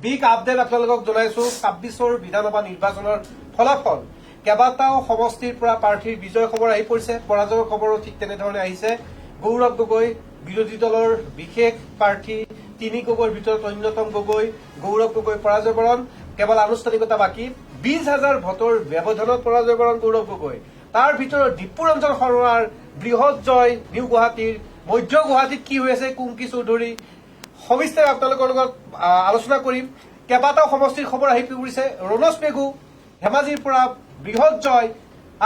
Big update আপোনালোকক জনাইছো ২৬ৰ বিধানসভা নিৰ্বাচনৰ ফলাফল কেইবাটাও সমষ্টিৰ পৰা প্ৰাৰ্থীৰ বিজয় খবৰ আহি পৰিছে পৰাজয়ৰ খবৰো ঠিক তেনেধৰণে আহিছে গৌৰৱ গগৈ বিৰোধী দলৰ বিশেষ প্ৰাৰ্থী ৩ গগৈৰ ভিতৰত অন্যতম গগৈ গৌৰৱ গগৈ পৰাজয় বৰণ কেৱল আনুষ্ঠানিকতা বাকী ২০,০০০ ভোটৰ ব্যৱধানত পৰাজয় বৰণ গৌৰৱ গগৈ তাৰ ভিতৰত দীপুৰঞ্জন শৰ্মাৰ বৃহৎ জয় নিউ গুৱাহাটীৰ মধ্য গুৱাহাটীত কি হৈ আছে কুংকি চৌধুৰী সবিস্তাৰে আপোনালোকৰ লগত আলোচনা কৰিম কেইবাটাও সমষ্টিৰ খবৰ আহি পৰিছে ৰণজ পেগু ধেমাজিৰ পৰা বৃহৎ জয়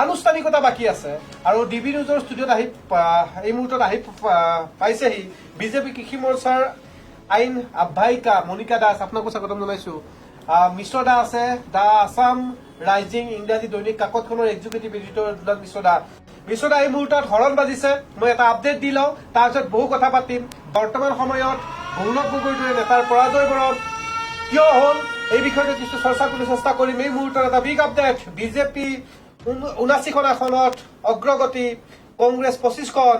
আনুষ্ঠানিকতা বাকী আছে আৰু ডিবি নিউজৰ ষ্টুডিঅ'ত আহি এই মুহূৰ্তত আহি পাইছেহি বিজেপি কৃষি মৰ্চাৰ আইন আহ্বায়িকা মনিকা দাস আপোনাকো স্বাগতম জনাইছো মিশ্ৰ দা আছে দা আছাম ৰাইজিং ইংৰাজী দৈনিক কাকতখনৰ এক্সিকিউটিভ এডিটৰ মিশ্ৰ দা এই মুহূৰ্তত হৰণ বাজিছে মই এটা আপডেট দি লওঁ তাৰপিছত বহু কথা পাতিম বৰ্তমান সময়ত গৌৰৱ গগৈৰ দৰে নেতাৰ পৰাজয় বৰণ কিয় হল এই বিষয়টো কিছু চৰ্চা কৰিবলৈ চেষ্টা কৰিম এই মুহূৰ্তত এটা বিগ আপডেট বিজেপি ৭৯খন আসনত অগ্ৰগতি কংগ্ৰেছ ২৫খন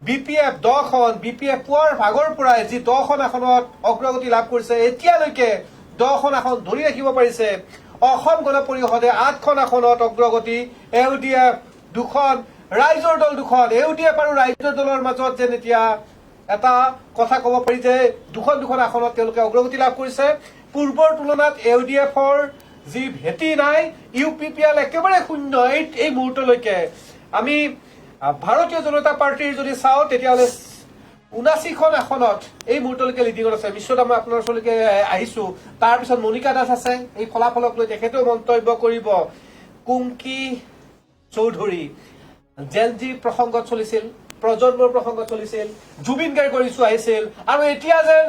বিপিএফ ১০খন বিপিএফ পুৱাৰ ভাগৰ পৰাই যি ১০খন আসনত অগ্ৰগতি লাভ কৰিছে এতিয়ালৈকে ১০খন আসন ধৰি ৰাখিব পাৰিছে অসম গণ পৰিষদে ৮খন আসনত অগ্ৰগতি ইউডিএফ ২খন ৰাইজৰ দল ২খন ইউডিএফ আৰু ৰাইজৰ দলৰ মাজত যেন এতিয়া এটা কথা ক'ব পাৰি যে দুখন আসনত তেওঁলোকে অগ্ৰগতি লাভ কৰিছে পূৰ্বৰ তুলনাত ইউডিএফৰ যি ভেটি নাই ইউপিপিএল একেবাৰে শূন্য এই মুহূৰ্তলৈকে আমি ভাৰতীয় জনতা পাৰ্টিৰ যদি চাওঁ তেতিয়াহ'লে ৭৯খন আসনত এই মুহূৰ্তলৈকে লিডিঙত আছে মিশ্ৰ দা মই আপোনাৰ ওচৰলৈকে আহিছো তাৰপিছত মনিকা দাস আছে এই ফলাফলক লৈ তেখেতেও মন্তব্য কৰিব কুংকি চৌধুৰী জেনজি প্ৰসংগত চলিছিল প্ৰজন্মৰ প্ৰসংগত চলিছিল জুবিন গাৰ্গৰ ইছ্যু আহিছিল আৰু এতিয়া যেন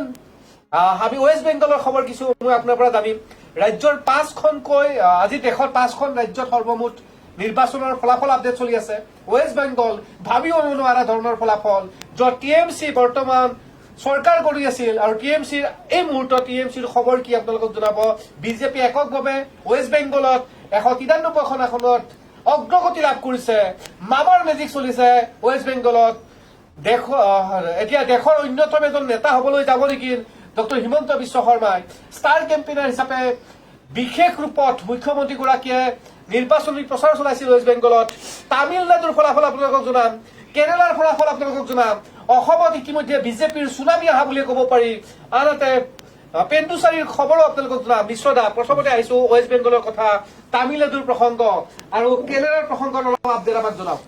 আমি ৱেষ্ট বেংগলৰ খবৰ কিছু মই আপোনাৰ পৰা জানিম ৰাজ্যৰ ৫খনকৈ আজি দেশত ৫খন ৰাজ্যত সৰ্বমুঠ নিৰ্বাচনৰ ফলাফল আপডেট চলি আছে ৱেষ্ট বেংগল ভাবিব নোৱাৰা ধৰণৰ ফলাফল য'ত টিএমচি বৰ্তমান চৰকাৰ কৰি আছিল আৰু টিএমচিৰ এই মুহূৰ্তত টিএমচিৰ খবৰ কি আপোনালোকক জনাব বিজেপি এককভাৱে ৱেষ্ট বেংগলত ১৯৩খন আসনত অগ্ৰগতি লাভ কৰিছে মামাৰ মেজিক চলিছে ৱেষ্ট বেংগলত এতিয়া দেশৰ অন্যতম এজন নেতা হবলৈ যাব নেকি ডক্টৰ হিমন্ত বিশ্ব শৰ্মাই ষ্টাৰ কেম্পেইনাৰ হিচাপে বিশেষ ৰূপত মুখ্যমন্ত্ৰীগৰাকীয়ে নিৰ্বাচনী প্ৰচাৰ চলাইছিল ৱেষ্ট বেংগলত তামিলনাডুৰ ফলাফল আপোনালোকক জনাম কেৰেলাৰ ফলাফল আপোনালোকক জনাম অসমত ইতিমধ্যে বিজেপিৰ চুনামি অহা বুলিয়ে ক'ব পাৰি আনহাতে পেণ্ডুচাৰীৰ খবৰো আপোনালোকক জনাম মিশ্ৰ দা প্ৰথমতে আহিছো ৱেষ্ট বেংগলৰ কথা তামিলনাডুৰ প্ৰসংগ আৰু কেৰেলাৰ প্ৰসংগৰ অলপ আপডেট আমাক জনাওক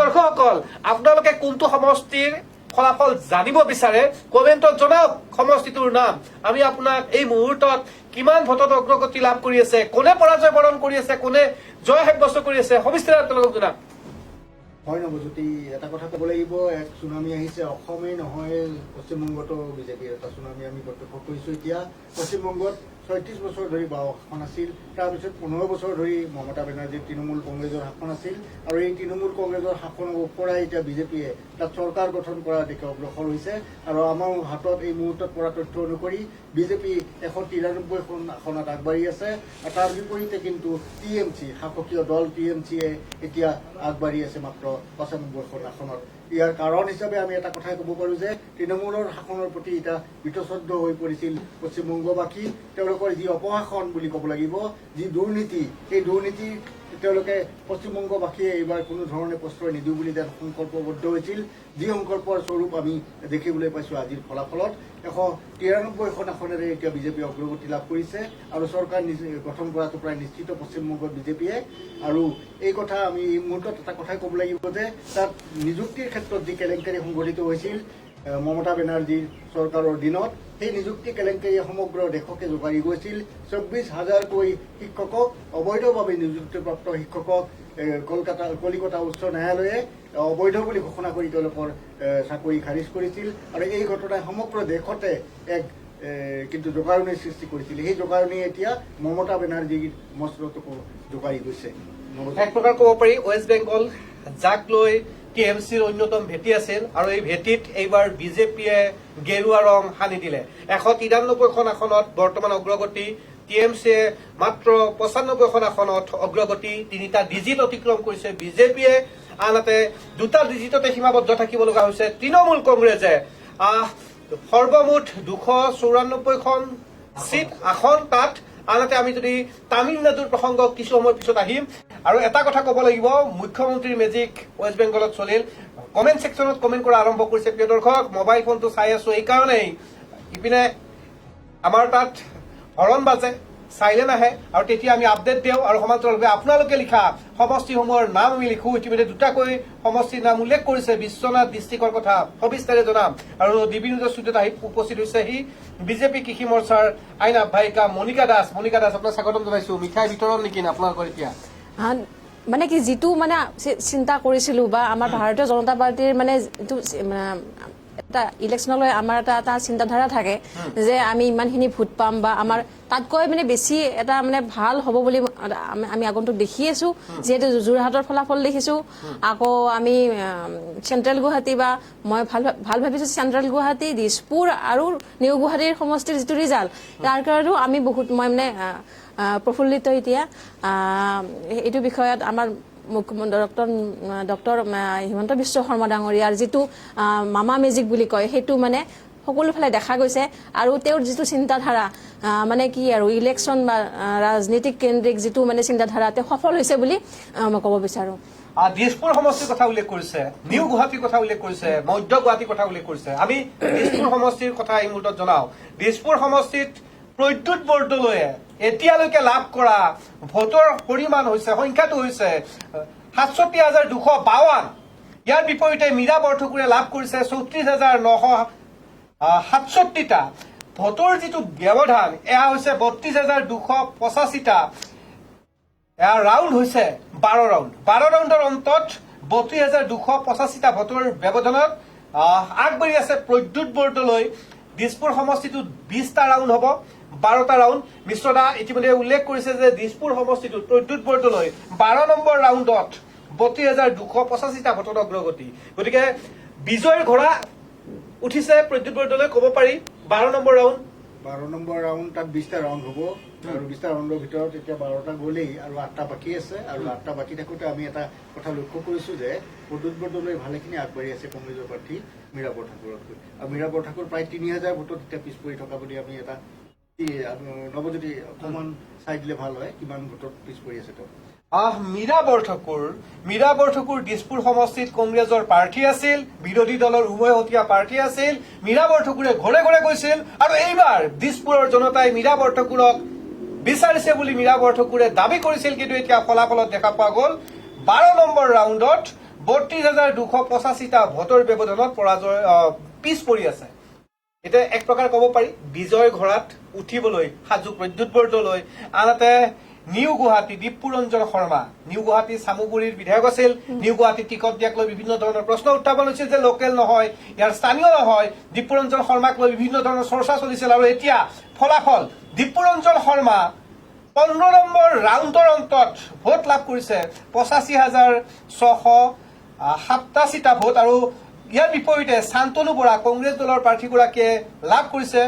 দৰ্শকসকল আপোনালোকে কোনটো সমষ্টিৰ ফলাফল জানিব বিচাৰে কমেণ্টত জনাওক সমষ্টিটোৰ নাম আমি আপোনাক এই মুহূৰ্তত কিমান ভোটত অগ্ৰগতি লাভ কৰি আছে কোনে পৰাজয় বৰণ কৰি আছে কোনে জয় সাব্যস্ত কৰি আছে সবিস্তাৰে আপোনালোকক জনাওক হয় নৱজ্যোতি এটা কথা ক'ব লাগিব এক চুনামি আহিছে অসমেই নহয় পশ্চিমবংগতো বিজেপিৰ এটা চুনামি আমি প্ৰত্যক্ষ কৰিছো এতিয়া পশ্চিমবংগত ৩৬ বছৰ ধৰি বাও শাসন আছিল তাৰপিছত ১৫ বছৰ ধৰি মমতা বেনাৰ্জীৰ তৃণমূল কংগ্ৰেছৰ শাসন আছিল আৰু এই তৃণমূল কংগ্ৰেছৰ শাসনৰ পৰাই এতিয়া বিজেপিয়ে তাত চৰকাৰ গঠন কৰাৰ দিশে অগ্ৰসৰ হৈছে আৰু আমাৰ হাতত এই মুহূৰ্তত পৰা তথ্য অনুসৰি বিজেপি ১৯৩খন আসনত আগবাঢ়ি আছে আৰু তাৰ বিপৰীতে কিন্তু টিএমচি শাসকীয় দল টিএমচিয়ে এতিয়া আগবাঢ়ি আছে মাত্ৰ ৯৫খন আসনত ইয়াৰ কাৰণ হিচাপে আমি এটা কথাই ক'ব পাৰো যে তৃণমূলৰ শাসনৰ প্ৰতি এতিয়া বীতশ্ৰদ্ধ হৈ পৰিছিল পশ্চিমবংগবাসী তেওঁলোকৰ যি অপশাসন বুলি ক'ব লাগিব যি দুৰ্নীতি সেই দুৰ্নীতি তেওঁলোকে পশ্চিমবংগবাসীয়ে এইবাৰ কোনো ধৰণে প্ৰশ্ৰয় নিদিওঁ বুলি যেন সংকল্পবদ্ধ হৈছিল যি সংকল্পৰ স্বৰূপ আমি দেখিবলৈ পাইছো আজিৰ ফলাফলত ১৯৩খন আসনেৰে এতিয়া বিজেপি অগ্ৰগতি লাভ কৰিছে আৰু চৰকাৰ গঠন কৰাটো প্ৰায় নিশ্চিত পশ্চিমবংগত বিজেপিয়ে আৰু এই কথা আমি এই মুহূৰ্তত এটা কথাই ক'ব লাগিব যে তাত নিযুক্তিৰ ক্ষেত্ৰত যি কেলেংকাৰী সংঘটিত হৈছিল মমতা বেনাৰ্জীৰ চৰকাৰৰ দিনত সেই নিযুক্তি কেলেংকাৰীয়ে সমগ্ৰ দেশকে জোকাৰি গৈছিল ২৪,০০০কৈ শিক্ষকক অবৈধভাৱে নিযুক্তিপ্ৰাপ্ত শিক্ষকক কলিকতা উচ্চ ন্যায়ালয়ে অবৈধ বুলি ঘোষণা কৰি তেওঁলোকৰ চাকৰি খাৰিজ কৰিছিল আৰু এই ঘটনাই সমগ্ৰ দেশতে এক কিন্তু জোকাৰণিৰ সৃষ্টি কৰিছিল সেই জোকাৰণি এতিয়া মমতা বেনাৰ্জীৰ মস্তকো জোকাৰি গৈছে এক প্ৰকাৰ ক'ব পাৰি ৱেষ্ট বেংগল যাক লৈ টিএমচিৰ অন্যতম ভেটি আছিল আৰু এই ভেটিত এইবাৰ বিজেপিয়ে গেৰুৱা ৰং সানি দিলে ১৯৩খন আসনত বৰ্তমান অগ্ৰগতি টিএমচিয়ে মাত্ৰ ৯৫খন আসনত অগ্ৰগতি ৩টা ডিজিট অতিক্ৰম কৰিছে বিজেপিয়ে আনহাতে ২টা ডিজিটতে সীমাবদ্ধ থাকিব লগা হৈছে তৃণমূল কংগ্ৰেছে সৰ্বমুঠ ২৯৪খন চিট আসন তাত আনহাতে আমি যদি তামিলনাডুৰ প্ৰসংগ কিছু সময়ৰ পিছত আহিম আৰু এটা কথা ক'ব লাগিব মুখ্যমন্ত্ৰীৰ মেজিক ৱেষ্ট বেংগলত চলিল কমেণ্ট ছেকশ্যনত কমেণ্ট কৰা আৰম্ভ কৰিছে প্ৰিয় দৰ্শক মোবাইল ফোনটো চাই আছো এইকাৰণেই ইপিনে আমাৰ তাত হৰণ বাজে চাইলেণ্ট আহে আৰু তেতিয়া আমি আপডেট দিওঁ আৰু সমান্তৰালভাৱে আপোনালোকে লিখা সমষ্টিসমূহৰ নাম আমি লিখো ইতিমধ্যে দুটাকৈ সমষ্টিৰ নাম উল্লেখ কৰিছে বিশ্বনাথ ডিষ্ট্ৰিক্টৰ কথা সবিস্তাৰে জনাম আৰু ডিবি নিউজৰ ষ্টুডিঅ'ত আহি উপস্থিত হৈছেহি বিজেপি কৃষি মৰ্চাৰ আইন আহ্বায়িকা মনিকা দাস আপোনাক স্বাগতম জনাইছো মিঠাই বিতৰণ নেকি আপোনালোকৰ এতিয়া মানে কি যিটো মানে চিন্তা কৰিছিলো বা আমাৰ ভাৰতীয় জনতা পাৰ্টিৰ মানে যিটো এটা ইলেকশ্যনলৈ আমাৰ এটা চিন্তাধাৰা থাকে যে আমি ইমানখিনি ভোট পাম বা আমাৰ তাতকৈ মানে বেছি এটা মানে ভাল হ'ব বুলি আমি আগন্তুক দেখি আছো যিহেতু যোৰহাটৰ ফলাফল দেখিছো আকৌ আমি চেণ্ট্ৰেল গুৱাহাটী বা মই ভাল ভাবিছো চেণ্ট্ৰেল গুৱাহাটী দিছপুৰ আৰু নিউ গুৱাহাটীৰ সমষ্টিৰ যিটো ৰিজাল্ট তাৰ কাৰণেও আমি বহুত মই মানে প্ৰফুল্লিত এতিয়া এইটো বিষয়ত আমাৰ ডক্টৰ হিমন্ত বিশ্ব শৰ্মা ডাঙৰীয়াৰ যিটো মামা মেজিক বুলি কয় সেইটো মানে সকলোফালে দেখা গৈছে আৰু তেওঁৰ যিটো চিন্তাধাৰা মানে কি আৰু ইলেকশ্যন বা ৰাজনীতিক কেন্দ্ৰিক যিটো মানে চিন্তাধাৰা তেওঁ সফল হৈছে বুলি মই ক'ব বিচাৰো দিছপুৰ সমষ্টিৰ কথা উল্লেখ কৰিছে নিউ গুৱাহাটীৰ কথা উল্লেখ কৰিছে মধ্য গুৱাহাটীৰ কথা উল্লেখ কৰিছে আমি দিছপুৰ সমষ্টিৰ কথা এই মুহূৰ্তত জনাও দিছপুৰ সমষ্টিত প্ৰদ্যুৎ বৰদলৈয়ে এতিয়ালৈকে লাভ কৰা ভোটৰ পৰিমাণ হৈছে সংখ্যাটো হৈছে ৬৭,২৫২ ইয়াৰ বিপৰীতে মীৰা বৰঠাকুৰে লাভ কৰিছে ৩৪,৯৬৭টা ভোটৰ যিটো ব্যৱধান এয়া হৈছে ৩২,২৮৫টা এয়া ৰাউণ্ড হৈছে ১২ ৰাউণ্ডৰ অন্তত ৩২,২৮৫টা ভোটৰ ব্যৱধানত আগবাঢ়ি আছে প্ৰদ্যুৎ বৰদলৈ দিছপুৰ সমষ্টিটোত ২০টা ৰাউণ্ড হ'ব ১২টা ৰাউণ্ড মিশ্ৰদা ইতিমধ্যে উল্লেখ কৰিছে যে দিছপুৰ সমষ্টিটোত প্ৰদ্যুৎ বৰদলৈ ১২ নম্বৰ ৰাউণ্ডত ৩২,২৮৫টা ভোটৰ অগ্ৰগতি গতিকে বিজয়ৰ ঘোঁৰা উঠিছে প্ৰদ্যুৎ বৰদলৈ ক'ব পাৰি ১২ নম্বৰ ৰাউণ্ড তাত ২০টা ৰাউণ্ড হ'ব আৰু ২০টা ৰাউণ্ডৰ ভিতৰত এতিয়া ১২টা গ'লেই আৰু 8টা বাকী আছে আৰু 8টা বাকী থাকোঁতে আমি এটা কথা লক্ষ্য কৰিছো যে প্ৰদ্যুৎ বৰদলৈ ভালেখিনি আগবাঢ়ি আছে কংগ্ৰেছৰ প্ৰাৰ্থী মীৰা বৰঠাকুৰতকৈ আৰু মীৰা বৰঠাকুৰ প্ৰায় ৩,০০০ ভোটত এতিয়া পিছ পৰি থকা বুলি আমি এটা নৱজ্যোতি অকণমান চাই দিলে ভাল হয় কিমান ভোটত পিছ পৰি আছে তেওঁ মীৰা বৰঠাকুৰ দিছপুৰ সমষ্টিত কংগ্ৰেছৰ প্ৰাৰ্থী আছিল বিৰোধী দলৰ উভৈহতীয়া প্ৰাৰ্থী আছিল মীৰা বৰঠাকুৰে ঘৰে ঘৰে গৈছিল আৰু এইবাৰ দিছপুৰৰ জনতাই মীৰা বৰঠাকুৰক বিচাৰিছে বুলি মীৰা বৰঠাকুৰে দাবী কৰিছিল কিন্তু এতিয়া ফলাফলত দেখা পোৱা গ'ল ১২ নম্বৰ ৰাউণ্ডত ৩২,২৮৫টা ভোটৰ ব্যৱধানত পৰাজয় পিছ পৰি আছে এতিয়া এক প্ৰকাৰ ক'ব পাৰি বিজয় ঘোঁৰাত উঠিবলৈ সাজু প্ৰদ্যুৎ বৰদলৈ আনহাতে নিউ গুৱাহাটী দীপুৰঞ্জন শৰ্মা নিউ গুৱাহাটী চামুগুৰিৰ বিধায়ক আছিল নিউ গুৱাহাটী টিকট দিয়াক লৈ বিভিন্ন ধৰণৰ প্ৰশ্ন উত্থাপন হৈছিল যে লোকেল নহয় ইয়াৰ স্থানীয় নহয় দীপুৰঞ্জন শৰ্মাক লৈ বিভিন্ন ধৰণৰ চৰ্চা চলিছিল আৰু এতিয়া ফলাফল দীপুৰঞ্জন শৰ্মা ১৫ নম্বৰ ৰাউণ্ডৰ অন্তত ভোট লাভ কৰিছে ৮৫,৬৮৭টা ভোট আৰু ইয়াৰ বিপৰীতে শান্তনু বৰা কংগ্ৰেছ দলৰ প্ৰাৰ্থীগৰাকীয়ে লাভ কৰিছে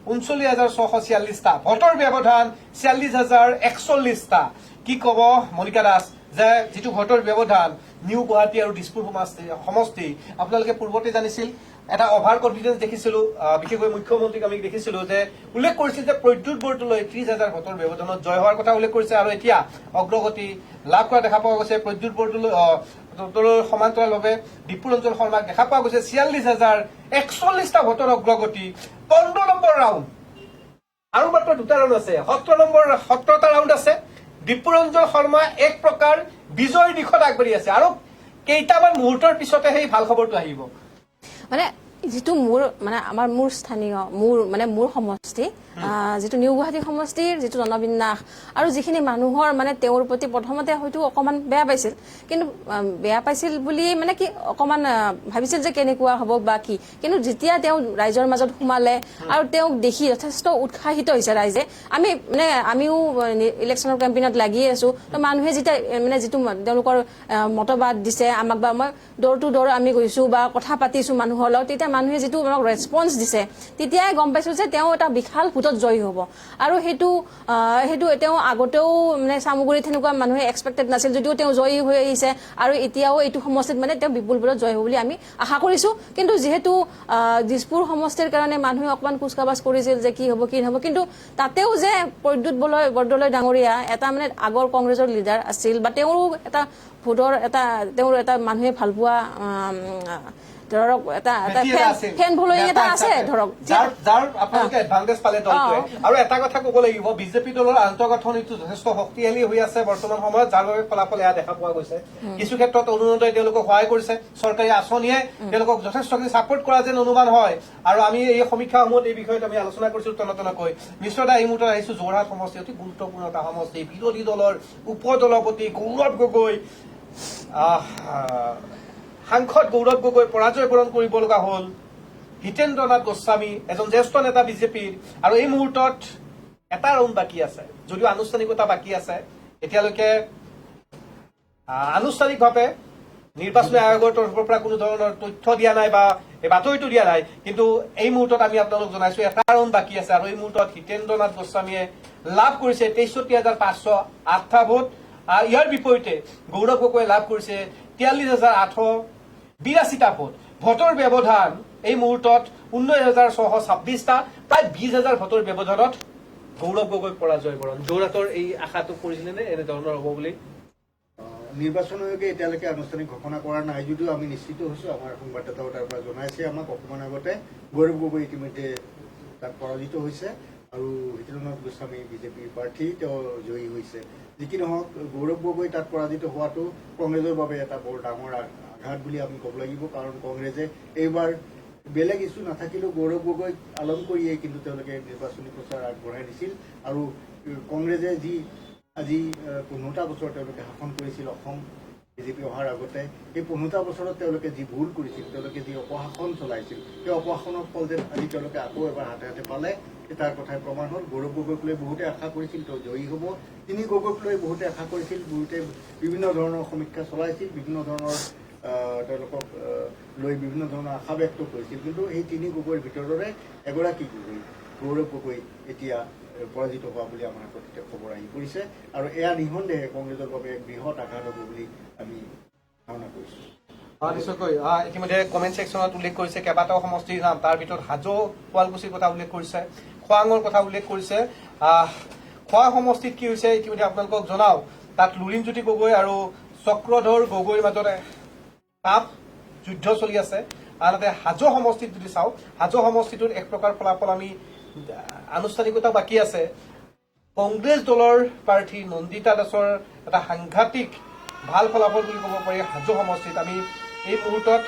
৩৯,৬৪৬টা ভোটৰ ব্যৱধান ৪৬,০৪১টা কি ক'ব মনিকা দাস যে যিটো ভোটৰ ব্যৱধান নিউ গুৱাহাটী আৰু দিছপুৰ সমষ্টি আপোনালোকে পূৰ্বতে জানিছিল এটা অভাৰ কনফিডেন্স দেখিছিলো বিশেষকৈ মুখ্যমন্ত্ৰীক আমি দেখিছিলো যে উল্লেখ কৰিছিল যে প্ৰদ্যুৎ বৰদলৈ ৩০,০০০ ভোটৰ ব্যৱধানত জয় হোৱাৰ কথা উল্লেখ কৰিছে আৰু এতিয়া অগ্ৰগতি লাভ কৰা দেখা পোৱা গৈছে প্ৰদ্যুৎ বৰদলৈ সমান্তৰালভাৱে দীপুৰঞ্জন শৰ্মাক দেখা পোৱা গৈছে ৪৬,০৪১টা ভোটৰ অগ্ৰগতি ১৫ নম্বৰ ৰাউণ্ড আৰু মাত্ৰ ২টা ৰাউণ্ড আছে ১৭টা ৰাউণ্ড আছে দীপুৰঞ্জন শৰ্মা এক প্ৰকাৰ বিজয়ৰ দিশত আগবাঢ়ি আছে আৰু কেইটামান মুহূৰ্তৰ পিছতে সেই ভাল খবৰটো আহিব মানে যিটো মোৰ স্থানীয় মোৰ সমষ্টি যিটো নিউ গুৱাহাটী সমষ্টিৰ যিটো জনবিন্যাস আৰু যিখিনি মানুহৰ মানে তেওঁৰ প্ৰতি প্ৰথমতে হয়তো অকণমান বেয়া পাইছিল কিন্তু বেয়া পাইছিল বুলি মানে কি অকণমান ভাবিছিল যে কেনেকুৱা হ'ব বা কি কিন্তু যেতিয়া তেওঁ ৰাইজৰ মাজত সোমালে আৰু তেওঁক দেখি যথেষ্ট উৎসাহিত হৈছে ৰাইজে আমিও ইলেকশ্যনৰ কেম্পেইনত লাগি আছো তো মানুহে যেতিয়া মানে যিটো তেওঁলোকৰ মতবাদ দিছে আমাক বা মই ড'ৰ টু ড'ৰ আমি গৈছো বা কথা পাতিছো মানুহৰ লগত তেতিয়া মানুহে যিটো আমাক ৰেছপন্স দিছে তেতিয়াই গম পাইছো যে তেওঁ এটা বিশাল ভোটত জয়ী হ'ব আৰু সেইটো তেওঁ আগতেও মানে চামগুৰিত তেনেকুৱা মানুহে এক্সপেক্টেড নাছিল যদিও তেওঁ জয়ী হৈ আহিছে আৰু এতিয়াও এইটো সমষ্টিত মানে তেওঁ বিপুল ভোটত জয়ী হ'ব বুলি আমি আশা কৰিছো কিন্তু যিহেতু দিছপুৰ সমষ্টিৰ কাৰণে মানুহে অকমান কুচকাবাজ কৰিছিল যে কি হ'ব কি নহ'ব কিন্তু তাতেও যে প্ৰদ্যুৎ বৰদলৈ ডাঙৰীয়া এটা মানে আগৰ কংগ্ৰেছৰ লিডাৰ আছিল বা তেওঁৰো এটা ভোটৰ তেওঁৰ এটা মানুহে ভাল পোৱা ধৰক এটা ফেন ফলোয়িং এটা আছে ধৰক যাৰ আপোনালোকে এডভান্টেজ পালে দলটোৱে আৰু এটা কথা ক'ব লাগিব বিজেপি দলৰ আন্তঃগাঁথনিটো যথেষ্ট শক্তিশালী হৈ আছে বৰ্তমান সময়ত যাৰ বাবে ফলাফল এয়া দেখা পোৱা গৈছে কিছু ক্ষেত্ৰত অৰুণোদয়ে তেওঁলোকক সহায় কৰিছে চৰকাৰী আঁচনিয়ে তেওঁলোকক যথেষ্টখিনি ছাপোৰ্ট কৰা যেন অনুমান হয় আৰু আমি এই সমীক্ষাসমূহত এই বিষয়ত আমি আলোচনা কৰিছো তনতনকৈ মিশ্ৰ দা এই মুহূৰ্তত আহিছো যোৰহাট সমষ্টি অতি গুৰুত্বপূৰ্ণ এটা সমষ্টি বিৰোধী দলৰ উপদলপতি গৌৰৱ গগৈ সাংসদ গৌৰৱ গগৈ পৰাজয় বৰণ কৰিব লগা হ'ল হিতেন্দ্ৰ নাথ গোস্বামী এজন জ্যেষ্ঠ নেতা বিজেপিৰ আৰু এই মুহূৰ্তত এটা ৰাউণ্ড বাকী আছে যদিও আনুষ্ঠানিকতা বাকী আছে এতিয়ালৈকে আনুষ্ঠানিকভাৱে নিৰ্বাচনী আয়োগৰ তৰফৰ পৰা কোনো ধৰণৰ তথ্য দিয়া নাই বা এই বাতৰিটো দিয়া নাই কিন্তু এই মুহূৰ্তত আমি আপোনালোক জনাইছো এটা ৰাউণ্ড বাকী আছে আৰু এই মুহূৰ্তত হিতেন্দ্ৰ নাথ গোস্বামীয়ে লাভ কৰিছে 63,508টা ভোট ইয়াৰ বিপৰীতে গৌৰৱ গগৈয়ে লাভ কৰিছে 43,882টা ভোট ভোটৰ ব্যৱধান এই মুহূৰ্তত 19,626টা প্ৰায় 20,000 ভোটৰ ব্যৱধানত গৌৰৱ গগৈ পৰাজয় বৰণ যোৰহাটৰ এই আশাটো কৰিছিলে নে এনেধৰণৰ হ'ব বুলি নিৰ্বাচন আয়োগে এতিয়ালৈকে আনুষ্ঠানিক ঘোষণা কৰা নাই যদিও আমি নিশ্চিত হৈছো আমাৰ সংবাদদাতাও তাৰ পৰা জনাইছে আমাক অকমান আগতে গৌৰৱ গগৈ ইতিমধ্যে তাত পৰাজিত হৈছে আৰু হিতেন্দ্ৰ নাথ গোস্বামী বিজেপিৰ প্ৰাৰ্থী তেওঁ জয়ী হৈছে যি কি নহওক গৌৰৱ গগৈ তাত পৰাজিত হোৱাটো কংগ্ৰেছৰ বাবে এটা বৰ ডাঙৰ আঘাত বুলি আমি ক'ব লাগিব কাৰণ কংগ্ৰেছে এইবাৰ বেলেগ ইছ্যু নাথাকিলেও গৌৰৱ গগৈক আলম কৰিয়েই কিন্তু তেওঁলোকে নিৰ্বাচনী প্ৰচাৰ আগবঢ়াই দিছিল আৰু কংগ্ৰেছে যি আজি 15টা বছৰ তেওঁলোকে শাসন কৰিছিল অসম বিজেপি অহাৰ আগতে এই 15টা বছৰত তেওঁলোকে যি ভুল কৰিছিল তেওঁলোকে যি অপশাসন চলাইছিল সেই অপশাসনৰ ফল যেন আজি তেওঁলোকে আকৌ এবাৰ হাতে হাতে পালে তাৰ কথাই প্ৰমাণ হ'ল গৌৰৱ গগৈক লৈ বহুতে আশা কৰিছিল তেওঁ জয়ী হ'ব তিনি গগৈক লৈ বহুতে আশা কৰিছিল বহুতে বিভিন্ন ধৰণৰ সমীক্ষা চলাইছিল বিভিন্ন ধৰণৰ তেওঁলোকক লৈ বিভিন্ন ধৰণৰ আশা ব্যক্ত কৰিছিল কিন্তু এই তিনি গগৈৰ ভিতৰৰে এগৰাকী গগৈ গৌৰৱ গগৈ এতিয়া পৰাজিত হোৱা বুলি আমাৰ হাতত এতিয়া খবৰ আহি পৰিছে আৰু এয়া নিঃসন্দেহে কংগ্ৰেছৰ বাবে এক বৃহৎ আঘাত হ'ব বুলি আমি ধাৰণা কৰিছো নিশ্চয়কৈ ইতিমধ্যে কমেণ্ট ছেকশ্যনত উল্লেখ কৰিছে কেইবাটাও সমষ্টিৰ নাম তাৰ ভিতৰত হাজো শুৱালকুছিৰ কথা উল্লেখ কৰিছে খোৱাঙৰ কথা উল্লেখ কৰিছে খোৱাং সমষ্টিত কি হৈছে ইতিমধ্যে আপোনালোকক জনাও তাত লুৰিণজ্যোতি গগৈ আৰু চক্ৰধৰ গগৈৰ মাজতে তাপ যুদ্ধ চলি আছে আনহাতে হাজো সমষ্টিত যদি চাওঁ হাজো সমষ্টিটোত এক প্ৰকাৰ ফলাফল আমি আনুষ্ঠানিকতা বাকী আছে কংগ্ৰেছ দলৰ প্ৰাৰ্থী নন্দিতা দাসৰ এটা সাংঘাতিক ভাল ফলাফল বুলি ক'ব পাৰি হাজো সমষ্টিত আমি এই মুহূৰ্তত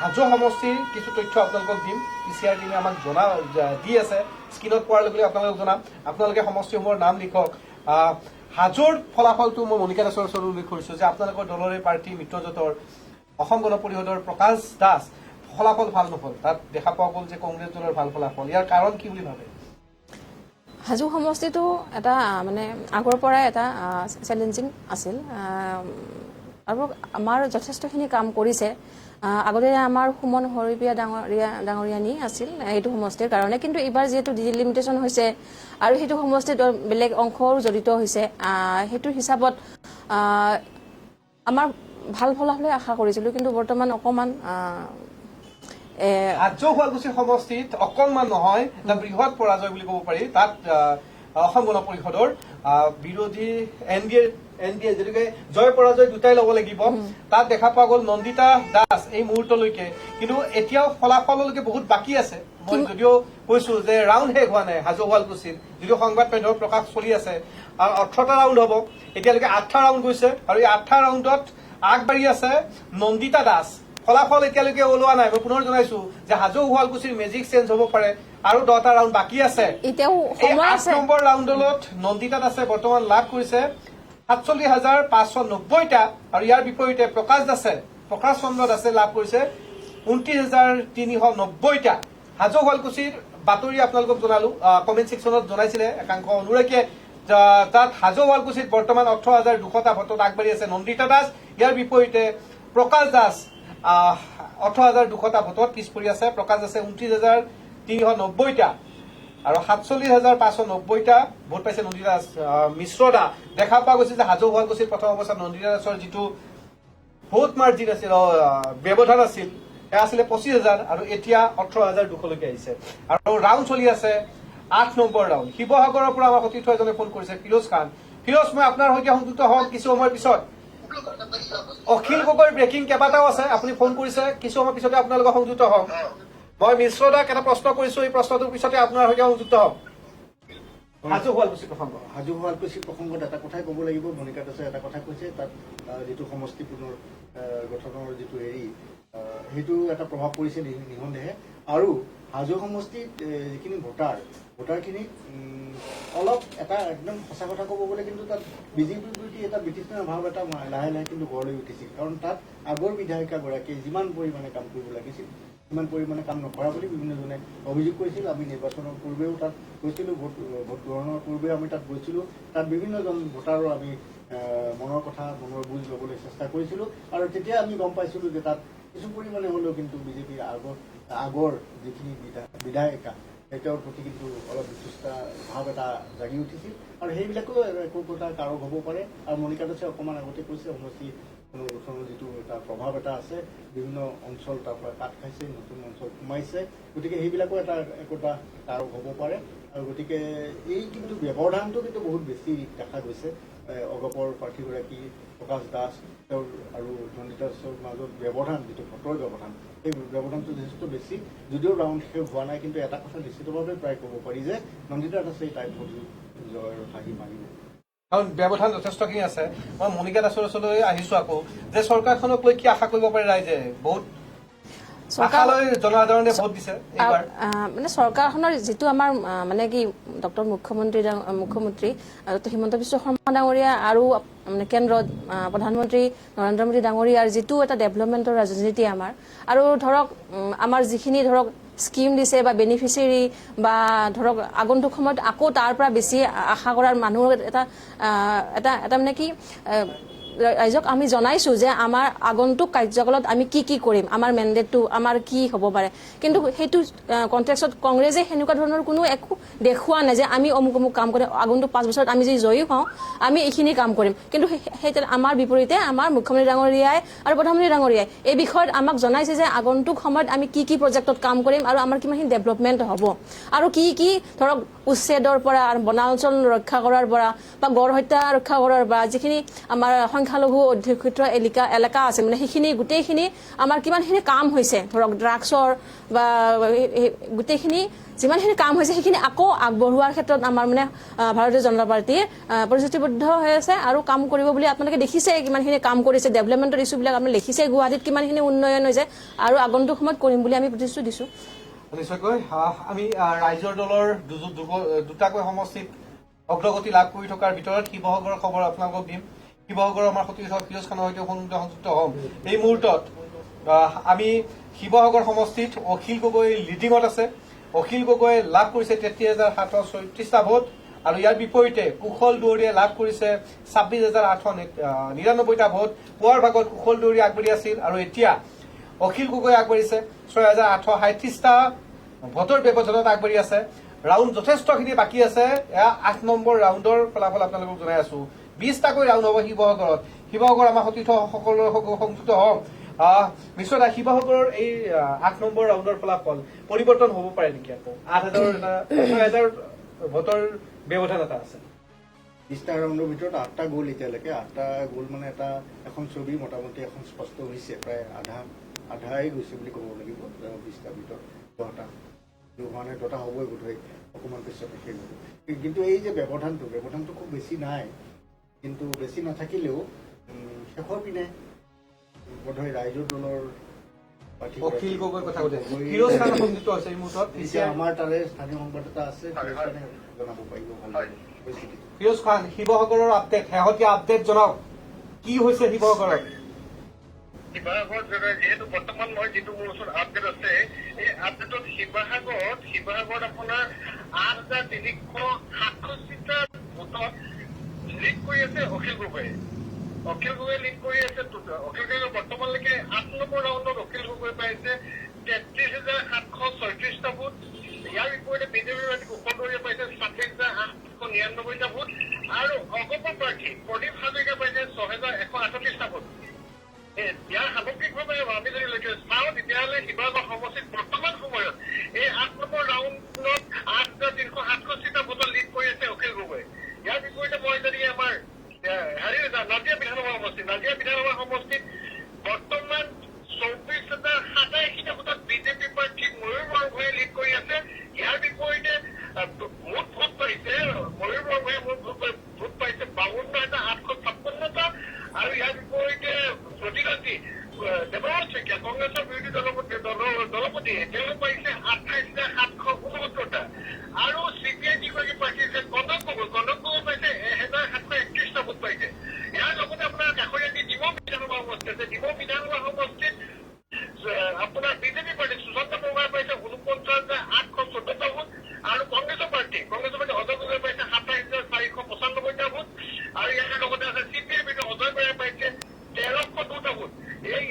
হাজো সমষ্টিৰ কিছু তথ্য আপোনালোকক দিম পিচিআৰ টিমে আমাক দি আছে স্ক্ৰীণত পোৱাৰ লগে লগে আপোনালোকক জনাম আপোনালোকে সমষ্টিসমূহৰ নাম লিখক হাজোৰ ফলাফলটো মই মণিকা দাসৰ ওচৰত উল্লেখ কৰিছো যে আপোনালোকৰ দলৰে প্ৰাৰ্থী মিত্ৰজোঁটৰ অসম গণ পৰিষদৰ প্ৰকাশ দাস ফলাফল ভাল নহল তাত দেখা পোৱা গ'ল যে কংগ্ৰেছ দলৰ ভাল ফলাফল ইয়াৰ কাৰণ কি বুলি ভাবে হাজো সমষ্টিটো এটা মানে আগৰ পৰাই এটা চেলেঞ্জিং আছিল আৰু আমাৰ যথেষ্টখিনি কাম কৰিছে আগতে আমাৰ সুমন হৰিপ্ৰিয়া ডাঙৰীয়ানী আছিল এইটো সমষ্টিৰ কাৰণে কিন্তু এইবাৰ যিহেতু ডিলিমিটেশ্যন হৈছে আৰু সেইটো সমষ্টিত বেলেগ অংশও জড়িত হৈছে সেইটো হিচাপত আমাৰ ভাল ফলাফলে আশা কৰিছিলো কিন্তু বৰ্তমান অকমান হাজো শুৱালকুছি সমষ্টিত অকণমান নহয় এটা বৃহৎ পৰাজয় বুলি ক'ব পাৰি তাত অসম গণ পৰিষদৰ বিৰোধী এন ডি এ যেনেকৈ জয় পৰাজয় দুটাই ল'ব লাগিব তাত দেখা পোৱা গ'ল নন্দিতা দাস এই মুহূৰ্তলৈকে কিন্তু এতিয়াও ফলাফললৈকে বহুত বাকী আছে মই যদিও কৈছো যে ৰাউণ্ড শেষ হোৱা নাই হাজো শুৱালকুছিত যদিও সংবাদ মাধ্যমৰ প্ৰকাশ চলি আছে আৰু 18টা ৰাউণ্ড হ'ব এতিয়ালৈকে 8টা ৰাউণ্ড গৈছে আৰু এই 8টা ৰাউণ্ডত আগবাঢ়ি আছে নন্দিতা দাস ফলাফল এতিয়ালৈকে ওলোৱা নাই মই পুনৰ জনাইছো যে হাজো শুৱালকুছিৰ মেজিক চেঞ্জ হ'ব পাৰে আৰু 10টা ৰাউণ্ড বাকী আছে এতিয়াও 8 নম্বৰ ৰাউণ্ডত নন্দিতা দাসে বৰ্তমান লাভ কৰিছে 47,590টা আৰু ইয়াৰ বিপৰীতে প্ৰকাশ চন্দ্ৰ দাসে লাভ কৰিছে 29,390টা হাজো শুৱালকুছিৰ বাতৰি আপোনালোকক জনালো কমেণ্ট ছেকশ্যনত জনাইছিলে একাংশ অনুৰাগীয়ে তাত হাজো শুৱালকুছিত বৰ্তমান 18,200টা ভোটত আগবাঢ়ি আছে নন্দিতা দাস ইয়াৰ বিপৰীতে প্ৰকাশ দাস 18,200টা ভোটত পিছ পৰি আছে। প্ৰকাশ আছে 29,390টা আৰু 47,590টা ভোট পাইছে নন্দিতা মিশ্ৰ দা। দেখা পোৱা গৈছে যে হাজো শুৱালকুছিৰ প্ৰথম অৱস্থাত নন্দিতা দাসৰ যিটো ভোট মাৰ্জিন আছিল, ব্যৱধান আছিল, সেয়া আছিলে 25,000 আৰু এতিয়া 18,200লৈকে আহিছে। আৰু ৰাউণ্ড চলি আছে 8 নম্বৰ ৰাউণ্ড। শিৱসাগৰৰ পৰা আমাৰ সতীৰ্থ এজনে ফোন কৰিছে, ফিৰোজ খান। ফিৰোজ, মই আপোনাৰ সৈতে সংযুক্ত হম কিছু সময়ৰ পিছত। অখিল গগৈৰ ব্ৰেকিং কেইবাটাও আছে, আপুনি ফোন কৰিছে, কিছু সময় পিছতে আপোনাৰ লগত সংযুক্ত হম। মই মিশ্ৰ দাক এটা প্ৰশ্ন কৰিছো, এই প্ৰশ্নটোৰ পিছতে আপোনাৰ সৈতে সংযুক্ত হম। হাজো শুৱালকুছি প্ৰসংগ, হাজো শুৱালকুছি প্ৰসংগত এটা কথাই ক'ব লাগিব। মণিকা দাসে এটা কথা কৈছে, তাত যিটো সমষ্টি পুনৰ গঠনৰ যিটো সেইটো এটা প্ৰভাৱ পৰিছে নিঃসন্দেহে। আৰু হাজো সমষ্টিত যিখিনি ভোটাৰখিনি অলপ এটা একদম সঁচা কথা ক'ব গ'লে কিন্তু তাত বিজেপিৰ প্ৰতি এটা বিতৃষ্ণা ভাৱ এটা লাহে লাহে কিন্তু গঢ় লৈ উঠিছিল। কাৰণ তাত আগৰ বিধায়িকাগৰাকীয়ে যিমান পৰিমাণে কাম কৰিব লাগিছিল সিমান পৰিমাণে কাম নকৰা বুলি বিভিন্নজনে অভিযোগ কৰিছিল। আমি নিৰ্বাচনৰ পূৰ্বেও তাত গৈছিলোঁ, ভোট গ্ৰহণৰ পূৰ্বে আমি তাত গৈছিলোঁ। তাত বিভিন্নজন ভোটাৰৰ আমি মনৰ কথা, মনৰ বুজ ল'বলৈ চেষ্টা কৰিছিলোঁ। আৰু তেতিয়া আমি গম পাইছিলোঁ যে তাত কিছু পৰিমাণে হ'লেও কিন্তু বিজেপিৰ আগৰ যিখিনি বিধায়িকা তেওঁৰ প্ৰতি কিন্তু অলপ বিতৃষ্ণা ভাৱ এটা জাগি উঠিছিল। আৰু সেইবিলাকো একো এটা কাৰক হ'ব পাৰে। আৰু মণিকা দাসে অকণমান আগতে কৈছে, সমষ্টি পুনৰ্গঠনৰ যিটো এটা প্ৰভাৱ এটা আছে, বিভিন্ন অঞ্চল তাৰ পৰা কাট খাইছে, নতুন অঞ্চল সোমাইছে, গতিকে সেইবিলাকো একোটা কাৰক হ'ব পাৰে। আৰু গতিকে এই কিন্তু ব্যৱধানটো কিন্তু বহুত বেছি দেখা গৈছে। অগপৰ প্ৰাৰ্থীগৰাকী প্ৰকাশ দাস তেওঁৰ আৰু নন্দিতা দাসৰ মাজত ব্যৱধান, যিটো ভোটৰ ব্যৱধান, সেই ব্যৱধানটো যথেষ্ট বেছি। যদিও ৰাউণ্ড শেষ হোৱা নাই, কিন্তু এটা কথা নিশ্চিতভাৱে প্ৰায় ক'ব পাৰি যে নন্দিতা দাসে তাইৰ ভোট জয়ৰ হাঁহি মাৰিব। কাৰণ ব্যৱধান যথেষ্টখিনি আছে। মই মণিকা দাসৰ ওচৰলৈ আহিছো আকৌ, যে চৰকাৰখনক লৈ কি আশা কৰিব পাৰে ৰাইজে? বহুত আশালৈ জনসাধাৰণে ভোট দিছে এইবাৰ। মানে চৰকাৰখনৰ যিটো আমাৰ মানে কি ডক্টৰ মুখ্যমন্ত্ৰী হিমন্ত বিশ্ব শৰ্মা ডাঙৰীয়া আৰু মানে কেন্দ্ৰত প্ৰধানমন্ত্ৰী নৰেন্দ্ৰ মোদী ডাঙৰীয়াৰ যিটো এটা ডেভেলপমেণ্টৰ ৰাজনীতি আমাৰ, আৰু ধৰক আমাৰ যিখিনি ধৰক স্কিম দিছে বা বেনিফিচিয়াৰী বা ধৰক আগন্তুক সময়ত আকৌ তাৰ পৰা বেছি আশা কৰাৰ মানুহৰ এটা মানে কি ৰাইজক আমি জনাইছো যে আমাৰ আগন্তুক কাৰ্যকালত আমি কি কৰিম, আমাৰ মেণ্ডেটটো আমাৰ কি হ'ব পাৰে। কিন্তু সেইটো কনটেক্সত কংগ্ৰেছে সেনেকুৱা ধৰণৰ কোনো একো দেখুওৱা নাই যে আমি অমুক কাম কৰিম, আগন্তুক 5 বছৰত আমি যদি জয়ী হওঁ আমি এইখিনি কাম কৰিম। কিন্তু সেই আমাৰ বিপৰীতে আমাৰ মুখ্যমন্ত্ৰী ডাঙৰীয়াই আৰু প্ৰধানমন্ত্ৰী ডাঙৰীয়াই এই বিষয়ত আমাক জনাইছে যে আগন্তুক সময়ত আমি কি প্ৰজেক্টত কাম কৰিম আৰু আমাৰ কিমানখিনি ডেভেলপমেণ্ট হ'ব, আৰু কি ধৰক উচ্ছেদৰ পৰা বনাঞ্চল ৰক্ষা কৰাৰ পৰা বা গড় হত্যা ৰক্ষা কৰাৰ পৰা যিখিনি আমাৰ সংখ্যালঘু অধ্যুষিত এলেকা আছে, মানে সেইখিনি গোটেইখিনি আমাৰ কিমানখিনি কাম হৈছে, ধৰক ড্ৰাগছৰ বা গোটেইখিনি যিমানখিনি কাম হৈছে সেইখিনি আকৌ আগবঢ়োৱাৰ ক্ষেত্ৰত আমাৰ মানে ভাৰতীয় জনতা পাৰ্টীয়ে প্ৰতিশ্ৰুতিবদ্ধ হৈ আছে আৰু কাম কৰিব বুলি আপোনালোকে দেখিছে। কিমানখিনি কাম কৰিছে, ডেভেলপমেণ্টৰ ইছ্যুবিলাক আপুনি দেখিছে, গুৱাহাটীত কিমানখিনি উন্নয়ন হৈছে আৰু আগন্তুক সময়ত কৰিম বুলি আমি প্ৰতিশ্ৰুতি দিছোঁ। নিশ্চয়কৈ আমি ৰাইজৰ দলৰ দুটাকৈ সমষ্টিত অগ্ৰগতি লাভ কৰি থকাৰ ভিতৰত শিৱসাগৰৰ খবৰ আপোনালোকক দিম। শিৱসাগৰৰ আমাৰ সতীৰ্থ ফিৰোজ খানৰ সৈতে সংযুক্ত হ'ম। এই মুহূৰ্তত আমি শিৱসাগৰ সমষ্টিত অখিল গগৈ লিডিঙত আছে। অখিল গগৈ লাভ কৰিছে 33,734টা ভোট আৰু ইয়াৰ বিপৰীতে কুশল দুৱৰীয়ে লাভ কৰিছে 26,899টা ভোট। পুৱাৰ ভাগত কুশল দুৱৰী আগবাঢ়ি আছিল আৰু এতিয়া অখিল গগৈ আগবাঢ়িছে 6,837টা ভোটৰ ব্যৱধানত আগবাঢ়ি আছে। ৰাউণ্ড যথেষ্টখিনি বাকী আছে। এয়া 8 নম্বৰ ৰাউণ্ডৰ ফলাফল আপোনালোকক জনাই আছো। 20টাকৈ ৰাউণ্ড হ'ব শিৱসাগৰত। শিৱসাগৰ আমাৰ সতীৰ্থসকলৰ সংযুক্ত হ'ম। নিশ্চয় শিৱসাগৰৰ এই 8 নম্বৰ ৰাউণ্ডৰ ফলাফল পৰিৱৰ্তন হ'ব পাৰে নেকি? আকৌ 6,000 ভোটৰ ব্যৱধান এটা আছে। 20টা ৰাউণ্ডৰ ভিতৰত 8টা গ'ল এতিয়ালৈকে। 8টা গ'ল মানে এখন ছবি মোটামুটি এখন স্পষ্ট হৈছে, প্ৰায় আধাই গৈছে বুলি ক'ব লাগিব। 20টাৰ ভিতৰত 10টা হোৱা নাই, 10টা হ'বই বোধহয়, অকণমান পিছত শেষ হ'ব। কিন্তু এই যে ব্যৱধানটো খুব বেছি নাই, কিন্তু বেছি নাথাকিলেও শেষৰ পিনে বোধহয় ৰাইজৰ দলৰ অখিল গগৈৰ কথা কৈছে। ফিৰোজ খান সংযুক্ত হৈছে এই মুহূৰ্তত। এতিয়া আমাৰ তাৰে স্থানীয় সংবাদদাতা আছে, জনাব পাৰিব ভাল। ফিৰোজ খান, শিৱসাগৰৰ আপডেট, শেহতীয়া আপডেট জনাওক, কি হৈছে শিৱসাগৰত? শিৱসাগৰত যিহেতু বৰ্তমান মই যিটো মোৰ ওচৰত আপডেট আছে, এই আপডেটত শিৱসাগৰত আপোনাৰ 8,367টা ভোটত লিড কৰি আছে অখিল গগৈয়ে। অখিল গগৈ লিড কৰি আছে। অখিল গগৈ বৰ্তমানলৈকে 8 নম্বৰ ৰাউণ্ডত অখিল গগৈ পাইছে 33,736টা ভোট। ইয়াৰ বিপৰীতে বিজেপিৰ প্ৰাৰ্থী কুশল দৈয়ে পাইছে 27,899টা ভোট আৰু অগপ প্ৰাৰ্থী প্ৰদীপ হাজৰিকা পাইছে 6,138টা ভোট। ইয়াৰ সামগ্ৰিকভাৱে আমি যদি চাওঁ তেতিয়াহ'লে শিৱসাগৰ সমষ্টিত বৰ্তমান সময়ত এই 8 নম্বৰ ৰাউণ্ডত 8,367টা ভোটত লিড কৰি আছে অখিল গগৈ। ইয়াৰ বিপৰীতে মই যদি আমাৰ নাজিয়া বিধানসভা সমষ্টিত বৰ্তমান 24,087টা ভোটত বিজেপি প্ৰাৰ্থী ময়ূৰ বৰগোহাঁয়ে লিড কৰি আছে। ইয়াৰ বিপৰীতে মুঠ ভোট পাইছে ময়ূৰ বৰগোহাঁয়ে ভোট পাইছে 52,856টা আৰু ইয়াৰ বিপৰীতে প্ৰতিদ্বন্দ্বী দেৱৰাজ শইকীয়া কংগ্ৰেছৰ বিৰোধী দলপতিয়ে তেওঁ পাইছে 28,769টা আৰু CPI যিগৰাকী প্ৰাৰ্থী আছে কনক গগৈ পাইছে 1,731টা ভোট পাইছে। ইয়াৰ লগতে আপোনাৰ কাষৰীয়া যি ডিমৌ বিধানসভা সমষ্টি আছে, ডিমৌ বিধানসভা সমষ্টিত আপোনাৰ বিজেপি প্ৰাৰ্থী সুশান্ত বৰুৱাই পাইছে 49,814টা ভোট আৰু কংগ্ৰেছৰ প্ৰাৰ্থী অজয় গগৈ পাইছে 27,495টা ভোট আৰু ইয়াৰ লগতে আছে CPI বিৰোধী অজয় বৰাই পাইছে 1,302টা ভোট। এই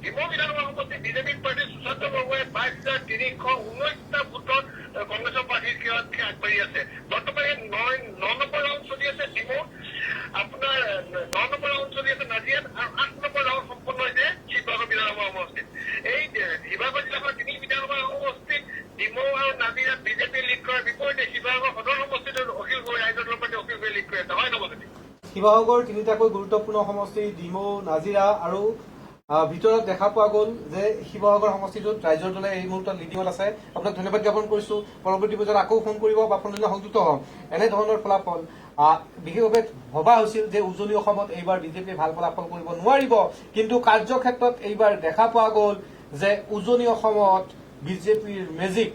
ডিমৌ বিধানসভা সমষ্টিত বিজেপি প্ৰাৰ্থী সুশান্ত বৰুৱাই 22,319টা ভোটত কংগ্ৰেছৰ প্ৰাৰ্থীৰ ক্ষেত্ৰত আগবাঢ়ি আছে। বৰ্তমান 9 নম্বৰ ৰাউণ্ড চলি আছে ডিমৌ, আপোনাৰ 9 নম্বৰ ৰাউণ্ড চলি আছে নাজিয়াত আৰু 8 নম্বৰ ৰাউণ্ড সম্পন্ন হৈছে শিৱসাগৰ বিধানসভা সমষ্টিত। এই শিৱসাগৰ জিলাখনৰ 3 বিধানসভা সমষ্টিত ডিমৌ আৰু নাজিয়াত বিজেপি লিড কৰাৰ বিপৰীতে শিৱসাগৰ সদৰ সমষ্টিত অখিল গগৈ ৰাইজৰ দলৰ প্ৰাৰ্থী অখিল গগৈ লিড কৰি আছে। হয় নৱজ্যোতি? শিৱসাগৰ তিনিটাকৈ গুৰুত্বপূৰ্ণ সমষ্টি ডিমৌ, নাজিৰা আৰু ভিতৰত দেখা পোৱা গ'ল যে শিৱসাগৰ সমষ্টিটোত ৰাইজৰ দলে এই মুহূৰ্তত লিডিঙত আছে। আপোনাক ধন্যবাদ জ্ঞাপন কৰিছো। পৰৱৰ্তী পৰ্যায়ত আকৌ ফোন কৰিব বা ফোনলৈ সংযুক্ত হ'ম। এনেধৰণৰ ফলাফল বিশেষভাৱে ভবা হৈছিল যে উজনি অসমত এইবাৰ বিজেপিয়ে ভাল ফলাফল কৰিব নোৱাৰিব, কিন্তু কাৰ্যক্ষেত্ৰত এইবাৰ দেখা পোৱা গ'ল যে উজনি অসমত বিজেপিৰ মেজিক।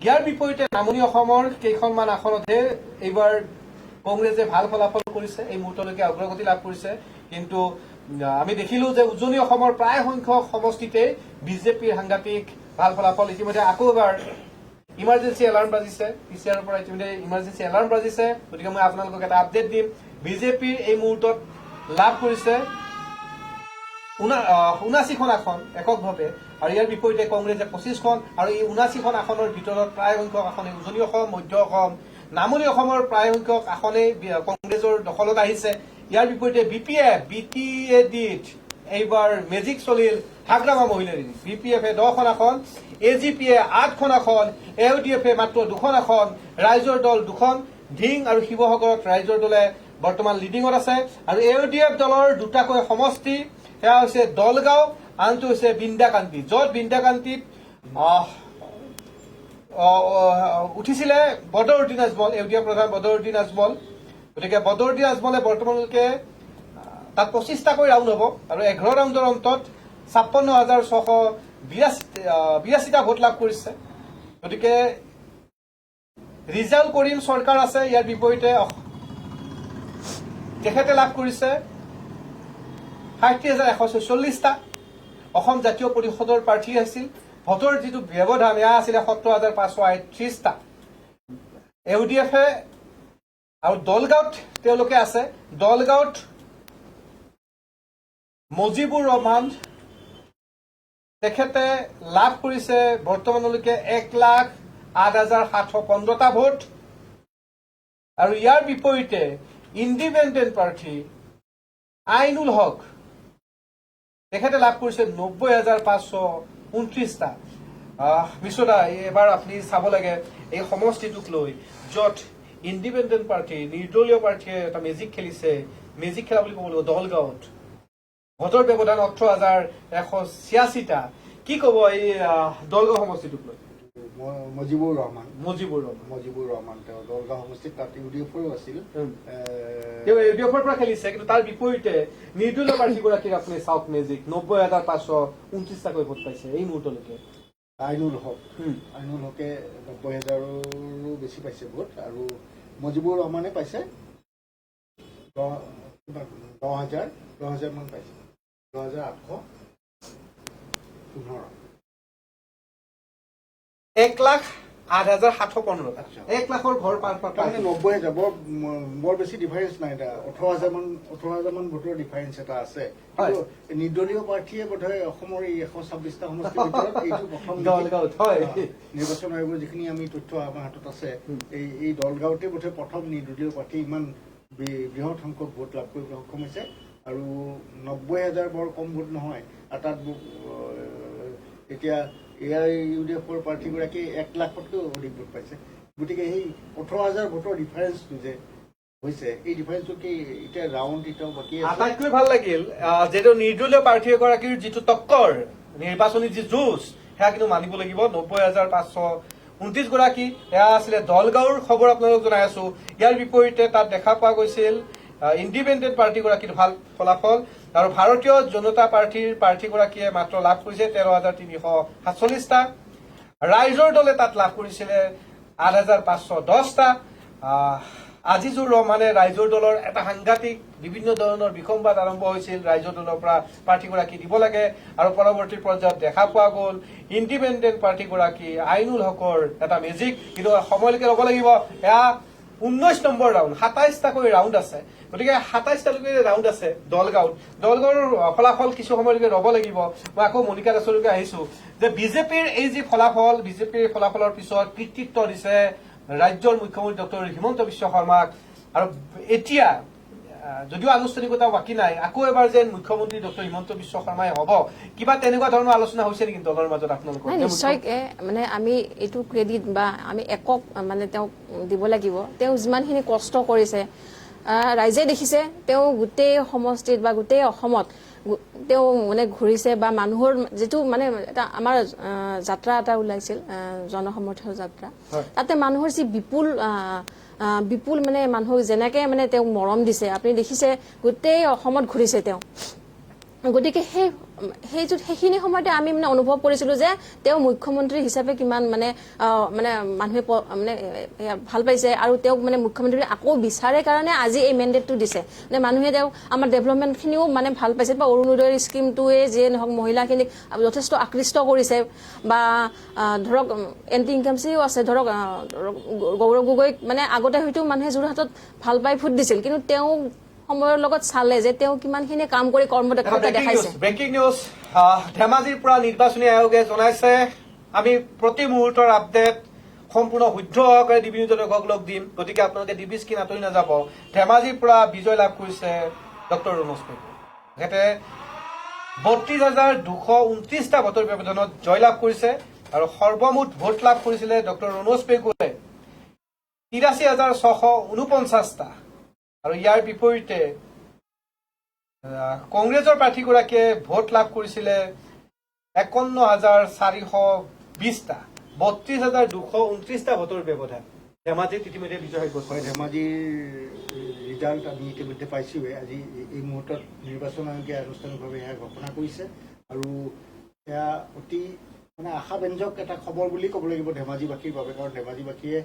ইয়াৰ বিপৰীতে নামনি অসমৰ কেইখনমান আসনতহে এইবাৰ কংগ্ৰেছে ভাল ফলাফল কৰিছে, এই মুহূৰ্তলৈকে অগ্ৰগতি লাভ কৰিছে। কিন্তু আমি দেখিলো যে উজনি অসমৰ প্ৰায় সংখ্যক সমষ্টিতে বিজেপিৰ সাংঘাতিক ভাল ফলাফল। ইতিমধ্যে আকৌ এবাৰ ইমাৰ্জেঞ্চি এলাৰ্ম বাজিছে, PCRৰ পৰা ইতিমধ্যে ইমাৰ্জেঞ্চি এলাৰ্ম বাজিছে। গতিকে মই আপোনালোকক এটা আপডেট দিম। বিজেপিৰ এই মুহূৰ্তত লাভ কৰিছে 79খন আসন এককভাৱে আৰু ইয়াৰ বিপৰীতে কংগ্ৰেছে 25খন আৰু এই 79খন আসনৰ ভিতৰত প্ৰায় সংখ্যক আসনে উজনি অসম, মধ্য অসম, নামনি অসমৰ প্ৰায় সংখ্যক আসনে কংগ্ৰেছৰ দখলত আহিছে। ইয়াৰ বিপৰীতে BTADত এইবাৰ মেজিক চলিল হাগ্ৰামা মহিলাৰী। BPFে 10খন আসন, AGPয়ে 8খন আসন, AUDFে মাত্ৰ 2খন আসন, ৰাইজৰ দল 2খন। ধিং আৰু শিৱসাগৰত ৰাইজৰ দলে বৰ্তমান লিডিঙত আছে আৰু AUDF দলৰ দুটাকৈ সমষ্টি, সেয়া হৈছে দলগাঁও, আনটো হৈছে বিন্দাকান্তি, য'ত বিন্দাকান্তিত উঠিছিলে বদৰুদ্দিন আজমল, AUDF প্ৰধান বদৰুদ্দিন আজমল। গতিকে বদৰুদ্দিন আজমলে বৰ্তমানলৈকে তাত 25টাকৈ ৰাউণ্ড হ'ব আৰু 11 ৰাউণ্ডৰ অন্তত 56,682টা ভোট লাভ কৰিছে। গতিকে ৰিজাল কৰিম চৰকাৰ আছে, ইয়াৰ বিপৰীতে তেখেতে লাভ কৰিছে 60,146টা। অসম জাতীয় পৰিষদৰ প্ৰাৰ্থী আছিল, ভোটৰ যিটো ব্যৱধান এয়া আছিলে 17,538টা। AUDFে আৰু দলগাঁৱত তেওঁলোকে আছে, দলগাঁৱত মজিবুৰ ৰহমান তেখেতে লাভ কৰিছে বৰ্তমানলৈকে 1,08,715টা ভোট আৰু ইয়াৰ বিপৰীতে ইণ্ডিপেণ্ডেণ্ট প্ৰাৰ্থী আইনুল হক তেখেতে লাভ কৰিছে 90,529টা। বিশ্বদা, এবাৰ আপুনি চাব লাগে এই সমষ্টিটোক লৈ, য'ত ইণ্ডিপেণ্ডেণ্ট প্ৰাৰ্থী, নিৰ্দলীয় প্ৰাৰ্থীয়ে এটা মেজিক খেলিছে। মেজিক খেলা বুলি ক'ব লাগিব দলগাঁৱত। ভোটৰ ব্যৱধান 18,186টা। কি ক'ব এই দলগাঁও সমষ্টিটোক লৈ? মজিবুৰ ৰহমান তেওঁ দলগাঁও সমষ্টিত তাত UDFৰো আছিল। তেওঁ UDFৰ পৰা খেলিছে, কিন্তু তাৰ বিপৰীতে নিৰ্দলীয় প্ৰাৰ্থীগৰাকীক আপুনি চাওক মেজিক 90,529টাকৈ ভোট পাইছে এই মুহূৰ্তলৈকে। আইনুল হকে 90,000ৰো বেছি পাইছে ভোট আৰু মজিবুৰ ৰহমানে পাইছে 10,000 মান পাইছে, 10,815। 1,00,000 8,715টা 1 লাখৰ ঘৰ পাৰ তাৰমানে 90,000 বৰ বেছি ডিফাৰেন্স নাই এটা 18,000 মান ভোটৰ ডিফাৰেন্স এটা আছে কিন্তু নিৰ্দলীয় প্ৰাৰ্থীয়ে বোধহয় অসমৰ এই 126টা সমষ্টিৰ ভিতৰত এইটো প্ৰথম দলগাঁৱত হয় নিৰ্বাচন আয়োগৰ যিখিনি আমি তথ্য আমাৰ হাতত আছে এই দলগাঁৱতে বোধহয় প্ৰথম নিৰ্দলীয় প্ৰাৰ্থী ইমান বৃহৎ সংখ্যক ভোট লাভ কৰিবলৈ সক্ষম হৈছে আৰু 90,000 বৰ কম ভোট নহয় আৰু তাত এতিয়া AIUDFৰ প্ৰাৰ্থীগৰাকী 1 লাখতকৈও অধিক ভোট পাইছে গতিকে সেই 18,000 ভোটৰ ডিফাৰেন্সটো যে হৈছে এই ডিফাৰেন্সটো কি এতিয়া ৰাউণ্ড এতিয়াও বাকী আছে আটাইতকৈ ভাল লাগিল যিহেতু নিৰ্দলীয় প্ৰাৰ্থী এগৰাকীৰ যিটো টক্কৰ নিৰ্বাচনী যি যুঁজ সেয়া কিন্তু মানিব লাগিব 90,529 গৰাকী এয়া আছিলে দলগাঁৱৰ খবৰ আপোনালোকক জনাই আছো ইয়াৰ বিপৰীতে তাত দেখা পোৱা গৈছিল ইণ্ডিপেণ্ডেণ্ট পাৰ্টীগৰাকীৰ ভাল ফলাফল আৰু ভাৰতীয় জনতা পাৰ্টীৰ প্ৰাৰ্থীগৰাকীয়ে মাত্ৰ লাভ কৰিছে 13,347টা ৰাইজৰ দলে তাত লাভ কৰিছিলে 8,510টা আজি যোৰ মানে ৰাইজৰ দলৰ এটা সাংঘাতিক বিভিন্ন ধৰণৰ বিসম্বাদ আৰম্ভ হৈছিল ৰাইজৰ দলৰ পৰা প্ৰাৰ্থীগৰাকী দিব লাগে আৰু পৰৱৰ্তী পৰ্যায়ত দেখা পোৱা গ'ল ইণ্ডিপেণ্ডেণ্ট প্ৰাৰ্থীগৰাকী আইনুল হকৰ এটা মেজিক কিন্তু সময়লৈকে ৰ'ব লাগিব এয়া 19 নম্বৰ ৰাউণ্ড 27টাকৈ ৰাউণ্ড আছে গতিকে 27টালৈকে ৰাউণ্ড আছে দলগাঁৱৰ ফলাফল কিছু সময়লৈকে ৰ'ব লাগিব মই আকৌ মনিকা দাসলৈকে আহিছো যে বিজেপিৰ এই যি ফলাফল বিজেপিৰ ফলাফলৰ পিছত কৃতিত্ব দিছে ৰাজ্যৰ মুখ্যমন্ত্ৰী ডক্টৰ হিমন্ত বিশ্ব শৰ্মাক আৰু এতিয়া যদিও আনুষ্ঠানিকতা বাকী নাই আকৌ এবাৰ যেন মুখ্যমন্ত্ৰী ডক্টৰ হিমন্ত বিশ্ব শৰ্মাই হ'ব কিবা তেনেকুৱা ধৰণৰ আলোচনা হৈছে নেকি দলৰ মাজত আপোনালোকৰ নিশ্চয়কে মানে আমি এইটো ক্ৰেডিট বা আমি একক মানে তেওঁক দিব লাগিব তেওঁ যিমানখিনি কষ্ট কৰিছে ৰাইজে দেখিছে তেওঁ গোটেই সমষ্টিত বা গোটেই অসমত তেওঁ মানে ঘূৰিছে বা মানুহৰ যেটো মানে এটা আমাৰ যাত্ৰা এটা ওলাইছিল জনসমৰ্থন যাত্ৰা তাতে মানুহৰ যি বিপুল মানে মানুহক যেনেকে মানে তেওঁক মৰম দিছে আপুনি দেখিছে গোটেই অসমত ঘূৰিছে তেওঁ গতিকে সেইখিনি সময়তে আমি মানে অনুভৱ কৰিছিলো যে তেওঁ মুখ্যমন্ত্ৰী হিচাপে কিমান মানে মানুহে মানে ভাল পাইছে আৰু তেওঁক মানে মুখ্যমন্ত্ৰী আকৌ বিচাৰে কাৰণে আজি এই মেণ্ডেটটো দিছে মানে মানুহে তেওঁ আমাৰ ডেভেলপমেণ্টখিনিও মানে ভাল পাইছে বা অৰুণোদয়ৰ স্কিমটোৱে যে নহওক মহিলাখিনিক যথেষ্ট আকৃষ্ট কৰিছে বা ধৰক এণ্টি ইনকামচিও আছে ধৰক গৌৰৱ গগৈক মানে আগতে হয়তো মানুহে যোৰহাটত ভাল পাই ভোট দিছিল কিন্তু তেওঁ সময়ৰ লগত চালে যে তেওঁ কিমানখিনি কাম কৰি কৰ্মদক্ষতা দেখাইছে ব্ৰেকিং নিউজ ধেমাজিৰ পৰা নিৰ্বাচনী আয়োগে জনাইছে আমি প্ৰতি মুহূৰ্তৰ আপডেট সম্পূৰ্ণ শুদ্ধ সহকাৰে ডিবি নিউজৰ দৰ্শকক দিম গতিকে আপোনালোকে ডিবি স্ক্ৰীন আঁতৰি নাযাব ধেমাজিৰ পৰা বিজয় লাভ কৰিছে ডক্টৰ ৰণোজ পেগু তেখেতে 32,229টা ভোটৰ ব্যৱধানত জয়লাভ কৰিছে আৰু সৰ্বমুঠ ভোট লাভ কৰিছিলে ডক্টৰ ৰণোজ পেগুৱে 83,649টা আৰু ইয়াৰ বিপৰীতে কংগ্ৰেছৰ প্ৰাৰ্থীগৰাকীয়ে ভোট লাভ কৰিছিলে 51,420টা 32,229টা ভোটৰ ব্যৱধান ধেমাজিত ইতিমধ্যে বিজয় হৈ গৈছে ধেমাজিৰ ৰিজাল্ট আমি ইতিমধ্যে পাইছোৱে আজি এই মুহূৰ্তত নিৰ্বাচন আয়োগে আনুষ্ঠানিকভাৱে এয়া ঘোষণা কৰিছে আৰু এয়া অতি মানে আশাব্যঞ্জক এটা খবৰ বুলি ক'ব লাগিব ধেমাজিবাসীৰ বাবে কাৰণ ধেমাজিবাসীয়ে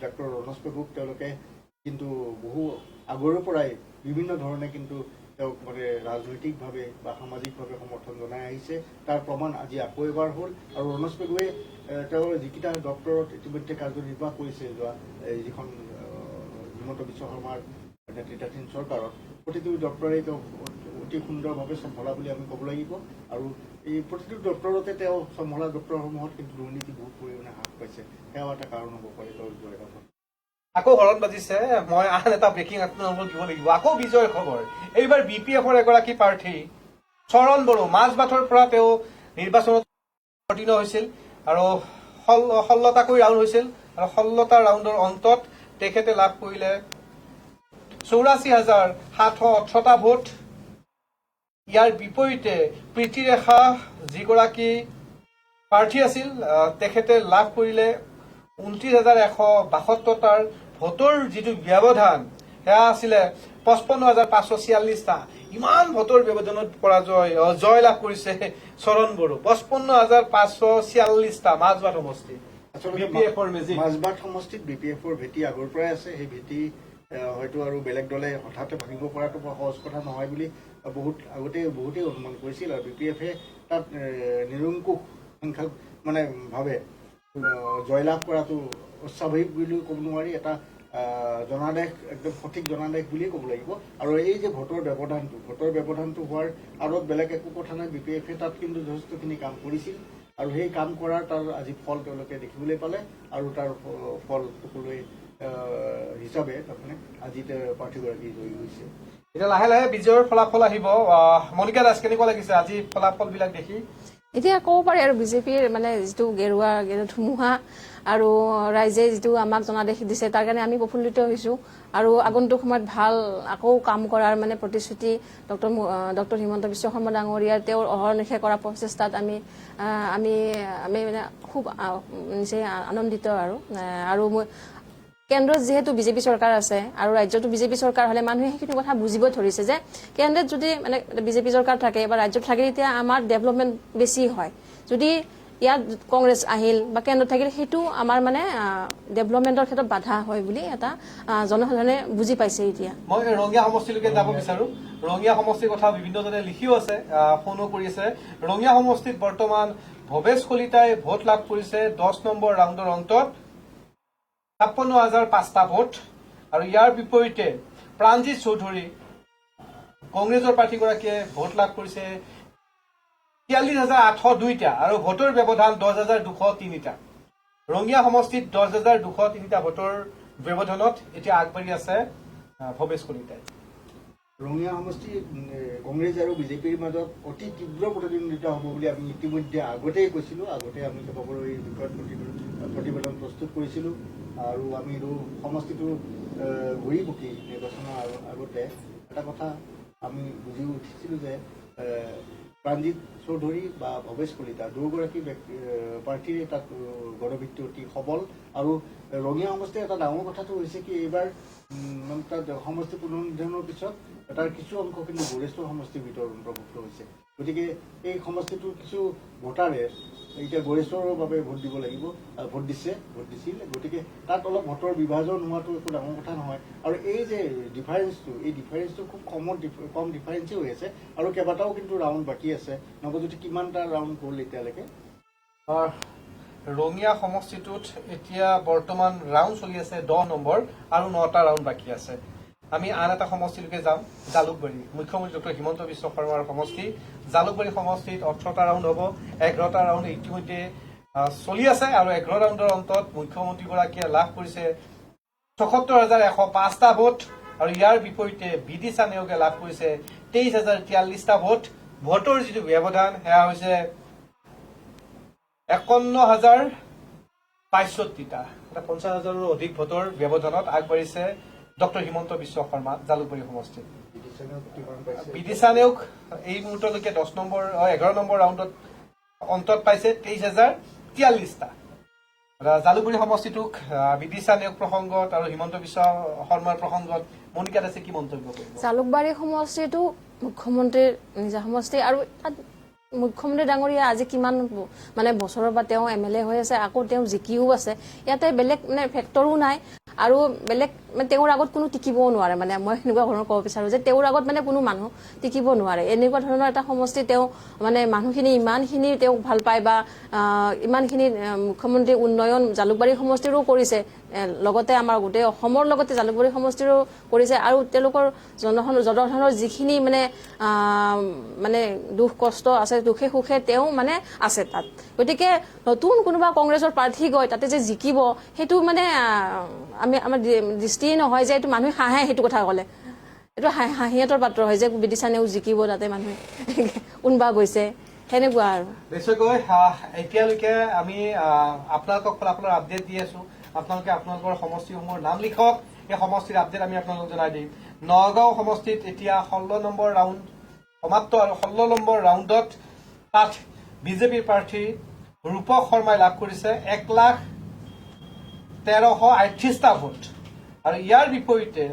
ডক্টৰ ৰণোজ পেগুক তেওঁলোকে কিন্তু বহু আগৰ পৰাই বিভিন্ন ধৰণে কিন্তু তেওঁক মানে ৰাজনৈতিকভাৱে বা সামাজিকভাৱে সমৰ্থন জনাই আহিছে তাৰ প্ৰমাণ আজি আকৌ এবাৰ হ'ল আৰু ৰণোজ পেগুৱে তেওঁৰ যিকেইটা দপ্তৰত ইতিমধ্যে কাৰ্যনিৰ্বাহ কৰিছে যোৱা যিখন হিমন্ত বিশ্ব শৰ্মাৰ নেতৃত্বাধীন চৰকাৰত প্ৰতিটো দপ্তৰে তেওঁ অতি সুন্দৰভাৱে চম্ভালা বুলি আমি ক'ব লাগিব আৰু এই প্ৰতিটো দপ্তৰতে তেওঁ চম্ভালা দপ্তৰসমূহত কিন্তু দুৰ্নীতি বহুত পৰিমাণে হ্ৰাস পাইছে সেয়াও এটা কাৰণ হ'ব পাৰে তেওঁৰ জয়লাভত আকৌ হৰণ বাজিছে মই আন এটা ব্ৰেকিং আপোনালোকক দিব লাগিব আকৌ বিজয়ৰ খবৰ এইবাৰ BPFৰ এগৰাকী প্ৰাৰ্থী চৰণ বড়ো মাজবাটৰ পৰা তেওঁ নিৰ্বাচনত অৱতীৰ্ণ হৈছিল আৰু 16টাকৈ ৰাউণ্ড হৈছিল আৰু 16টা ৰাউণ্ডৰ অন্তত তেখেতে লাভ কৰিলে 84,718টা ভোট ইয়াৰ বিপৰীতে প্ৰীতিৰেখা যিগৰাকী প্ৰাৰ্থী আছিল তেখেতে লাভ কৰিলে 29,172টাৰ ভোটৰ যিটো ব্যৱধান সেয়া আছিলে 55,546টা ইমান ভোটৰ ব্যৱধানত জয় লাভ কৰিছে চৰণ বড়ো 55,546টা মাজবাট সমষ্টি মাজবাট সমষ্টিত BPFৰ ভেটি আগৰ পৰাই আছে সেই ভেটি হয়তো আৰু বেলেগ দলে হঠাতে ভাঙিব পৰাটো সহজ কথা নহয় বুলি বহুতেই অনুমান কৰিছিল আৰু BPFে তাত নিৰংকুশ সংখ্যক মানে ভাৱে জয়লাভ কৰাটো অস্বাভাৱিক বুলিও ক'ব নোৱাৰি, এটা জনাদেশ, একদম সঠিক জনাদেশ বুলিয়ে ক'ব লাগিব। আৰু এই যে ভোটৰ ব্যৱধানটো হোৱাৰ আঁৰত বেলেগ একো কথা নাই। BPF-এ তাত কিন্তু যথেষ্টখিনি কাম কৰিছিল আৰু সেই কাম কৰাৰ তাৰ আজি ফল তেওঁলোকে দেখিবলৈ পালে আৰু তাৰ ফল সকলোৱে হিচাপে তাৰমানে আজি প্ৰাৰ্থীগৰাকী জয়ী হৈছে। এতিয়া লাহে লাহে বিজয়ৰ ফলাফল আহিব। মনিকা দাস, কেনেকুৱা লাগিছে আজি ফলাফলবিলাক দেখি? এতিয়া ক'ব পাৰি আৰু বিজেপিৰ মানে যিটো গেৰুৱা ধুমুহা আৰু ৰাইজে যিটো আমাক জনাদেশ দিছে তাৰ কাৰণে আমি প্ৰফুল্লিত হৈছোঁ আৰু আগন্তুক সময়ত ভাল আকৌ কাম কৰাৰ মানে প্ৰতিশ্ৰুতি ডক্টৰ হিমন্ত বিশ্ব শৰ্মা ডাঙৰীয়াৰ তেওঁৰ অহৰ্নিশে কৰা প্ৰচেষ্টাত আমি মানে খুব নিচেই আনন্দিত আৰু কেন্দ্ৰত যিহেতু বিজেপি চৰকাৰ আছে আৰু ৰাজ্যতো বিজেপি চৰকাৰ হ'লে মানুহে সেইখিনি কথা বুজিব ধৰিছে যে কেন্দ্ৰত যদি মানে বিজেপি চৰকাৰ থাকে বা ৰাজ্যত থাকে তেতিয়া আমাৰ ডেভেলপমেণ্ট বেছি হয়। যদি ইয়াত কংগ্ৰেছ আহিল বা কেন্দ্ৰত থাকিল সেইটো আমাৰ মানে ডেভেলপমেণ্টৰ ক্ষেত্ৰত বাধা হয় বুলি এটা জনসাধাৰণে বুজি পাইছে। এতিয়া মই ৰঙিয়া সমষ্টিলৈকে যাব বিচাৰো। ৰঙিয়া সমষ্টিৰ কথা বিভিন্নজনে লিখিও আছে, ফোনো কৰি আছে। ৰঙিয়া সমষ্টিত বৰ্তমান ভৱেশ কলিতাই ভোট লাভ কৰিছে 10 নম্বৰ ৰাউণ্ডৰ অন্তত 56,500টা ভোট আৰু ইয়াৰ বিপৰীতে প্ৰাণজিৎ চৌধুৰী কংগ্ৰেছৰ প্ৰাৰ্থীগৰাকীয়ে ভোট লাভ কৰিছে 43,802টা আৰু ভোটৰ ব্যৱধান 10,203টা। ৰঙিয়া সমষ্টিত 10,203টা ভোটৰ ব্যৱধানত এতিয়া আগবাঢ়ি আছে ভৱেশ কলিতাই। ৰঙিয়া সমষ্টি কংগ্ৰেছ আৰু বিজেপিৰ মাজত অতি তীব্ৰ প্ৰতিদ্বন্দ্বিতা হ'ব বুলি আমি ইতিমধ্যে আগতেই কৈছিলোঁ। আগতে আমি কেইবাবাৰো এই বিষয়ত প্ৰতিবেদন প্ৰস্তুত কৰিছিলোঁ আৰু আমি সমষ্টিটো ঘূৰি পকি নিৰ্বাচনৰ আগতে এটা কথা আমি বুজি উঠিছিলোঁ যে প্ৰাণজিৎ চৌধুৰী বা ভৱেশ কলিতা দুয়োগৰাকী প্ৰাৰ্থীৰে তাত গণভিত্তি অতি সবল। আৰু ৰঙিয়া সমষ্টিৰ এটা ডাঙৰ কথাটো হৈছে কি এইবাৰ তাত সমষ্টি পুনৰ্নিৰ্ধাৰণৰ পিছত তাৰ কিছু অংশ কিন্তু গৌৰেশ্বৰ সমষ্টিৰ ভিতৰত অন্তৰ্ভুক্ত হৈছে। গতিকে এই সমষ্টিটোৰ কিছু ভোটাৰে এতিয়া গৌৰেশ্বৰৰ বাবে ভোট দিব লাগিব, ভোট দিছিল। গতিকে তাত অলপ ভোটৰ বিভাজন হোৱাটো একো ডাঙৰ কথা নহয়। আৰু এই যে ডিফাৰেন্সটো খুব কম ডিফাৰেন্সেই হৈ আছে আৰু কেইবাটাও কিন্তু ৰাউণ্ড বাকী আছে। নৱজ্যোতি, কিমানটা ৰাউণ্ড হ'ল এতিয়ালৈকে? ৰঙিয়া সমষ্টিটোত এতিয়া বৰ্তমান ৰাউণ্ড চলি আছে 10 নম্বৰ আৰু 9টা ৰাউণ্ড বাকী আছে। আমি আন এটা সমষ্টিলৈকে যাম, জালুকবাৰী। মুখ্যমন্ত্ৰী ডক্টৰ হিমন্ত বিশ্ব শৰ্মাৰ সমষ্টি জালুকবাৰী সমষ্টিত 18টা ৰাউণ্ড হ'ব। 11টা ৰাউণ্ড ইতিমধ্যে চলি আছে আৰু 11 ৰাউণ্ডৰ অন্তত মুখ্যমন্ত্ৰীগৰাকীয়ে লাভ কৰিছে 76,105টা ভোট আৰু ইয়াৰ বিপৰীতে বিদিশা নেওগে লাভ কৰিছে 23,043টা ভোট। ভোটৰ যিটো ব্যৱধান সেয়া হৈছে 51,065টা। 50,000ৰো অধিক ভোটৰ ব্যৱধানত আগবাঢ়িছে ডক্টৰ হিমন্ত বিশ্ব শৰ্মা জালুকবাৰী সমষ্টিত। বিদিশা নেওগ এই মুহূৰ্তলৈকে 11 নম্বৰ ৰাউণ্ডত অন্তত পাইছে 23,043টা। জালুকবাৰী সমষ্টিটোক বিদিশা নেওগ প্ৰসংগত আৰু হিমন্ত বিশ্ব শৰ্মাৰ প্ৰসংগত মনিকা দাসে কি মন্তব্য কৰিব? জালুকবাৰী সমষ্টিটো মুখ্যমন্ত্ৰীৰ নিজা সমষ্টি আৰু তাত মুখ্যমন্ত্ৰী ডাঙৰীয়া আজি কিমান মানে বছৰৰ পৰা তেওঁ MLA হৈ আছে, আকৌ তেওঁ জিকিও আছে। ইয়াতে বেলেগ মানে ফেক্টৰো নাই আৰু বেলেগ মানে তেওঁৰ আগত কোনো টিকিবও নোৱাৰে। মানে মই সেনেকুৱা ধৰণৰ ক'ব বিচাৰোঁ যে তেওঁৰ আগত মানে কোনো মানুহ টিকিব নোৱাৰে। এনেকুৱা ধৰণৰ এটা সমষ্টি তেওঁ মানে মানুহখিনি ইমানখিনি তেওঁক ভাল পায় বা ইমানখিনি মুখ্যমন্ত্ৰী উন্নয়ন জালুকবাৰী সমষ্টিৰো কৰিছে, লগতে আমাৰ গোটেই অসমৰ লগতে জালুকবাৰী সমষ্টিৰো কৰিছে আৰু তেওঁলোকৰ জনসাধাৰণৰ যিখিনি মানে দুখ কষ্ট আছে, দুখে সুখে তেওঁ মানে আছে তাত। গতিকে নতুন কোনোবা কংগ্ৰেছৰ প্ৰাৰ্থী গৈ তাতে যে জিকিব সেইটো মানে আমাৰ দৃষ্টি নহয় যে এইটো মানুহে হাঁহে। সেইটো কথা ক'লে এইটো হাঁহিয়াতৰ পাত্ৰ হয় যে বিদিশা নেওগ জিকিব, তাতে মানুহে কোনোবা গৈছে সেনেকুৱা আৰু। নিশ্চয়কৈ এতিয়ালৈকে আমি আপোনালোকক ফলাফলৰ আপডেট দি আছো। আপোনালোকে আপোনালোকৰ সমষ্টিসমূহৰ নাম লিখক, এই সমষ্টিৰ আপডেট আমি আপোনালোকক জনাই দিম। নগাঁও সমষ্টিত এতিয়া 16 নম্বৰ ৰাউণ্ড সমাপ্ত আৰু 16 নম্বৰ ৰাউণ্ডত তাত বিজেপিৰ প্ৰাৰ্থী ৰূপক শৰ্মাই লাভ কৰিছে 1,13,38টা ভোট আৰু ইয়াৰ বিপৰীতে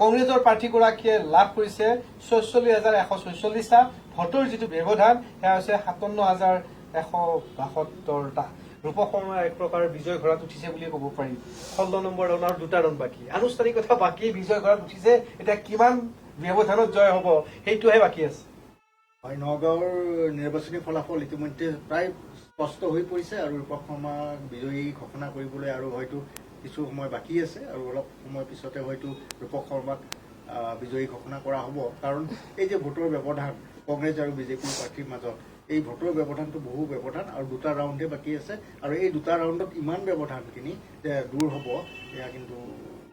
কংগ্ৰেছৰ প্ৰাৰ্থীগৰাকীয়ে লাভ কৰিছে 46,146টা। ভোটৰ যিটো ব্যৱধান সেয়া হৈছে 57,172টা। ৰূপক শৰ্মা এক প্ৰকাৰ বিজয় ঘোঁৰাত উঠিছে বুলিয়ে ক'ব পাৰি। 16 নম্বৰ ৰাউণ্ড আৰু 2টা ৰাউণ্ড বাকী, আনুষ্ঠানিকতা বাকী। বিজয় ঘোঁৰাত উঠিছে, এতিয়া কিমান ব্যৱধানত জয় হ'ব সেইটোহে বাকী আছে। হয়, নগাঁৱৰ নিৰ্বাচনী ফলাফল ইতিমধ্যে প্ৰায় স্পষ্ট হৈ পৰিছে আৰু ৰূপক শৰ্মাক বিজয়ী ঘোষণা কৰিবলৈ আৰু হয়তো কিছু সময় বাকী আছে আৰু অলপ সময় পিছতে হয়তো ৰূপক শৰ্মাক বিজয়ী ঘোষণা কৰা হ'ব। কাৰণ এই যে ভোটৰ ব্যৱধান কংগ্ৰেছ আৰু বিজেপিৰ প্ৰাৰ্থীৰ মাজত, এই ভোটৰ ব্যৱধানটো বহু ব্যৱধান আৰু দুটা ৰাউণ্ডহে বাকী আছে আৰু এই দুটা ৰাউণ্ডত ইমান ব্যৱধানখিনি যে দূৰ হ'ব এয়া কিন্তু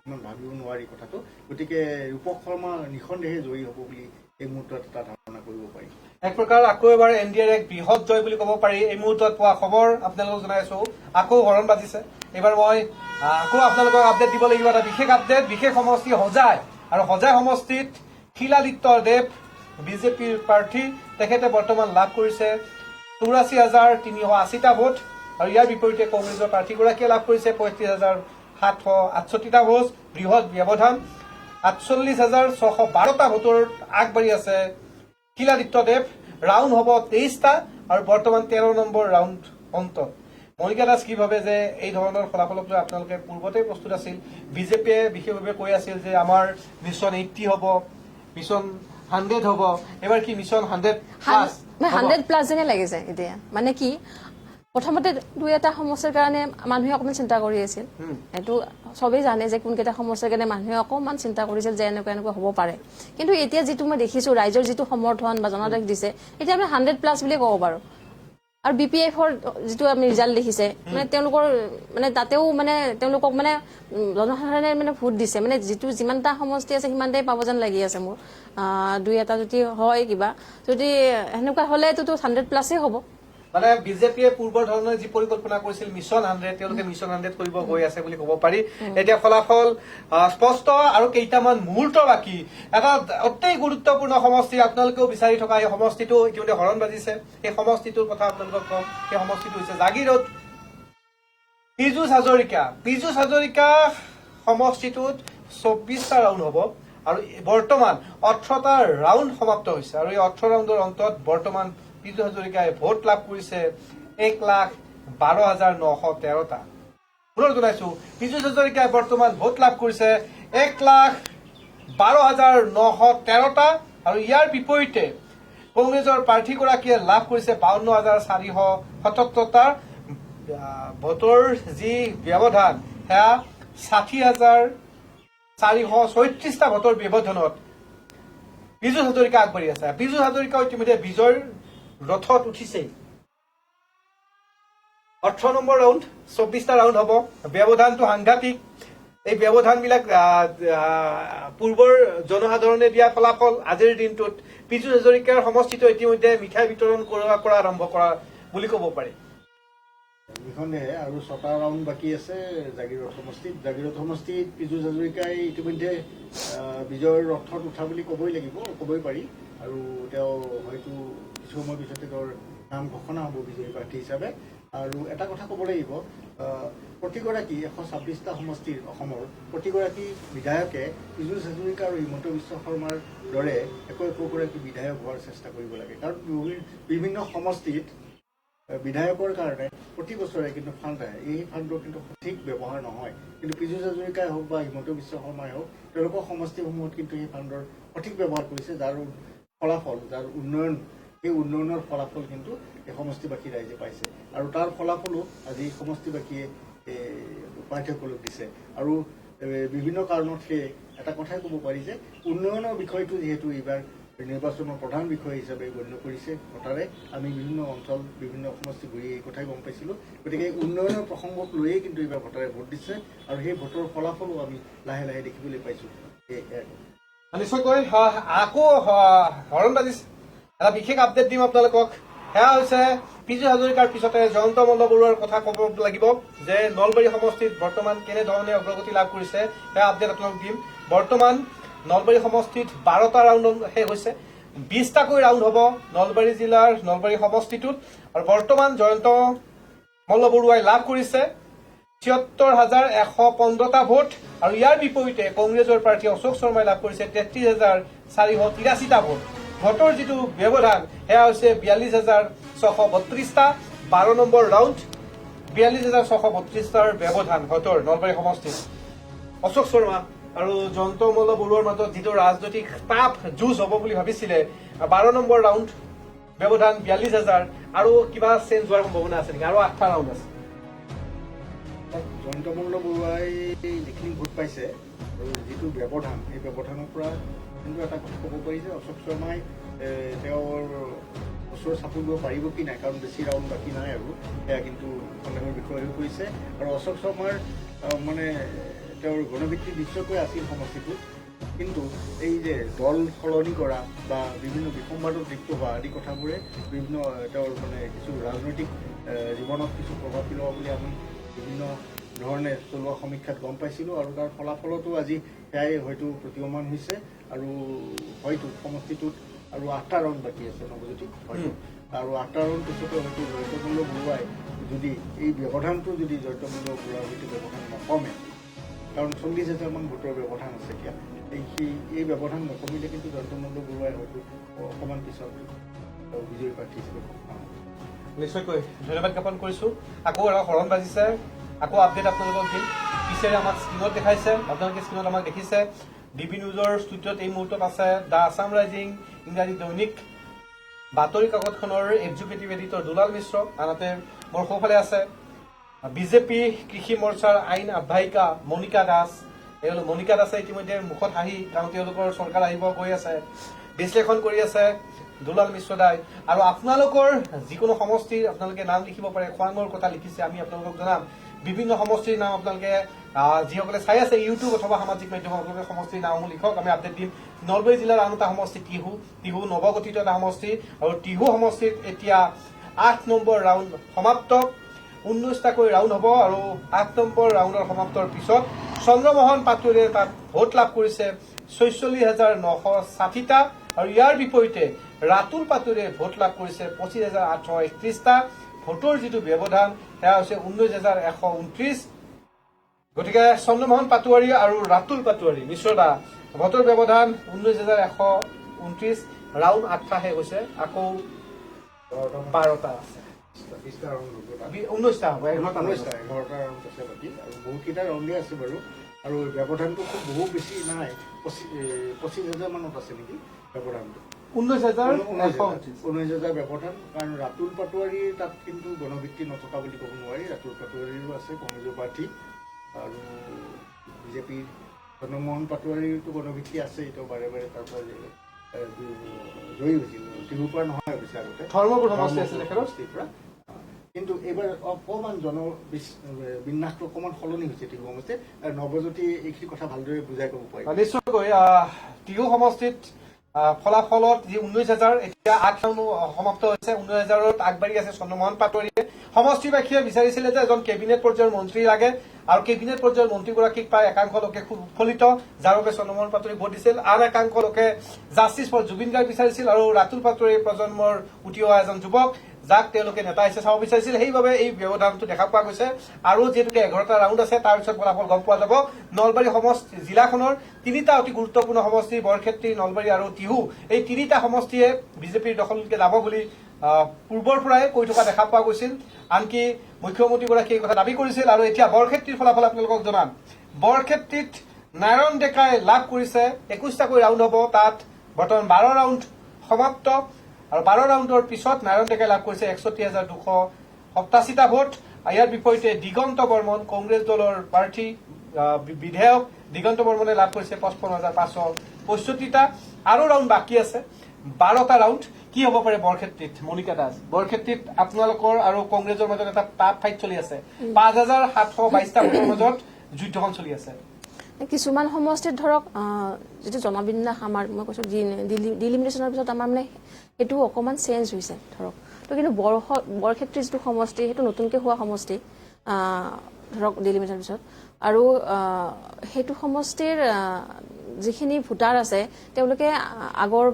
ইমান ভাবিব নোৱাৰি কথাটো। গতিকে ৰূপক শৰ্মা নিঃসন্দেহে জয়ী হ'ব বুলি এই মুহূৰ্তত এটা ধাৰণা কৰিব পাৰি। এক প্ৰকাৰ আকৌ এবাৰ NDAৰ এক বৃহৎ জয় বুলি ক'ব পাৰি। এই মুহূৰ্তত পোৱা খবৰ আপোনালোকক জনাইছো, আকৌ হৰণ বাজিছে। এইবাৰ মই আকৌ আপোনালোকক আপডেট দিব লাগিব, এটা বিশেষ আপডেট, বিশেষ সমষ্টি হোজাই, আৰু হোজাই সমষ্টিত শিলাদিত্য দেৱ বিজেপিৰ প্ৰাৰ্থী, তেখেতে বৰ্তমান লাভ কৰিছে 84,380টা ভোট আৰু ইয়াৰ বিপৰীতে কংগ্ৰেছৰ প্ৰাৰ্থীগৰাকীয়ে লাভ কৰিছে 35,768টা ভোট। বৃহৎ ব্যৱধান 48,612টা ভোটৰ আগবাঢ়ি আছে শিলাদিত্য দেৱ। ৰাউণ্ড হ'ব 23টা আৰু বৰ্তমান 13 নম্বৰ ৰাউণ্ড অন্তত। মনিকা দাস কি ভাবে যে এই ধৰণৰ ফলাফলক লৈ আপোনালোকে পূৰ্বতেই প্ৰস্তুত আছিল? বিজেপিয়ে বিশেষভাৱে কৈ আছিল যে আমাৰ মিছন 80 হ'ব, মিছন 100 হ'ব, এবাৰ কি মিছন 100+? 100+ যেনে লাগিছে এতিয়া। মানে কি, প্ৰথমতে 2-এটা সমস্যাৰ কাৰণে মানুহে অকণমান চিন্তা কৰি আছিল। এইটো চবেই জানে যে কোনকেইটা সমস্যাৰ কাৰণে মানুহে অকণমান চিন্তা কৰিছিল যে এনেকুৱা হ'ব পাৰে। কিন্তু এতিয়া যিটো মই দেখিছোঁ, ৰাইজৰ যিটো সমৰ্থন বা জনাদেশ দিছে, এতিয়া আমি 100+ বুলিয়ে ক'ব পাৰোঁ। আৰু BPFৰ যিটো আমি ৰিজাল্ট দেখিছে, মানে তেওঁলোকৰ মানে তাতেও মানে তেওঁলোকক মানে জনসাধাৰণে মানে ভোট দিছে, মানে যিটো যিমানটা সমষ্টি আছে সিমানটাই পাব যেন লাগি আছে মোৰ। 2-এটা যদি হয় কিবা, যদি সেনেকুৱা হ'লেতো 100+এ হ'ব। মানে বিজেপিয়ে পূৰ্বৰ ধৰণে যি পৰিকল্পনা কৰিছিল মিছন 100, তেওঁলোকে মিছন 100 কৰিব গৈ আছে বুলি ক'ব পাৰি। এতিয়া ফলাফল স্পষ্ট আৰু কেইটামান মুহূৰ্ত বাকী। এটা অতি গুৰুত্বপূৰ্ণ সমষ্টি, আপোনালোকেও বিচাৰি থকা এই সমষ্টিটো ইতিমধ্যে হৰণ বাজিছে। সেই সমষ্টিটোৰ কথা আপোনালোকক কম। সেই সমষ্টিটো হৈছে জাগিৰোড। পীযুষ হাজৰিকা সমষ্টিটোত 24টা ৰাউণ্ড হ'ব আৰু বৰ্তমান 18টা ৰাউণ্ড সমাপ্ত হৈছে আৰু এই 18 ৰাউণ্ডৰ অন্তত বৰ্তমান পীযুষ হাজৰিকাই ভোট লাভ কৰিছে 1,12,913টা। পুনৰ জনাইছো, পীযুষ হাজৰিকাই বৰ্তমান ভোট লাভ কৰিছে 1,12,913টা আৰু ইয়াৰ বিপৰীতে কংগ্ৰেছৰ প্ৰাৰ্থীগৰাকীয়ে লাভ কৰিছে 52,477টা। ভোটৰ যি ব্যৱধান সেয়া 60,434টা ভোটৰ ব্যৱধানত পীযুষ হাজৰিকা আগবাঢ়ি আছে। পীযুষ হাজৰিকা ইতিমধ্যে বিজয়ৰ ৰথত উঠিছেই। 18 নম্বৰ ৰাউণ্ড, 24টা ৰাউণ্ড হ'ব। ব্যৱধানটো সাংঘাতিক। এই ব্যৱধানবিলাক পূৰ্বৰ জনসাধাৰণে দিয়া ফলাফল আজিৰ দিনটোত পীযুষ হাজৰিকাৰ সমষ্টিটো ইতিমধ্যে মিঠাই বিতৰণ কৰা আৰম্ভ কৰা বুলি ক'ব পাৰি। নিঃসন্দেহে আৰু 6টা ৰাউণ্ড বাকী আছে জাগিৰোড সমষ্টিত। জাগিৰোড সমষ্টিত পীযুষ হাজৰিকাই ইতিমধ্যে বিজয়ৰ ৰথত উঠা বুলি ক'বই পাৰি আৰু তেওঁ হয়তো কিছু সময় পিছতে তেওঁৰ নাম ঘোষণা হ'ব বিজয়ী প্ৰাৰ্থী হিচাপে। আৰু এটা কথা ক'ব লাগিব, প্ৰতিগৰাকী 126টা সমষ্টিৰ অসমৰ প্ৰতিগৰাকী বিধায়কে পীযুষ হাজৰিকা আৰু হিমন্ত বিশ্ব শৰ্মাৰ দৰে একোগৰাকী বিধায়ক হোৱাৰ চেষ্টা কৰিব লাগে। কাৰণ বিভিন্ন সমষ্টিত বিধায়কৰ কাৰণে প্ৰতি বছৰে কিন্তু ফাণ্ড আহে, এই ফাণ্ডৰ কিন্তু সঠিক ব্যৱহাৰ নহয়। কিন্তু পীযুষ হাজৰিকাই হওক বা হিমন্ত বিশ্ব শৰ্মাই হওক, তেওঁলোকৰ সমষ্টিসমূহত কিন্তু এই ফাণ্ডৰ সঠিক ব্যৱহাৰ কৰিছে, যাৰ ফলাফল, যাৰ উন্নয়ন, সেই উন্নয়নৰ ফলাফল কিন্তু এই সমষ্টিবাসী ৰাইজে পাইছে আৰু তাৰ ফলাফলো আজি সমষ্টিবাসীয়ে প্ৰাৰ্থীসকলক দিছে। আৰু বিভিন্ন কাৰণত সেই এটা কথাই ক'ব পাৰি যে উন্নয়নৰ বিষয়টো যিহেতু এইবাৰ নিৰ্বাচনৰ প্ৰধান বিষয় হিচাপে গণ্য কৰিছে ভোটাৰে, আমি বিভিন্ন অঞ্চল, বিভিন্ন সমষ্টি ঘূৰি এই কথাই গম পাইছিলোঁ। গতিকে উন্নয়নৰ প্ৰসংগক লৈয়ে কিন্তু এইবাৰ ভোটাৰে ভোট দিছে আৰু সেই ভোটৰ ফলাফলো আমি লাহে লাহে দেখিবলৈ পাইছোঁ। নিশ্চয়কৈ আকৌ হৰণ বাজিছে। এটা বিশেষ আপডেট দিম আপোনালোকক। সেয়া হৈছে পীযুষ হাজৰিকাৰ পিছতে জয়ন্ত মল্লবৰুৱাৰ কথা ক'ব লাগিব যে নলবাৰী সমষ্টিত বৰ্তমান কেনেধৰণে অগ্ৰগতি লাভ কৰিছে সেয়া আপডেট আপোনালোক দিম। বৰ্তমান নলবাৰী সমষ্টিত 12টা ৰাউণ্ড শেষ হৈছে, 20টাকৈ ৰাউণ্ড হ'ব নলবাৰী জিলাৰ নলবাৰী সমষ্টিটোত আৰু বৰ্তমান জয়ন্ত মল্লবৰুৱাই লাভ কৰিছে 76,115টা ভোট আৰু ইয়াৰ বিপৰীতে কংগ্ৰেছৰ প্ৰাৰ্থী অশোক শৰ্মাই লাভ কৰিছে 33,483টা ভোট। ভোটৰ যিটো ব্যৱধান সেয়া হৈছে 42,632টা। 12 নম্বৰ ৰাউণ্ড, 42,632টাৰ ব্যৱধান ভোটৰ নলবাৰী সমষ্টিত। অশোক শৰ্মা আৰু জয়ন্ত মল্লবৰুৱাৰ মাজত যিটো ৰাজনৈতিক তাপ যুঁজ হ'ব বুলি ভাবিছিলে, 12 নম্বৰ ৰাউণ্ড ব্যৱধান 42,000 আৰু কিবা চেঞ্জ হোৱাৰ সম্ভাৱনা আছে নেকি আৰু 8টা ৰাউণ্ড আছে জয়ন্তমল্ল বৰুৱাই যিখিনি ভোট পাইছে আৰু যিটো ব্যৱধান এই ব্যৱধানৰ পৰা কিন্তু এটা কথা ক'ব পাৰি যে অশোক শৰ্মাই তেওঁৰ ওচৰ চাপি দিব পাৰিব কি নাই কাৰণ বেছি ৰাউণ্ড বাকী নাই আৰু সেয়া কিন্তু সন্দেহৰ বিষয় হৈ পৰিছে আৰু অশোক শৰ্মাৰ মানে তেওঁৰ গণভিত্তিক নিশ্চয়কৈ আছিল সমষ্টিটোত কিন্তু এই যে দল সলনি কৰা বা বিভিন্ন বিসম্বাদত লিপ্ত হোৱা আদি কথাবোৰে বিভিন্ন তেওঁৰ মানে কিছু ৰাজনৈতিক জীৱনত কিছু প্ৰভাৱ পেলোৱা বুলি আমি বিভিন্ন ধৰণে চলোৱা সমীক্ষাত গম পাইছিলোঁ আৰু তাৰ ফলাফলতো আজি সেয়াই হয়তো প্ৰতীয়মান হৈছে আৰু হয়তো সমষ্টিটোত আৰু 8টা ৰাউণ্ড বাকী আছে নৱজ্যোতি হয়তো আৰু 8টা ৰাউণ্ড পিছতে হয়তো জয়ন্তমল্ল বৰুৱাই যদি এই ব্যৱধানটো যদি জয়ন্তমল্ল বৰুৱাৰ সৈতে ব্যৱধান নকমে কাৰণ 40,000 ভোটৰ ব্যৱধান আছে এতিয়া এই ব্যৱধান নকমিলে কিন্তু জয়ন্তমল্ল বৰুৱাই হয়তো অকণমান পিছত বিজয়ী প্ৰাৰ্থী হিচাপে নিশ্চয়কৈ ধন্যবাদ জ্ঞাপন কৰিছোঁ আকৌ এটা হৰণ বাজিছে আকৌ আপডেট আপোনালোকক দিম পিছেৰে আমাক স্ক্ৰীণত দেখাইছে আপোনালোকে স্ক্ৰীণত আমাক দেখিছে ডিবি নিউজৰ ষ্টুডিঅ'ত এই মুহূৰ্তত আছে দ্য আছাম ৰাইজিং ইংৰাজী দৈনিক বাতৰি কাকতখনৰ এক্সিকিউটিভ এডিটৰ দুলাল মিশ্ৰ আনহাতে মোৰ সোঁফালে আছে বিজেপি কৃষি মৰ্চাৰ আইন আহ্বায়িকা মনিকা দাস এওঁলোক মনিকা দাসে ইতিমধ্যে মুখত হাঁহি কাৰণ তেওঁলোকৰ চৰকাৰ আহিব গৈ আছে বিশ্লেষণ কৰি আছে দুলাল মিশ্ৰ দাই আৰু আপোনালোকৰ যিকোনো সমষ্টিৰ আপোনালোকে নাম লিখিব পাৰে খোৱাঙৰ কথা লিখিছে আমি আপোনালোকক জনাম বিভিন্ন সমষ্টিৰ নাম আপোনালোকে যিসকলে চাই আছে ইউটিউব অথবা সামাজিক মাধ্যমত আপোনালোকে সমষ্টিৰ নামসমূহ লিখক আমি আপডেট দিম নলবাৰী জিলাৰ আন এটা সমষ্টি টিহু নৱগঠিত এটা সমষ্টি আৰু টিহু সমষ্টিত এতিয়া 8 নম্বৰ ৰাউণ্ড সমাপ্ত 19টাকৈ ৰাউণ্ড হ'ব আৰু 8 নম্বৰ ৰাউণ্ডৰ সমাপ্তৰ পিছত চন্দ্ৰমোহন পাটোৱাৰীয়ে তাত ভোট লাভ কৰিছে 46,960টা আৰু ইয়াৰ বিপৰীতে ৰাতুল পাটোৱাৰীয়ে ভোট লাভ কৰিছে 25,831টা ভোটৰ যিটো ব্যৱধান সেয়া হৈছে 19,129 গতিকে চন্দ্ৰমোহন পাটোৱাৰী আৰু ৰাতুল পাটোৱাৰী মিশ্ৰদা ভোটৰ ব্যৱধান 19,129 ৰাউণ্ড 8টা শেষ হৈছে আকৌ 12টা আছে 20টা ৰাউণ্ড হ'ব 19টা হ'ব 11টা ৰাউণ্ড আছে বাকী আৰু বহুতকেইটা ৰাউণ্ডে আছে বাৰু আৰু ব্যৱধানটো খুব বহু বেছি নাই 25,000 মানত আছে নেকি ব্যৱধানটো 19,000 ব্যৱধান কাৰণ ৰাতুল পাটোৱাৰীৰ তাত কিন্তু গণভিত্তি নথকা বুলি ক'ব নোৱাৰি ৰাতুল পাটোৱাৰীৰো আছে কংগ্ৰেছৰ প্ৰাৰ্থী আৰু বিজেপিৰ চন্দ্ৰমোহন পাটোৱাৰীৰতো গণভিত্তি আছে এইটো বাৰে বাৰে তাৰ পৰা জয়ী হৈছিল টিহুৰ পৰা নহয় অৱশ্যে আগতে ধৰ্মপুৰ সমষ্টি আছিল সমষ্টিৰ পৰা কিন্তু এইবাৰ অকণমান বিন্যাসটো অকণমান সলনি হৈছে টিহু সমষ্টিত আৰু নৱজ্যোতি এইখিনি কথা ভালদৰে বুজাই ক'ব পাৰিব নিশ্চয়কৈ টিহু সমষ্টিত ফলাফলত যি 19,000 এতিয়া 8 ৰাউণ্ড সমাপ্ত হৈছে 19,000ত আগবাঢ়ি আছে চন্দ্ৰমোহন পাটোৱাৰীয়ে সমষ্টিবাসীয়ে বিচাৰিছিলে যে এজন কেবিনেট পৰ্যায়ৰ মন্ত্ৰী লাগে আৰু কেবিনেট পৰ্যায়ৰ মন্ত্ৰীগৰাকীক প্ৰায় একাংশ লোকে খুব উৎফুল্লিত যাৰ বাবে চন্দ্ৰমোহন পাটোৱাৰীক ভোট দিছিল আন একাংশ লোকে জাষ্টিছ ফৰ জুবিন গাৰ্গ বিচাৰিছিল আৰু ৰাতুল পাটোৱাৰী প্ৰজন্মৰ উঠি অহা এজন যুৱক যাক তেওঁলোকে নেতা হিচাপে চাব বিচাৰিছিল সেইবাবে এই ব্যৱধানটো দেখা পোৱা গৈছে আৰু যিহেতুকে 11টা ৰাউণ্ড আছে তাৰ পিছত ফলাফল গম পোৱা যাব নলবাৰী সমষ্টি জিলাখনৰ 3টা অতি গুৰুত্বপূৰ্ণ সমষ্টি বৰক্ষেত্ৰী নলবাৰী আৰু টিহু এই 3টা সমষ্টিয়ে বিজেপিৰ দখললৈকে যাব বুলি পূৰ্বৰ পৰাই কৈ থকা দেখা পোৱা গৈছিল আনকি মুখ্যমন্ত্ৰীগৰাকীয়ে এই কথা দাবী কৰিছিল আৰু এতিয়া বৰক্ষেত্ৰীৰ ফলাফল আপোনালোকক জনাম বৰক্ষেত্ৰীত নাৰায়ণ ডেকাই লাভ কৰিছে 21টাকৈ ৰাউণ্ড হ'ব তাত বৰ্তমান 12 ৰাউণ্ড সমাপ্ত আৰু 12 ৰাউণ্ডৰ পিছত নাৰায়ণ ডেকাই লাভ কৰিছে 61,287টা ভোট ইয়াৰ বিপৰীতে দিগন্ত বৰ্মন কংগ্ৰেছ দলৰ প্ৰাৰ্থী বিধায়ক দিগন্ত বৰ্মনে লাভ কৰিছে 55,565টা আৰু ৰাউণ্ড বাকী আছে 12টা ৰাউণ্ড কি হ'ব পাৰে বৰক্ষেত্ৰীত মনিকা দাস বৰক্ষেত্ৰীত আপোনালোকৰ আৰু কংগ্ৰেছৰ মাজত এটা টাফ ফাইট চলি আছে 5,722টা ভোটৰ মাজত যুদ্ধখন চলি আছে কিছুমান সমষ্টিত ধৰক যিটো জনবিন্যাস আমাৰ মই কৈছোঁ ডিলিমিনেশ্যনৰ পিছত আমাৰ মানে সেইটো অকণমান চেঞ্জ হৈছে ধৰক তো কিন্তু বৰক্ষেত্ৰীৰ যিটো সমষ্টি সেইটো নতুনকৈ হোৱা সমষ্টি ধৰক ডিলিমিনেশ্যনৰ পিছত আৰু সেইটো সমষ্টিৰ যিখিনি ভোটাৰ আছে তেওঁলোকে আগৰ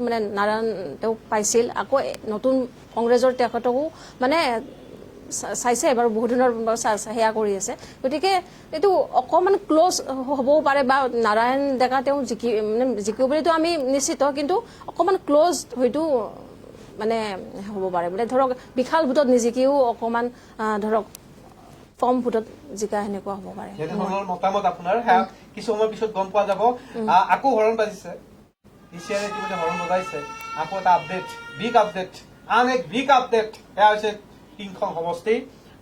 মানে নাৰায়ণ তেওঁক পাইছিল আকৌ নতুন কংগ্ৰেছৰ তেখেতকো মানে চাইছে বাৰু বহুত দিনৰ সেয়া কৰি আছে গতিকে এইটো অকণমান ক্লজ হ'বও পাৰে বা নাৰায়ণ ডেকা তেওঁ জিকিব বুলিতো আমি নিশ্চিত কিন্তু অকণমান ক্লজ হয়তো মানে হ'ব পাৰে মানে ধৰক বিশাল ভোটত নিজিকিও অকণমান ধৰক কম ভোটত জিকা সেনেকুৱা হ'ব পাৰে মতামত আপোনাৰ কিছু সময়ৰ পিছত গম পোৱা যাব আকৌ হৰণ বাজিছে ইচিআৰে ইতিমধ্যে হৰণ বজাইছে আকৌ এটা আপডেট, বিগ আপডেট, আন এক বিগ আপডেট। সেয়া হৈছে টিংখং সমষ্টি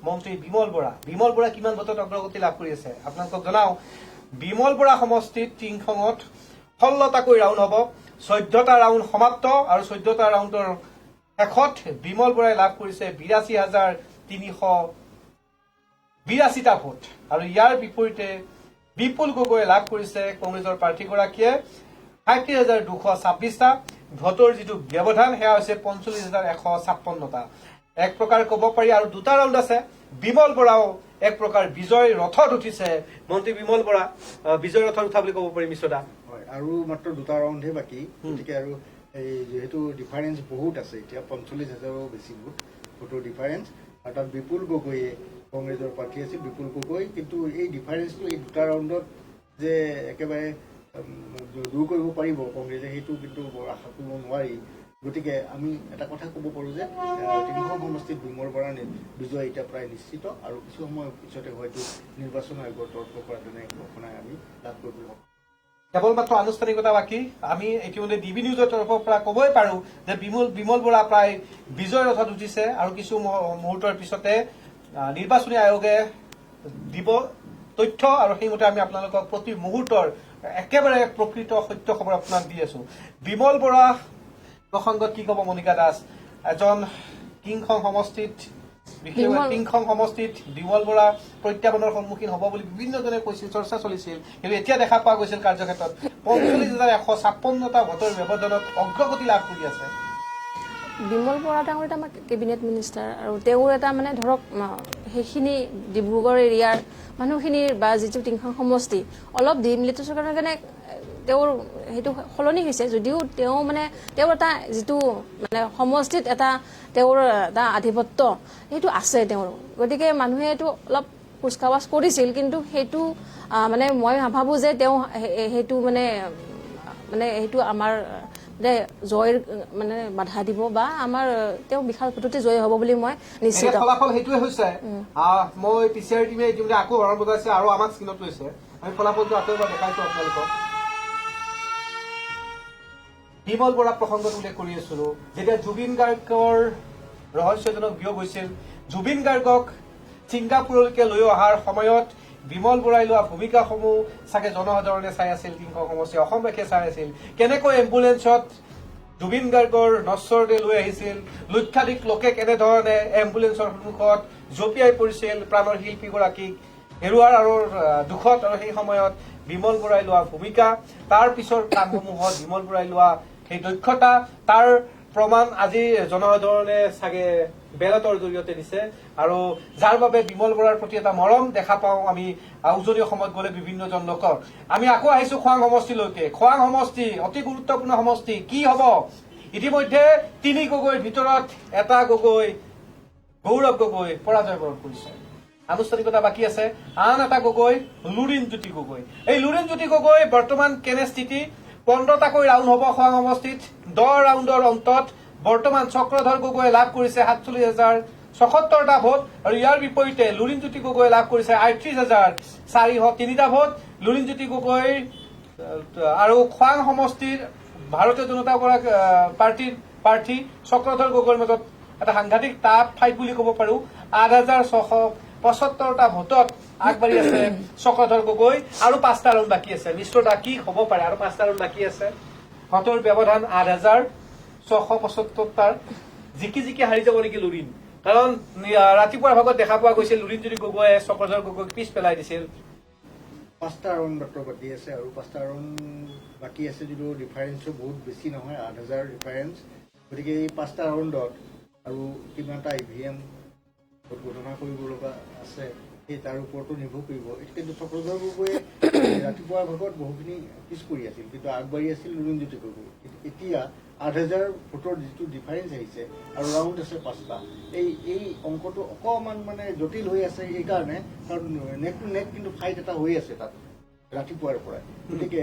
মন্ত্ৰী বিমল বৰা। বিমল বৰা কিমান ভোটত অগ্ৰগতি লাভ কৰি আছে আপোনালোকক জনাও। বিমল বৰা সমষ্টিত টিংখঙত 16টাকৈ ৰাউণ্ড হ'ব। 14টা ৰাউণ্ড সমাপ্ত আৰু 14টা ৰাউণ্ডৰ শেষত বিমল বৰাই লাভ কৰিছে 82,382টা ভোট। আৰু ইয়াৰ বিপৰীতে বিপুল গগৈয়ে লাভ কৰিছে কংগ্ৰেছৰ প্ৰাৰ্থীগৰাকীয়ে 30,226টা। ভোটৰ যিটো ব্যৱধান সেয়া হৈছে 45,156টা। এক প্ৰকাৰ ক'ব পাৰি আৰু 2টা ৰাউণ্ড আছে। বিমল বৰাও এক প্ৰকাৰ বিজয় ৰথত উঠিছে। মন্ত্ৰী বিমল বৰা বিজয় ৰথত উঠা বুলি ক'ব পাৰি মিশ্ৰদা। হয়, আৰু মাত্ৰ 2টা ৰাউণ্ডহে বাকী। গতিকে আৰু এই যিহেতু ডিফাৰেঞ্চ বহুত আছে, এতিয়া 45,000ৰো বেছি ভোটৰ ডিফাৰেঞ্চ। আৰু তাত বিপুল গগৈয়ে কংগ্ৰেছৰ প্ৰাৰ্থী আছিল, বিপুল গগৈ। কিন্তু এই ডিফাৰেঞ্চটো এই 2টা ৰাউণ্ডত যে একেবাৰে দূৰ কৰিব পাৰিব কংগ্ৰেছে, সেইটো কিন্তু বৰ আশা কৰিব নোৱাৰি। গতিকে আমি এটা কথা ক'ব পাৰোঁ যে টিংখং সমষ্টিত বিমল বৰাৰ বিজয় এতিয়া প্ৰায় নিশ্চিত, আৰু কিছু সময়ৰ পিছতে হয়তো নিৰ্বাচন আয়োগৰ তৰফৰ পৰা তেনে ঘোষণা আমি লাভ কৰিব পাৰোঁ। কেৱল মাত্ৰ আনুষ্ঠানিকতা বাকী। আমি ইতিমধ্যে ডিবি নিউজৰ তৰফৰ পৰা ক'বই পাৰোঁ যে বিমল বৰা প্ৰায় বিজয় ৰথত উঠিছে, আৰু কিছু মুহূৰ্তৰ পিছতে নিৰ্বাচনী আয়োগে দিব তথ্য, আৰু সেইমতে আমি আপোনালোকক প্ৰতি মুহূৰ্তৰ একেবাৰে প্ৰকৃত সত্য খবৰ আপোনাক দি আছো। বিমল বৰা প্ৰসংগত কি ক'ব মনিকা দাস? এজন টিংখং সমষ্টিত বিমল বৰা প্ৰত্যাহ্বানৰ সন্মুখীন হ'ব বুলি বিভিন্নজনে কৈছিল, চৰ্চা চলিছিল। কিন্তু এতিয়া দেখা পোৱা গৈছিল কাৰ্যক্ষেত্ৰত 45,156টা ভোটৰ ব্যৱধানত অগ্ৰগতি লাভ কৰি আছে। বিমল বৰা ডাঙৰ এটা আমাৰ কেবিনেট মিনিষ্টাৰ, আৰু তেওঁৰ এটা মানে ধৰক সেইখিনি ডিব্ৰুগড় এৰিয়াৰ মানুহখিনিৰ বা যিটো টিংখং সমষ্টি অলপ ডিমিলিটেশ্যনৰ কাৰণে তেওঁৰ সেইটো সলনি হৈছে। যদিও তেওঁ মানে তেওঁৰ এটা যিটো মানে সমষ্টিত এটা তেওঁৰ এটা আধিপত্য সেইটো আছে তেওঁৰ। গতিকে মানুহে এইটো অলপ কুচকাৱাজ কৰিছিল, কিন্তু সেইটো মানে মই নাভাবোঁ যে তেওঁ সেইটো মানে সেইটো আমাৰ জয়ৰ মানে বাধা দিব বা আমাৰ তেওঁ বিশাল ভোটতে জয় হ'ব বুলি মই নিশ্চিত। ফলাফল সেইটোৱে হৈছে। মই পিচিআৰ টিমে ইতিমধ্যে আকৌ হৰণ বজাইছে আৰু আমাক স্ক্ৰীণত লৈছে। আমি ফলাফলটো আকৌ এবাৰ দেখাইছো আপোনালোকক। বিমল বৰা প্ৰসংগত উল্লেখ কৰি আছিলো, যেতিয়া জুবিন গাৰ্গৰ ৰহস্যজনক বিয়োগ হৈছিল, জুবিন গাৰ্গক ছিংগাপুৰলৈকে লৈ অহাৰ সময়ত বিমল বৰাই লোৱা ভূমিকাসমূহ চাগে জনসাধাৰণে চাই আছিল। টিংখং সমষ্টি অসমবাসীয়ে চাই আছিল কেনেকৈ এম্বুলেন্সত জুবিন গাৰ্গৰ নশ্বৰদেহ লৈ আহিছিল, লক্ষাধিক লোকে কেনেধৰণে এম্বুলেন্সৰ সন্মুখত জঁপিয়াই পৰিছিল প্ৰাণৰ শিল্পীগৰাকীক হেৰুৱাৰ আৰু দুখত। আৰু সেই সময়ত বিমল বৰাই লোৱা ভূমিকা, তাৰ পিছৰ কামসমূহত বিমল বৰাই লোৱা সেই দক্ষতা, তাৰ প্ৰমাণ আজি জনসাধাৰণে চাগে বেলটৰ জৰিয়তে দিছে, আৰু যাৰ বাবে বিমল বৰাৰ প্ৰতি এটা মৰম দেখা পাওঁ আমি উজনি অসমত গ'লে বিভিন্নজন লোকৰ। আমি আকৌ আহিছো খোৱাং সমষ্টিলৈকে। খোৱাং সমষ্টি অতি গুৰুত্বপূৰ্ণ সমষ্টি। কি হ'ব? ইতিমধ্যে 3 গগৈৰ ভিতৰত এটা গগৈ, গৌৰৱ গগৈ পৰাজয় বৰণ কৰিছে। আনুষ্ঠানিকতা বাকী আছে। আন এটা গগৈ লুৰিণজ্যোতি গগৈ। এই লুৰিণজ্যোতি গগৈ বৰ্তমান কেনে স্থিতি? 15টাকৈ ৰাউণ্ড হ'ব খোৱাং সমষ্টিত। 10 ৰাউণ্ডৰ অন্তত বৰ্তমান চক্ৰধৰ গগৈয়ে লাভ কৰিছে 47,076টা ভোট, আৰু ইয়াৰ বিপৰীতে লুৰিণজ্যোতি গগৈয়ে লাভ কৰিছে 38,403টা ভোট। লুৰিণজ্যোতি গগৈ আৰু খোৱাং সমষ্টিৰ ভাৰতীয় জনতা পাৰ্টীৰ প্ৰাৰ্থী চক্ৰধৰ গগৈৰ মাজত এটা সাংঘাতিক টাফ ফাইট বুলি ক'ব পাৰো। 8,675টা ভোটত আগবাঢ়ি আছে চক্ৰধৰ গগৈ, আৰু 5টা ৰাউণ্ড বাকী আছে। মিশ্ৰদা কি হ'ব পাৰে? আৰু 5টা ৰাউণ্ড বাকী আছে। ভোটৰ ব্যৱধান 8,675টাৰ। জিকি হাৰি যাব নেকি লুৰিণ? কাৰণ ৰাতিপুৱাৰ ভাগত দেখা পোৱা গৈছিল লুৰিণজ্যোতি গগৈয়ে চক্ৰধৰ গগৈক পিছ পেলাই দিছিল। 5টা ৰাউণ্ড মাত্ৰ বাকী আছে, আৰু 5টা ৰাউণ্ড বাকী আছে যদিও ডিফাৰেঞ্চো বহুত বেছি নহয়, 8,000 ডিফাৰেঞ্চ। গতিকে এই 5টা ৰাউণ্ডত আৰু কিমানটা EVM গণনা কৰিব লগা আছে সেই তাৰ ওপৰতো নিৰ্ভৰ কৰিব। কিন্তু চক্ৰধৰ গগৈয়ে ৰাতিপুৱাৰ ভাগত বহুখিনি পিছ পৰি আছিল, কিন্তু আগবাঢ়ি আছিল লুৰিণজ্যোতি গগৈ। এতিয়া 8,000 ভোটৰ যিটো ডিফাৰেঞ্চ আহিছে আৰু ৰাউণ্ড আছে 5টা, এই অংকটো অকণমান মানে জটিল হৈ আছে এইকাৰণে, কাৰণ নেক টু নেক কিন্তু ফাইট এটা হৈ আছে তাত ৰাতিপুৱাৰ পৰাই। গতিকে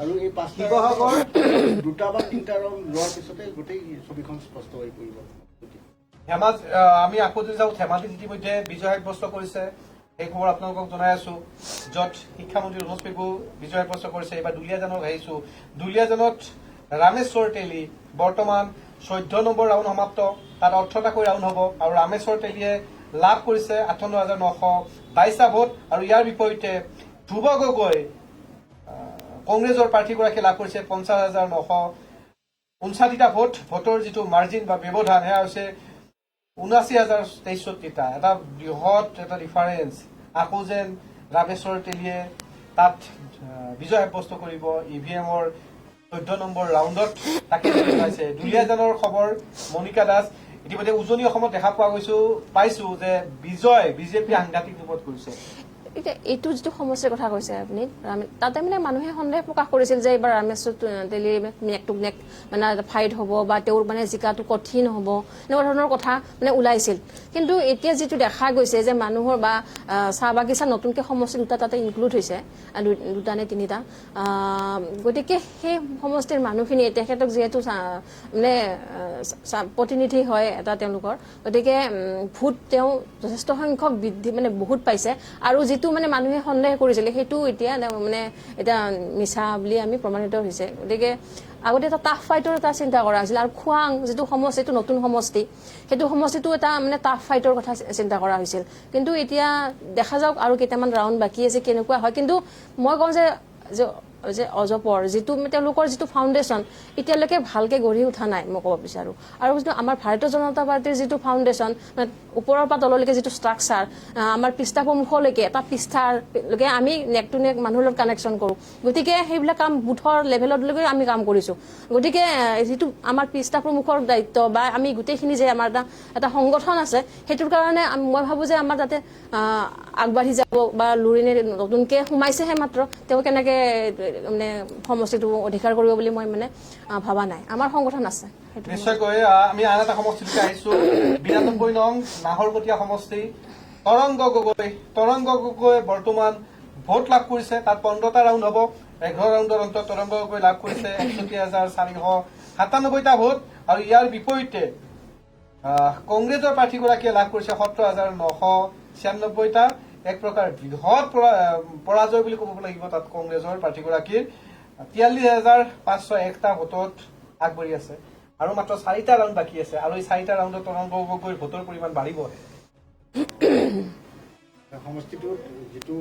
আৰু এই 5টা 2টা বা 3টা ৰাউণ্ড লোৱাৰ পিছতে গোটেই ছবিখন স্পষ্ট হৈ পৰিব। আমি আকৌ যদি যাওঁ, ধেমাজিত ইতিমধ্যে বিজয় সাব্যস্ত কৰিছে। সেই খবৰ আপোনালোকক জনাই আছো, য'ত শিক্ষামন্ত্ৰী ৰণোজ পেগু বিজয় সাব্যস্ত কৰিছে। এইবাৰ দুলীয়াজানত আহিছো। দুলীয়াজানত ৰামেশ্বৰ তেলী বৰ্তমান 14 নম্বৰ ৰাউণ্ড সমাপ্ত, তাত 18টাকৈ ৰাউণ্ড হ'ব আৰু ৰামেশ্বৰ তেলীয়ে লাভ কৰিছে 58,922টা ভোট আৰু ইয়াৰ বিপৰীতে ধ্ৰুৱ গগৈ কংগ্ৰেছৰ প্ৰাৰ্থীগৰাকীয়ে লাভ কৰিছে 50,959টা ভোটৰ যিটো মাৰ্জিন বা ব্যৱধান সেয়া হৈছে 79,063টা, এটা বৃহৎ এটা ডিফাৰেন্স। আকৌ যেন ৰামেশ্বৰ তেলীয়ে তাত বিজয় সাব্যস্ত কৰিব EVM-ৰ 14 নম্বৰ ৰাউণ্ডত, তাকে জনাইছে। দুলীয়াজানৰ খবৰ মনিকা দাস। ইতিমধ্যে উজনি অসমত দেখা পাইছো যে বিজয় বিজেপি সাংঘাতিক ৰূপত কৰিছে। এতিয়া এইটো যিটো সমস্যাৰ কথা কৈছে আপুনি, তাতে মানে মানুহে সন্দেহ প্ৰকাশ কৰিছিল যে এইবাৰ ৰামেশ্বৰ তেলীৰ নেক টু নেক মানে ফাইট হ'ব বা তেওঁৰ মানে জিকাটো কঠিন হ'ব, এনেকুৱা ধৰণৰ কথা মানে ওলাইছিল। কিন্তু এতিয়া যিটো দেখা গৈছে যে মানুহৰ বা চাহ বাগিচা নতুনকৈ সমষ্টি দুটা তাতে ইনক্লুড হৈছে, দুটা নে তিনিটা, গতিকে সেই সমষ্টিৰ মানুহখিনি তেখেতক যিহেতু মানে প্ৰতিনিধি হয় এটা তেওঁলোকৰ, গতিকে ভোট তেওঁ যথেষ্ট সংখ্যক বৃদ্ধি মানে বহুত পাইছে আৰু যিটো মানে মানুহে সন্দেহ কৰিছিলে সেইটো এতিয়া মানে এটা মিছা বুলি আমি প্ৰমাণিত হৈছে। গতিকে আগতে এটা টাফ ফাইটৰ এটা চিন্তা কৰা হৈছিল আৰু খোৱাং যিটো সমষ্টি, এইটো নতুন সমষ্টি, সেইটো সমষ্টিটো এটা মানে টাফ ফাইটৰ কথা চিন্তা কৰা হৈছিল। কিন্তু এতিয়া দেখা যাওক আৰু কেইটামান ৰাউণ্ড বাকী আছে কেনেকুৱা হয়। কিন্তু মই কওঁ যে অজপৰ যিটো তেওঁলোকৰ যিটো ফাউণ্ডেশ্যন এতিয়ালৈকে ভালকে গঢ়ি উঠা নাই, মই ক'ব বিচাৰোঁ। আৰু যিটো আমাৰ ভাৰতীয় জনতা পাৰ্টীৰ যিটো ফাউণ্ডেশ্যন, মানে ওপৰৰ পৰা তললৈকে যিটো ষ্ট্ৰাকচাৰ, আমাৰ পৃষ্ঠা প্ৰমুখলৈকে এটা পৃষ্ঠালৈকে আমি নেক টু নেক মানুহৰ লগত কানেকশ্যন কৰোঁ। গতিকে সেইবিলাক কাম বুথৰ লেভেললৈকে আমি কাম কৰিছোঁ। গতিকে যিটো আমাৰ পৃষ্ঠা প্ৰমুখৰ দায়িত্ব বা আমি গোটেইখিনি যে আমাৰ এটা সংগঠন আছে, সেইটোৰ কাৰণে মই ভাবোঁ যে আমাৰ তাতে আগবাঢ়ি যাব বা লুৰিনে নতুনকৈ সোমাইছেহে মাত্ৰ, তেওঁ কেনেকৈ মানে সমষ্টিটো অধিকাৰ কৰিব বুলি মই মানে ভবা নাই। আমাৰ সংগঠন আছে। নিশ্চয়কৈ আমি আন এটা সমষ্টিলৈকে আহিছো। 92 নং নাহৰকটীয়া সমষ্টি। তৰংগ গগৈ বৰ্তমান ভোট লাভ কৰিছে, তাত 15টা ৰাউণ্ড হ'ব। 11 ৰাউণ্ডৰ অন্তত তৰংগ গগৈ লাভ কৰিছে 61,497টা ভোট আৰু ইয়াৰ বিপৰীতে কংগ্ৰেছৰ প্ৰাৰ্থীগৰাকীয়ে লাভ কৰিছে 17,996টা। এক প্ৰকাৰ বৃহৎ পৰাজয় বুলি ক'ব লাগিব তাত কংগ্ৰেছৰ প্ৰাৰ্থীগৰাকীৰ। 43,501টা ভোটত আগবাঢ়ি আছে আৰু মাত্ৰ 4টা ৰাউণ্ড বাকী আছে আৰু এই 4টা ৰাউণ্ডত তৰংগ গগৈৰ ভোটৰ পৰিমাণ বাঢ়িবহে। সমষ্টিটোত যিটো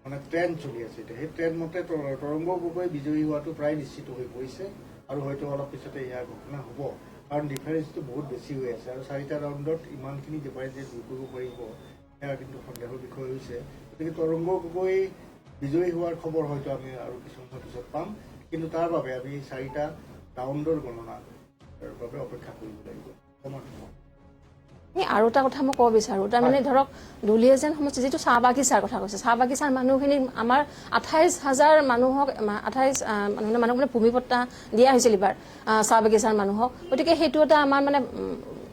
মানে ট্ৰেণ্ড চলি আছে এতিয়া, সেই ট্ৰেণ্ড মতে তৰংগ গগৈ বিজয়ী হোৱাটো প্ৰায় নিশ্চিত হৈ পৰিছে আৰু হয়তো অলপ পিছতে ইয়াৰ ঘোষণা হ'ব, কাৰণ ডিফাৰেন্সটো বহুত বেছি হৈ আছে আৰু 4টা ৰাউণ্ডত ইমানখিনি ডিফাৰেন্স যে দূৰ কৰিব পাৰিব সেয়া কিন্তু সন্দেহৰ বিষয় হৈছে। গতিকে তৰংগ গগৈ বিজয়ী হোৱাৰ খবৰ হয়তো আমি আৰু কিছুমানৰ পিছত পাম, কিন্তু তাৰ বাবে আমি 4টা ৰাউণ্ডৰ গণনাৰ বাবে অপেক্ষা কৰিব লাগিব। আৰু এটা কথা মই ক'ব বিচাৰোঁ, তাৰমানে ধৰক দুলীয়াজান সমষ্টি যিটো চাহ বাগিচাৰ কথা কৈছে, চাহ বাগিচাৰ মানুহখিনি আমাৰ 28,000 মানুহক 28 মানুহক মানে ভূমিপট্টা দিয়া হৈছিল এইবাৰ চাহ বাগিচাৰ মানুহক। গতিকে সেইটো এটা আমাৰ মানে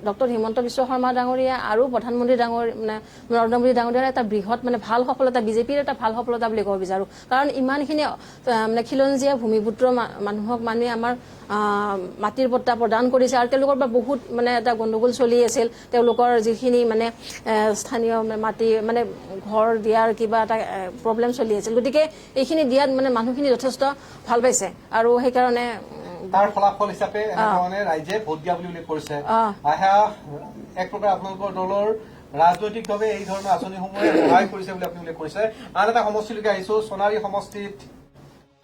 ডক্টৰ হিমন্ত বিশ্ব শৰ্মা ডাঙৰীয়া আৰু প্ৰধানমন্ত্ৰী মানে নৰেন্দ্ৰ মোদী ডাঙৰীয়াৰ এটা বৃহৎ মানে ভাল সফলতা, বিজেপিৰ এটা ভাল সফলতা বুলি ক'ব বিচাৰোঁ। কাৰণ ইমানখিনি মানে খিলঞ্জীয়া ভূমিপুত্ৰ মানুহক মানে আমাৰ মাটিৰ পট্টা প্ৰদান কৰিছে আৰু তেওঁলোকৰ পৰা বহুত মানে এটা গণ্ডগোল চলি আছিল। তেওঁলোকৰ যিখিনি মানে স্থানীয় মাটি মানে ঘৰ দিয়াৰ কিবা এটা প্ৰব্লেম চলি আছিল। গতিকে এইখিনি দিয়াত মানে মানুহখিনি যথেষ্ট ভাল পাইছে আৰু সেইকাৰণে তাৰ ফলাফল হিচাপে এনেধৰণে ৰাইজে ভোট দিয়া বুলি উল্লেখ কৰিছে। এক প্ৰকাৰ আপোনালোকৰ দলৰ ৰাজনৈতিকভাৱে এই ধৰণৰ আঁচনিসমূহে সহায় কৰিছে বুলি আপুনি উল্লেখ কৰিছে। আন এটা সমষ্টিলৈকে আহিছো। সোণাৰী সমষ্টিত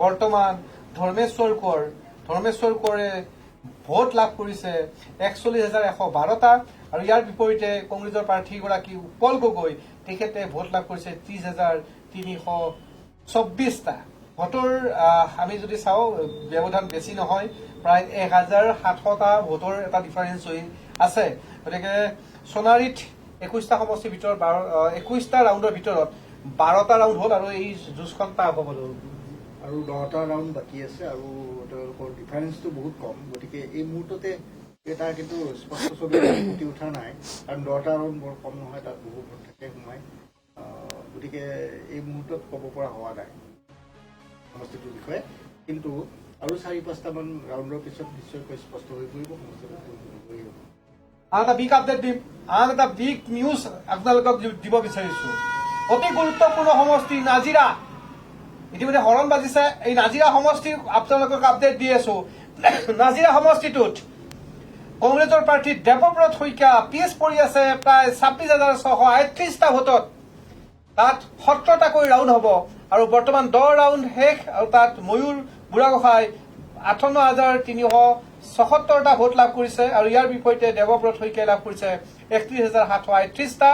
বৰ্তমান ধৰ্মেশ্বৰ কোঁৱৰে ভোট লাভ কৰিছে 41,112টা আৰু ইয়াৰ বিপৰীতে কংগ্ৰেছৰ প্ৰাৰ্থীগৰাকী উপল গগৈ, তেখেতে ভোট লাভ কৰিছে 30,324টা। ভোটৰ আমি যদি চাওঁ ব্যৱধান বেছি নহয়, প্ৰায় 1,700টা ভোটৰ এটা ডিফাৰেন্স হৈ আছে। গতিকে সোণাৰীত 21টা সমষ্টিৰ ভিতৰত 21টা ৰাউণ্ডৰ ভিতৰত 12টা ৰাউণ্ড হ'ল আৰু এই যুঁজখন টাফ হ'ব আৰু 10টা ৰাউণ্ড বাকী আছে আৰু তেওঁলোকৰ ডিফাৰেন্সটো বহুত কম। গতিকে এই মুহূৰ্ততে এটা কিন্তু স্পষ্ট ছবি ফুটি উঠা নাই, কাৰণ 10টা ৰাউণ্ড বৰ কম নহয়, তাত বহুত ভোট থাকে সোমাই। গতিকে এই মুহূৰ্তত ক'ব পৰা হোৱা নাই সমষ্টিটোৰ বিষয়ে, কিন্তু আৰু 4-5টামান ৰাউণ্ডৰ পিছত নিশ্চয়কৈ স্পষ্ট হৈ পৰিব সমষ্টিটো। আন এটা বিগ আপডেট দিম, আন এটা বিগ নিউজ আপোনালোকক দিব বিচাৰিছো। অতি গুৰুত্বপূৰ্ণ সমষ্টি নাজিৰা, ইতিমধ্যে হৰণ বাজিছে। এই নাজিৰা সমষ্টিৰ আপোনালোকক আপডেট দি আছো নাজিৰা সমষ্টিটোত কংগ্ৰেছৰ প্ৰাৰ্থী দেৱব্ৰত শইকীয়া পিছ পৰি আছে প্ৰায় 26,638টা ভোটত। তাত 17টাকৈ ৰাউণ্ড হ'ব আৰু বৰ্তমান 10 ৰাউণ্ড শেষ আৰু তাত ময়ূৰ বুঢ়াগোহাঁই 58,376টা ভোট লাভ কৰিছে আৰু ইয়াৰ বিপৰীতে দেৱব্ৰত শইকীয়াই লাভ কৰিছে 31,738টা।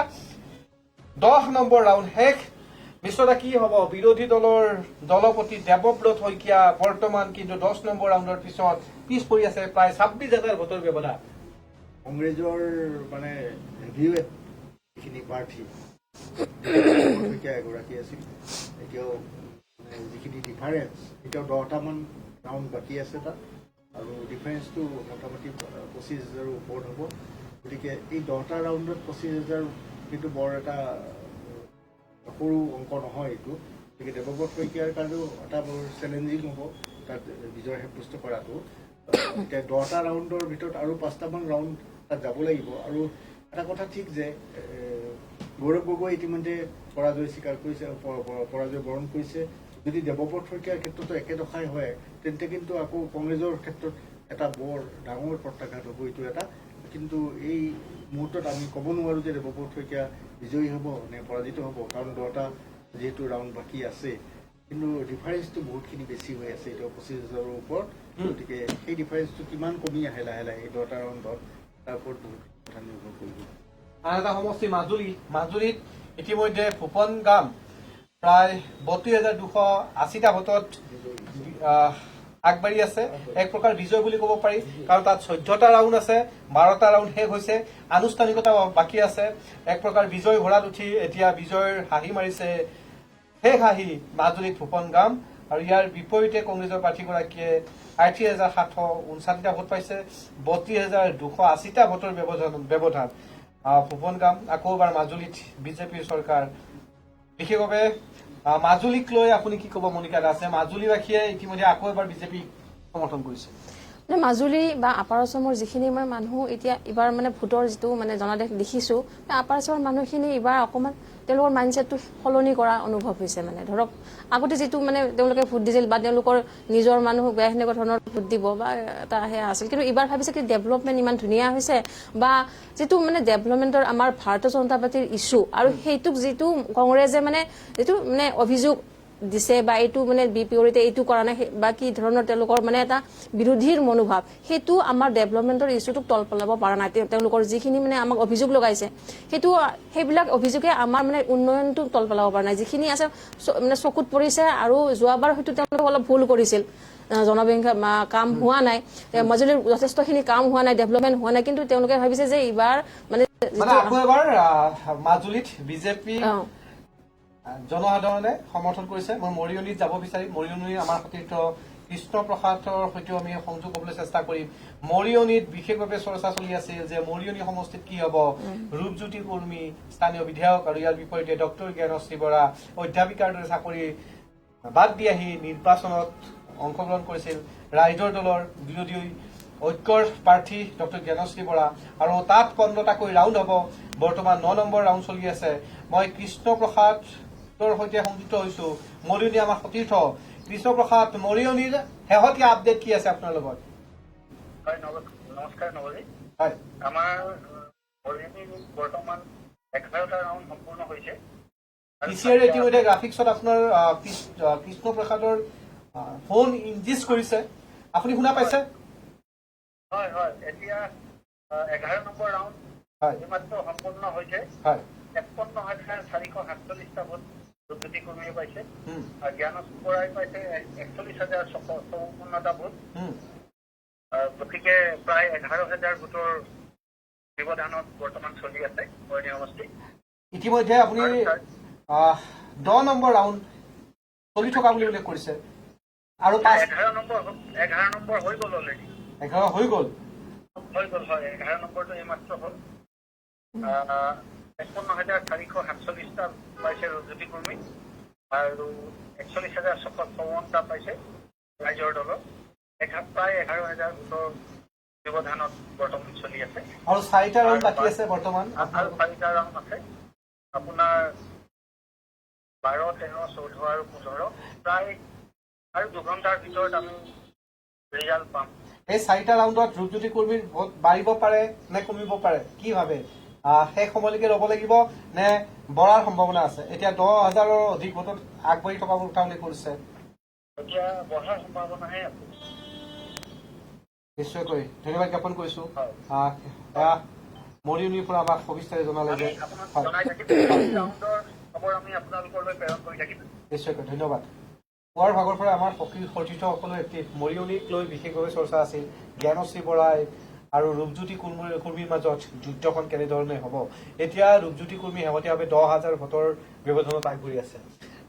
10 নম্বৰ ৰাউণ্ড শেষ। বিশ্বদা কি হ'ব বিৰোধী দলৰ দলপতি দেৱব্ৰত শইকীয়া বৰ্তমান কিন্তু 10 নম্বৰ ৰাউণ্ডৰ পিছত পিছ পৰি আছে প্ৰায় 26,000 ভোটৰ ব্যৱধান। কংগ্ৰেছৰ মানে ভিউ যিখিনি প্ৰাৰ্থী এগৰাকী আছিল এতিয়াও যিখিনি ডিফাৰেঞ্চ এতিয়াও 10টামান ৰাউণ্ড বাকী আছে তাত আৰু ডিফাৰেঞ্চটো মোটামুটি 25,000ৰ ওপৰত হ'ব। গতিকে এই 10টা ৰাউণ্ডত 25,000 কিন্তু বৰ এটা সৰু অংক নহয় এইটো। গতিকে দেৱব্ৰত শইকীয়াৰ কাৰণেও এটা বৰ চেলেঞ্জিং হ'ব তাত বিজয় সাব্যস্ত কৰাটো। এতিয়া 10টা ৰাউণ্ডৰ ভিতৰত আৰু 5টামান ৰাউণ্ড তাত যাব লাগিব। আৰু এটা কথা ঠিক যে গৌৰৱ গগৈ ইতিমধ্যে পৰাজয় স্বীকাৰ কৰিছে, পৰাজয় বৰণ কৰিছে। যদি দেৱব্ৰত শইকীয়াৰ ক্ষেত্ৰতো একেদশাই হয় তেন্তে কিন্তু আকৌ কংগ্ৰেছৰ ক্ষেত্ৰত এটা বৰ ডাঙৰ প্ৰত্যাঘাত হ'ব এইটো এটা। কিন্তু এই মুহূৰ্তত আমি ক'ব নোৱাৰোঁ যে দেৱব্ৰত শইকীয়া বিজয়ী হ'ব নে পৰাজিত হ'ব, কাৰণ 10টা যিহেতু ৰাউণ্ড বাকী আছে কিন্তু ডিফাৰেঞ্চটো বহুতখিনি বেছি হৈ আছে এতিয়া 25,000ৰ ওপৰত। গতিকে সেই ডিফাৰেঞ্চটো কিমান কমি আহে লাহে লাহে এই 10টা ৰাউণ্ডত তাৰ ওপৰত বহুত কথা নিৰ্ভৰ কৰিব। আন এটা সমষ্টি মাজুলীত ইতিমধ্যে ফুকন গাম প্ৰায় 32,280টা ভোটত আগবাঢ়ি আছে। এক প্ৰকাৰ বিজয় বুলি ক'ব পাৰি, কাৰণ তাত 14টা ৰাউণ্ড আছে, 12টা ৰাউণ্ড শেষ হৈছে, আনুষ্ঠানিকতা বাকী আছে। এক প্ৰকাৰ বিজয় ঘোঁৰাত উঠি এতিয়া বিজয়ৰ হাঁহি মাৰিছে শেষ হাঁহি মাজুলীত ফুকন গাম। আৰু ইয়াৰ বিপৰীতে কংগ্ৰেছৰ প্ৰাৰ্থীগৰাকীয়ে 38,759টা ভোট পাইছে, 32,280টা ভোটৰ ব্যৱধান। ফুকন গাম আকৌ এবাৰ মাজুলীত বিজেপিৰ চৰকাৰ। বিশেষভাৱে মাজুলীক লৈ আপুনি কি ক'ব মনিকা দাসে? মাজুলীবাসীয়ে ইতিমধ্যে আকৌ এবাৰ বিজেপিক সমৰ্থন কৰিছে। মানে মাজুলী বা আপাৰ আছামৰ যিখিনি মানে মানুহ এতিয়া এইবাৰ মানে ভোটৰ যিটো মানে জনাদেশ দেখিছোঁ, আপাৰ আছামৰ মানুহখিনি এইবাৰ অকণমান তেওঁলোকৰ মাইণ্ডছেটটো সলনি কৰা অনুভৱ হৈছে। মানে ধৰক আগতে যিটো মানে তেওঁলোকে ভোট দিছিল বা তেওঁলোকৰ নিজৰ মানুহ বেয়া সেনেকুৱা ধৰণৰ ভোট দিব বা এটা সেয়া আছিল, কিন্তু এইবাৰ ভাবিছে কি ডেভেলপমেণ্ট ইমান ধুনীয়া হৈছে বা যিটো মানে ডেভেলপমেণ্টৰ আমাৰ ভাৰতীয় জনতা পাৰ্টীৰ ইছ্যু আৰু সেইটোক যিটো কংগ্ৰেছে মানে যিটো মানে অভিযোগ দিছে বা এইটো মানে বিপৰীতে এইটো কৰা নাই বা কি ধৰণৰ তেওঁলোকৰ মানে এটা বিৰোধীৰ মনোভাৱ, সেইটো আমাৰ ডেভেলপমেণ্টৰ ইছ্যুটোক তল পেলাব পৰা নাই। তেওঁলোকৰ যিখিনি মানে আমাক অভিযোগ লগাইছে সেইবিলাক অভিযোগে আমাৰ মানে উন্নয়নটো তল পেলাব পৰা নাই। যিখিনি আছে মানে চকুত পৰিছে আৰু যোৱাবাৰ হয়তো তেওঁলোকে অলপ ভুল কৰিছিল, জনসংখ্যা কাম হোৱা নাই, মাজুলীৰ যথেষ্টখিনি কাম হোৱা নাই, ডেভেলপমেণ্ট হোৱা নাই, কিন্তু তেওঁলোকে ভাবিছে যে এইবাৰ মানে আকৌ এবাৰ মাজুলীত বিজেপি জনসাধাৰণে সমৰ্থন কৰিছে। মই মৰিয়নিত যাব বিচাৰিম। মৰিয়নিৰ আমাৰ সতীৰ্থ কৃষ্ণ প্ৰসাদৰ সৈতেও আমি সংযোগ কৰিবলৈ চেষ্টা কৰিম। মৰিয়নিত বিশেষভাৱে চৰ্চা চলি আছিল যে মৰিয়নি সমষ্টিত কি হ'ব। ৰূপজ্যোতি কৰ্মী স্থানীয় বিধায়ক আৰু ইয়াৰ বিপৰীতে ডক্টৰ জ্ঞানশ্ৰী বৰা অধ্যাপিকাৰ দৰে চাকৰি বাদ দি আহি নিৰ্বাচনত অংশগ্ৰহণ কৰিছিল ৰাইজৰ দলৰ বিৰোধী ঐক্যৰ প্ৰাৰ্থী ডক্টৰ জ্ঞানশ্ৰী বৰা। আৰু তাত 15টাকৈ ৰাউণ্ড হ'ব। বৰ্তমান 9 নম্বৰ ৰাউণ্ড চলি আছে। মই কৃষ্ণ প্ৰসাদৰ সৈতে সংযুক্ত হৈছো। মৰিয়নি আমাৰ সতীৰ্থ কৃষ্ণ প্ৰসাদ, মৰিয়নিৰ শেহতীয়া আপডেট কি আছে আপোনাৰ লগত? হয়, নমস্কাৰ নৱজিৎ। হয়, আমাৰ মৰিয়নিত বৰ্তমান 11টা ৰাউণ্ড সম্পূৰ্ণ হৈছে। পিচিআৰ ইতিমধ্যে গ্ৰাফিক্সত আপোনাৰ কৃষ্ণ প্ৰসাদৰ ফোন ইনজিজ কৰিছে। আপুনি শুনা পাইছে? হয় হয়, এতিয়া 11 নম্বৰ ৰাউণ্ড হয় এইমাত্ৰ সম্পূৰ্ণ হৈছে। হয় 51,447টা ভোট ৰূপজ্যোতি কৰ্মীয়ে পাইছে আৰু জ্ঞানশ্ৰী বৰাই পাইছে 41,654টা ভোট। গতিকে প্ৰায় 11,000 ভোটৰ ব্যৱধানত বৰ্তমান চলি আছে মৰিয়নি সমষ্টি। ইতিমধ্যে আপুনি 10 নম্বৰ ৰাউণ্ড চলি থকা বুলি উল্লেখ কৰিছে আৰু 11 নম্বৰ হৈ গ'ল অলৰেডি। 11 হৈ গ'ল। হয় 11 নম্বৰটো এইমাত্ৰ হ'ল। 51,447টা পাইছে ৰূপজ্যোতি কৰ্মী আৰু 41,654টা পাইছে ৰাইজৰ দলৰ। প্ৰায় 11,000 ভোটৰ ব্যৱধানত বৰ্তমান চলি আছে আৰু 4টা ৰাউণ্ড বাকী আছে বৰ্তমান। আৰু 4টা ৰাউণ্ড আছে আপোনাৰ 12, 13, 14 আৰু 15। প্ৰায় আৰু 2 ঘণ্টাৰ ভিতৰত আমি ৰিজাল্ট পাম। এই 4টা ৰাউণ্ডত ৰূপজ্যোতি কুৰ্মীৰ ভোট বাঢ়িব পাৰে নে কমিব পাৰে কি ভাবে শেষ সময়লৈকে ৰ'ব লাগিব নে বঢ়াৰ সম্ভাৱনা আছে এতিয়া 10,000ৰ অধিক ভোটত আগবাঢ়ি থকা বুলি উঠাউনি কৰিছে এতিয়া বঢ়াৰ সম্ভাৱনাহে আছে নিশ্চয়কৈ ধন্যবাদ জ্ঞাপন কৰিছো মৰিয়নিৰ পৰা আমাক সবিস্তাৰে জনালে যে আপোনাক জনাই থাকিম ৰাউণ্ডৰ খবৰ আমি আপোনালোকলৈ প্ৰেৰণ কৰি থাকিম নিশ্চয়কৈ ধন্যবাদ পুৱাৰ ভাগৰ পৰা আমাৰ সতীৰ্থসকলো এক্টিভ মৰিয়নিক লৈ বিশেষভাৱে চৰ্চা আছিল জ্ঞানশ্ৰী বৰাই আৰু ৰূপজ্যোতি কুৰ্মীৰ মাজত যুদ্ধখন কেনেধৰণে হ'ব এতিয়া ৰূপজ্যোতি কুৰ্মী শেহতীয়াভাৱে 10,000 ভোটৰ ব্যৱধানত আগবাঢ়ি আছে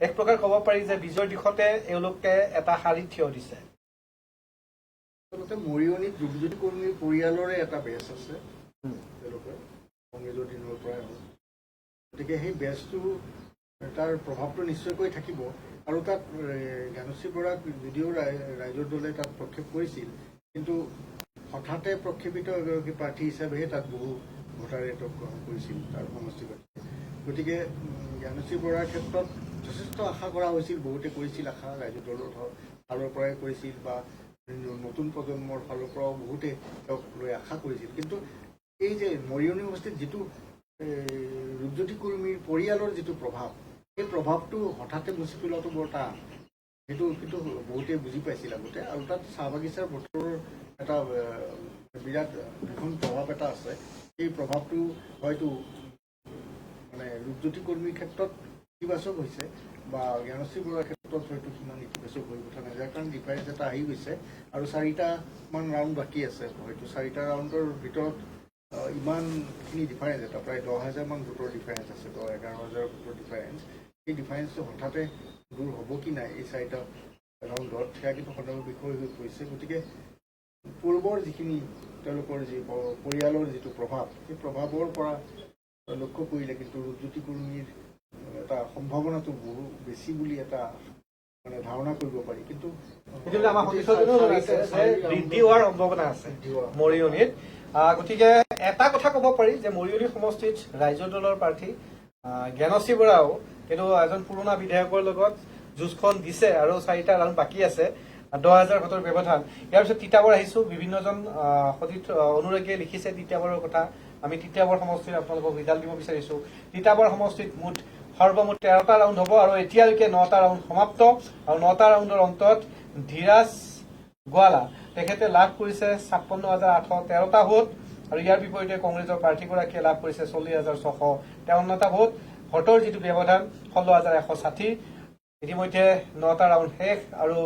এক প্ৰকাৰ ক'ব পাৰি যে বিজয়ৰ দিশতে এওঁলোকে এটা শাৰীত থিয় দিছে আচলতে মৰিয়নিত ৰূপজ্যোতি কুৰ্মীৰ পৰিয়ালৰে এটা বেচ আছে তেওঁলোকে কংগ্ৰেছৰ দিনৰ পৰাই হ'ল গতিকে সেই বেচটো তাৰ প্ৰভাৱটো নিশ্চয়কৈ থাকিব আৰু তাত জ্ঞানশ্ৰী বৰাক যদিও ৰাইজৰ দলে তাত প্ৰক্ষেপ কৰিছিল কিন্তু হঠাতে প্ৰক্ষেপিত এগৰাকী প্ৰাৰ্থী হিচাপেহে তাত বহু ভোটাৰে তেওঁক গ্ৰহণ কৰিছিল তাৰ সমষ্টিগত গতিকে জ্ঞানশ্ৰী বৰাৰ ক্ষেত্ৰত যথেষ্ট আশা কৰা হৈছিল বহুতে কৰিছিল আশা ৰাইজৰ দলৰ ফালৰ পৰাই কৰিছিল বা নতুন প্ৰজন্মৰ ফালৰ পৰাও বহুতে তেওঁক লৈ আশা কৰিছিল কিন্তু এই যে মৰিয়নি সমষ্টিত যিটো ৰূপজ্যোতি কুৰ্মীৰ পৰিয়ালৰ যিটো প্ৰভাৱ সেই প্ৰভাৱটো হঠাতে মুচি পেলোৱাটো বৰ টান সেইটো কিন্তু বহুতে বুজি পাইছিল আগতে আৰু তাত চাহ বাগিচাৰ বতৰৰ এটা বিৰাট ভীষণ প্ৰভাৱ এটা আছে সেই প্ৰভাৱটো হয়তো মানে ৰূপজ্যোতি কুৰ্মীৰ ক্ষেত্ৰত ইতিবাচক হৈছে বা জ্ঞানশ্ৰী বৰাৰ ক্ষেত্ৰত হয়তো সিমান ইতিবাচক হৈ উঠা নাই যাৰ কাৰণে ডিফাৰেঞ্চ এটা আহি গৈছে আৰু 4টা ৰাউণ্ড বাকী আছে হয়তো 4টা ৰাউণ্ডৰ ভিতৰত ইমানখিনি ডিফাৰেঞ্চ এটা প্ৰায় 10,000 মান ভোটৰ ডিফাৰেঞ্চ আছে 11,000 ভোটৰ ডিফাৰেঞ্চ এই ডিফাৰেঞ্চটো হঠাতে দূৰ হ'ব কি নাই এই 4টা ৰাউণ্ডত সেয়া কিন্তু সন্দেহৰ বিষয় হৈ পৰিছে গতিকে পূৰ্বৰ যিখিনি তেওঁলোকৰ যি পৰিয়ালৰ যিটো প্ৰভাৱ সেই প্ৰভাৱৰ পৰা লক্ষ্য কৰিলে কিন্তু ৰূপজ্যোতি কুৰ্মীৰ এটা সম্ভাৱনাটো বহু বেছি বুলি এটা মানে ধাৰণা কৰিব পাৰি কিন্তু আমাৰ সতীৰ্থজনেও জনাইছে যে বৃদ্ধি হোৱাৰ সম্ভাৱনা আছে মৰিয়নিত গতিকে এটা কথা ক'ব পাৰি যে মৰিয়নি সমষ্টিত ৰাইজৰ দলৰ প্ৰাৰ্থী জ্ঞানশ্ৰী বৰাও কিন্তু এজন পুৰণা বিধায়কৰ লগত যুঁজখন দিছে আৰু 4টা ৰাউণ্ড বাকী আছে 10,000 ভোটৰ ব্যৱধান ইয়াৰ পিছত তিতাবৰ আহিছো বিভিন্নজন সতীৰ্থ অনুৰাগীয়ে লিখিছে তিতাবৰৰ কথা আমি তিতাবৰ সমষ্টিত আপোনালোকক ৰিজাল্ট দিব বিচাৰিছো তিতাবৰ সমষ্টিত সৰ্বমুঠ 13টা ৰাউণ্ড হ'ব আৰু এতিয়ালৈকে 9টা ৰাউণ্ড সমাপ্ত আৰু 9টা ৰাউণ্ডৰ অন্তত ধীৰাজ গোৱালা তেখেতে লাভ কৰিছে 56,813টা ভোট আৰু ইয়াৰ বিপৰীতে কংগ্ৰেছৰ প্ৰাৰ্থীগৰাকীয়ে লাভ কৰিছে 40,653টা ভোট ভোটৰ যিটো ব্যৱধান 16,160 ইতিমধ্যে 9টা ৰাউণ্ড শেষ আৰু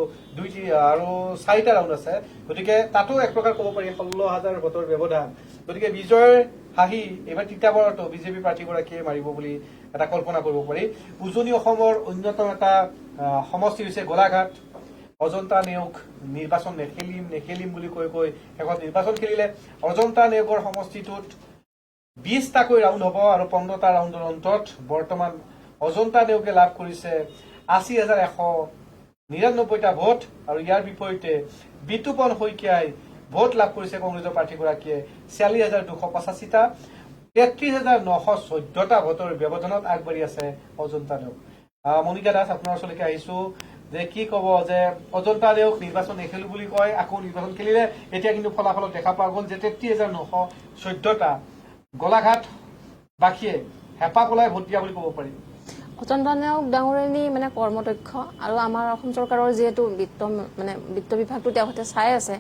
4টা ৰাউণ্ড আছে গতিকে তাতো এক প্ৰকাৰ ক'ব পাৰি 16,000 ভোটৰ ব্যৱধান গতিকে বিজয়ৰ হাঁহি এইবাৰ তিতাবৰতো বিজেপি প্ৰাৰ্থীগৰাকীয়ে মাৰিব বুলি এটা কল্পনা কৰিব পাৰি উজনি অসমৰ অন্যতম এটা সমষ্টি হৈছে গোলাঘাট অজন্তা নেওগ নিৰ্বাচন নেখেলিম বুলি কৈ শেষত নিৰ্বাচন খেলিলে অজন্তা নেওগৰ সমষ্টিটোত 20টাকৈ ৰাউণ্ড হ'ব আৰু 15টা ৰাউণ্ডৰ অন্তত বৰ্তমান অজন্তা নেওগে লাভ কৰিছে 80,199টা ভোট আৰু ইয়াৰ বিপৰীতে বিতুপন শইকীয়াই ভোট লাভ কৰিছে কংগ্ৰেছৰ প্ৰাৰ্থীগৰাকীয়ে 46,285টা 33,914টা ভোটৰ ব্যৱধানত আগবাঢ়ি আছে অজন্তা নেওগ মনিকা দাস আপোনাৰ ওচৰলৈকে আহিছো যে কি ক'ব যে অজন্তা নেওগ নিৰ্বাচন নেখেলো বুলি কয় আকৌ নিৰ্বাচন খেলিলে এতিয়া কিন্তু ফলাফলত দেখা পোৱা গ'ল যে 33,914টা গোলাঘাট বাসীয়ে হেঁপা পলাই ভোট দিয়া বুলি ক'ব পাৰি অজন্তা নেওগ ডাঙৰীয়ানী মানে কৰ্মদক্ষ আৰু আমাৰ অসম চৰকাৰৰ যিহেতু বিত্ত বিভাগটো তেওঁলোকে চাই আছে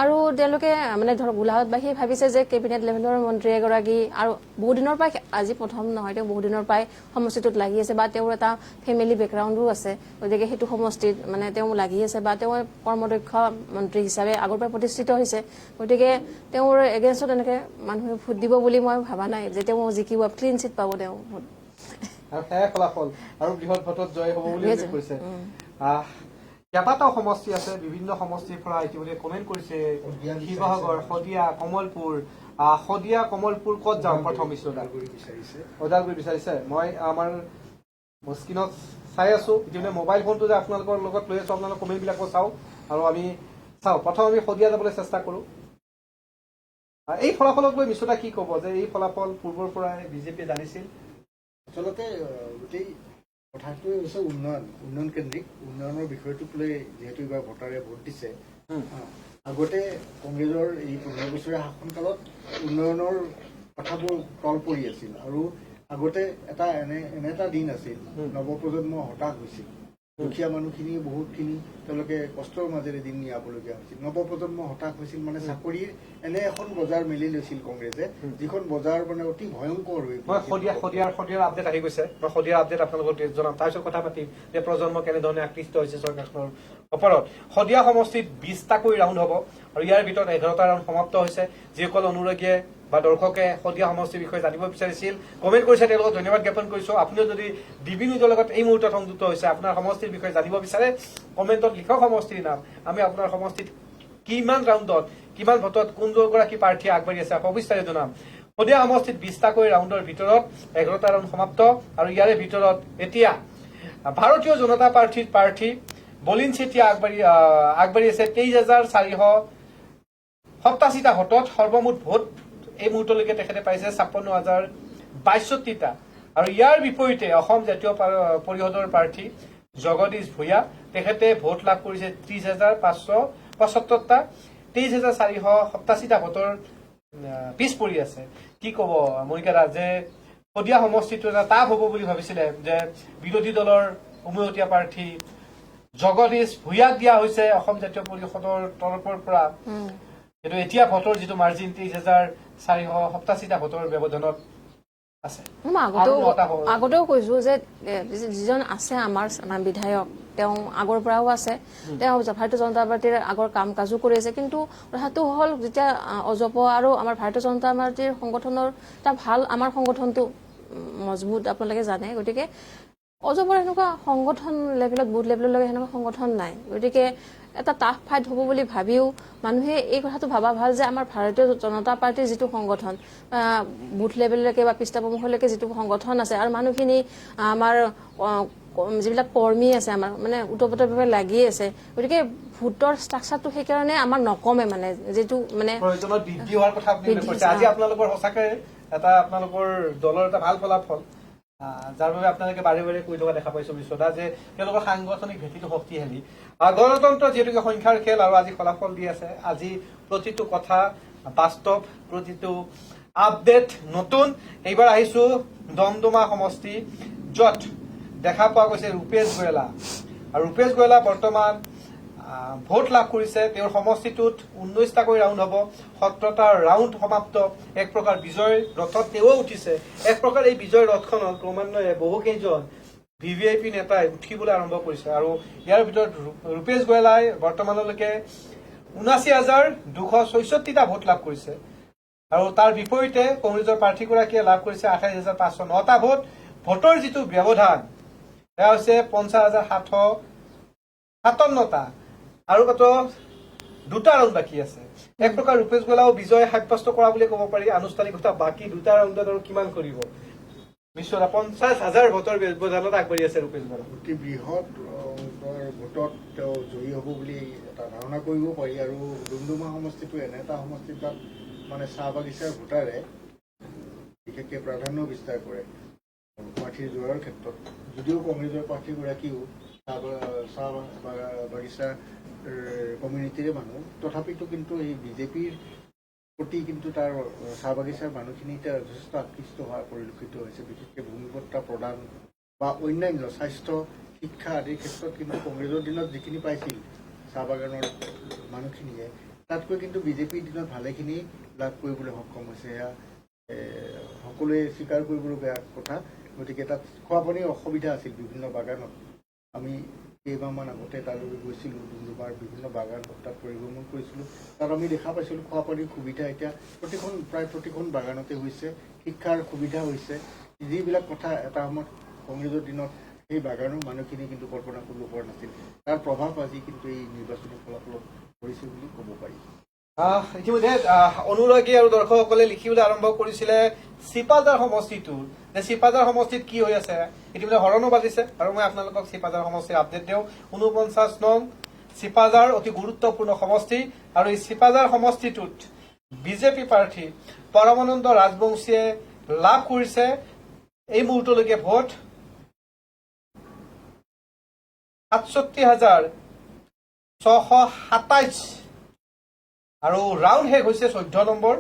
আৰু তেওঁলোকে মানে ধৰক গোলাঘাটবাসীয়ে ভাবিছে যে কেবিনেট লেভেলৰ মন্ত্ৰী এগৰাকী আৰু বহুদিনৰ পৰাই আজি প্ৰথম নহয় তেওঁ বহুদিনৰ পৰাই সমষ্টিটোত লাগি আছে বা তেওঁৰ এটা ফেমিলি বেকগ্ৰাউণ্ডো আছে গতিকে সেইটো সমষ্টিত মানে তেওঁ লাগি আছে বা তেওঁ কৰ্মদক্ষ মন্ত্ৰী হিচাপে আগৰ পৰাই প্ৰতিষ্ঠিত হৈছে গতিকে তেওঁৰ এগেইনষ্টত এনেকে মানুহে ভোট দিব বুলি মই ভাবা নাই যে তেওঁ জিকিব ক্লিন চিট পাব তেওঁ ভোট আৰু সেয়া ফলাফল আৰু বৃহৎ ভোটত জয় হ'ব বুলি কৈছে কেইবাটাও সমষ্টি আছে বিভিন্ন সমষ্টিৰ পৰা ইতিমধ্যে কমেণ্ট কৰিছে শিৱসাগৰ শদিয়া কমলপুৰ ক'ত যাওঁ প্ৰথম ওদালগুৰি বিচাৰিছে মই আমাৰ স্ক্ৰীণত চাই আছো ইতিমধ্যে মোবাইল ফোনটো যে আপোনালোকৰ লগত লৈ আছো আপোনালোকৰ কমেণ্টবিলাকো চাওঁ আৰু আমি প্ৰথম আমি শদিয়া যাবলৈ চেষ্টা কৰো এই ফলাফলক লৈ মিছুদা কি ক'ব যে এই ফলাফল পূৰ্বৰ পৰাই বিজেপিয়ে জানিছিল আচলতে গোটেই কথাটো হৈছে উন্নয়ন কেন্দ্ৰিক উন্নয়নৰ বিষয়টোক লৈ যিহেতু এইবাৰ ভোটাৰে ভোট দিছে আগতে কংগ্ৰেছৰ এই 15 বছৰীয়া শাসনকালত উন্নয়নৰ কথাবোৰ তল পৰি আছিল আৰু আগতে এনে এটা দিন আছিল নৱপ্ৰজন্ম হতাশ হৈছিল দুখীয়া মানুহখিনি বহুতখিনি তেওঁলোকে কষ্টৰ মাজেৰে দিন নিয়াবলগীয়া হৈছিল নৱপ্ৰজন্ম হতাশ হৈছিল মানে চাকৰিৰ এনে এখন বজাৰ মেলি লৈছিল কংগ্ৰেছে যিখন বজাৰ মানে অতি ভয়ংকৰ হৈ সদিয়াৰ আপডেট আহি গৈছে মই সদিয়াৰ আপডেট আপোনালোকক জনাম তাৰপিছত কথা পাতিম যে প্ৰজন্ম কেনেধৰণে আকৃষ্ট হৈছে চৰকাৰখনৰ ওপৰত শদিয়া সমষ্টিত 20টাকৈ ৰাউণ্ড হ'ব আৰু ইয়াৰ ভিতৰত 11টা ৰাউণ্ড সমাপ্ত হৈছে যিসকল অনুৰাগীয়ে বা দৰ্শকে শদিয়া সমষ্টিৰ বিষয়ে জানিব বিচাৰিছিল কমেণ্ট কৰিছে তেওঁলোকক ধন্যবাদ জ্ঞাপন কৰিছো আপুনিও যদি ডিবি নিউজৰ লগত এই মুহূৰ্তত সংযুক্ত হৈছে আপোনাৰ সমষ্টিৰ বিষয়ে জানিব বিচাৰে কমেণ্টত লিখক সমষ্টিৰ নাম আমি আপোনাৰ সমষ্টিত কিমান ৰাউণ্ডত কিমান ভোটত কোনগৰাকী প্ৰাৰ্থী আগবাঢ়ি আছে সবিস্তাৰে জনাম শদিয়া সমষ্টিত 20টাকৈ ৰাউণ্ডৰ ভিতৰত 11টা ৰাউণ্ড সমাপ্ত আৰু ইয়াৰে ভিতৰত এতিয়া ভাৰতীয় জনতা পাৰ্টীৰ প্ৰাৰ্থী বলিন চেতিয়া আগবাঢ়ি আছে 23,487টা ভোটত সৰ্বমুঠ ভোট এই মুহূৰ্তলৈকে তেখেতে পাইছে 56,062টা আৰু ইয়াৰ বিপৰীতে অসম জাতীয় পৰিষদৰ প্ৰাৰ্থী জগদীশ ভূঞা তেখেতে ভোট লাভ কৰিছে 30,575টা 23,487টা ভোটৰ পিছ পৰি আছে কি কব মনিকা দা যে শদিয়া সমষ্টিটো এটা টাফ হ'ব বুলি ভাবিছিলে যে বিৰোধী দলৰ উমৈহতীয়া প্ৰাৰ্থী জগদীশ ভূঞাক দিয়া হৈছে অসম জাতীয় পৰিষদৰ তৰফৰ পৰা কিন্তু এতিয়া ভোটৰ যিটো মাৰ্জিন 23,487টা ভোটৰ ব্যৱধানত আছে মই আগতেও কৈছো যে যিজন আছে আমাৰ বিধায়ক তেওঁ আগৰ পৰাও আছে তেওঁ ভাৰতীয় জনতা পাৰ্টীৰ আগৰ কাম কাজো কৰিছে কিন্তু কথাটো হ'ল যেতিয়া অজপ আৰু আমাৰ ভাৰতীয় জনতা পাৰ্টীৰ সংগঠনৰ এটা ভাল আমাৰ সংগঠনটো মজবুত আপোনালোকে জানে গতিকে অজপৰ এনেকুৱা সংগঠন লেভেলত বুথ লেভেললৈকে সেনেকুৱা সংগঠন নাই গতিকে এটা টাফ ফাইট হ'ব বুলি ভাবিও মানুহে এই কথাটো ভাবা ভাল যে আমাৰ ভাৰতীয় জনতা পাৰ্টীৰ যিটো সংগঠন বুথ লেভেললৈকে বা পৃষ্ঠপোষকলৈকে যিটো সংগঠন আছে আৰু মানুহখিনি আমাৰ যিবিলাক কৰ্মী আছে আমাৰ মানে ওতঃপ্ৰোতভাৱে লাগি আছে গতিকে ভোটৰ ষ্ট্ৰাকচাৰটো সেইকাৰণে আমাৰ নকমে মানে যিটো মানে প্ৰয়োজনত বৃদ্ধি হোৱাৰ কথা আপুনি কৈছে আজি আপোনালোকৰ সঁচাকৈ এটা আপোনালোকৰ দলৰ এটা ভাল ফলাফল যাৰ বাবে আপোনালোকে বাৰে বাৰে কৈ থকা দেখা পাইছো বিশ্বদা যে তেওঁলোকৰ সাংগঠনিক ভেটিটো শক্তিশালী গণতন্ত্ৰ যিহেতুকে সংখ্যাৰ খেল আৰু আজি ফলাফল দি আছে আজি প্ৰতিটো কথা বাস্তৱ প্ৰতিটো আপডেট নতুন এইবাৰ আহিছো দমদমা সমষ্টি য'ত দেখা পোৱা গৈছে ৰূপেশ গোয়েলা আৰু ৰূপেশ গোয়েলা বৰ্তমান ভোট লাভ কৰিছে তেওঁৰ সমষ্টিটোত 19টাকৈ ৰাউণ্ড হ'ব 17টা ৰাউণ্ড সমাপ্ত এক প্ৰকাৰ বিজয় ৰথত তেওঁ উঠিছে এক প্ৰকাৰ এই বিজয় ৰথখনত ক্ৰমান্বয়ে বহুকেইজন VVIP নেতাই উঠিবলৈ আৰম্ভ কৰিছে আৰু ইয়াৰ ভিতৰত ৰূপেশ গোয়েলাই বৰ্তমানলৈকে 79,266টা ভোট লাভ কৰিছে আৰু তাৰ বিপৰীতে কংগ্ৰেছৰ প্ৰাৰ্থীগৰাকীয়ে লাভ কৰিছে 28,509টা ভোট ভোটৰ যিটো ব্যৱধান সেয়া হৈছে 50,757টা আৰু কত 2টা ৰাউণ্ড বাকী আছে এক প্ৰকাৰ ৰূপেশ গোয়েলাও বিজয় সাব্যস্ত কৰা বুলি ক'ব পাৰি আনুষ্ঠানিকতা বাকী 2টা ৰাউণ্ডত আৰু কিমান কৰিব বিশ্বদা 50,000 ভোটৰ ব্যৱধানত আগবাঢ়ি আছে ৰূপেশ গোয়েলা অতি বৃহৎ ভোটত তেওঁ জয়ী হ'ব বুলি এটা ধাৰণা কৰিব পাৰি আৰু ডুমডুমা সমষ্টিটো এনে এটা সমষ্টি তাত মানে চাহ বাগিচাৰ ভোটাৰে বিশেষকৈ প্ৰাধান্য বিস্তাৰ কৰে প্ৰাৰ্থীৰ জয়ৰ ক্ষেত্ৰত যদিও কংগ্ৰেছৰ প্ৰাৰ্থীগৰাকীও চাহ বাগিচাৰ কমিউনিটিৰে মানুহ তথাপিতো কিন্তু এই বিজেপিৰ প্ৰতি কিন্তু তাৰ চাহ বাগিচাৰ মানুহখিনি এতিয়া যথেষ্ট আকৃষ্ট হোৱা পৰিলক্ষিত হৈছে বিশেষকৈ ভূমিপট্টা প্ৰদান বা অন্যান্য স্বাস্থ্য শিক্ষা আদিৰ ক্ষেত্ৰত কিন্তু কংগ্ৰেছৰ দিনত যিখিনি পাইছিল চাহ বাগানৰ মানুহখিনিয়ে তাতকৈ কিন্তু বিজেপিৰ দিনত ভালেখিনি লাভ কৰিবলৈ সক্ষম হৈছে এয়া সকলোৱে স্বীকাৰ কৰিবলগীয়া কথা গতিকে তাত খোৱা পানীৰ অসুবিধা আছিল বিভিন্ন বাগানত আমি কেইমাহমান আগতে তালৈ গৈছিলোঁ ডুমডুমাৰ বিভিন্ন বাগান তাত পৰিভ্ৰমণ কৰিছিলোঁ তাত আমি দেখা পাইছিলোঁ খোৱা পানীৰ সুবিধা এতিয়া প্ৰায় প্ৰতিখন বাগানতে হৈছে শিক্ষাৰ সুবিধা হৈছে যিবিলাক কথা এটা সময়ত কংগ্ৰেছৰ দিনত সেই বাগানৰ মানুহখিনি কিন্তু কল্পনা কৰিব পৰা নাছিল তাৰ প্ৰভাৱ আজি কিন্তু এই নিৰ্বাচনী ফলাফলত পৰিছে বুলি ক'ব পাৰি ইতিমধ্যে অনুৰাগী আৰু দৰ্শকসকলে লিখিবলৈ আৰম্ভ কৰিছিলে চিপাজাৰ সমষ্টিটোৰ যে চিপাজাৰ সমষ্টিত কি হৈ আছে ইতিমধ্যে হৰণো বাজিছে আৰু মই আপোনালোকক চিপাজাৰ সমষ্টিৰ আপডেট দিওঁ 49 নং চিপাজাৰ অতি গুৰুত্বপূৰ্ণ সমষ্টি আৰু এই চিপাজাৰ সমষ্টিটোত বিজেপি প্ৰাৰ্থী পৰমানন্দ ৰাজবংশীয়ে লাভ কৰিছে এই মুহূৰ্তলৈকে ভোট 67,627 আৰু ৰাউণ্ড শেষ হৈছে 14 নম্বৰ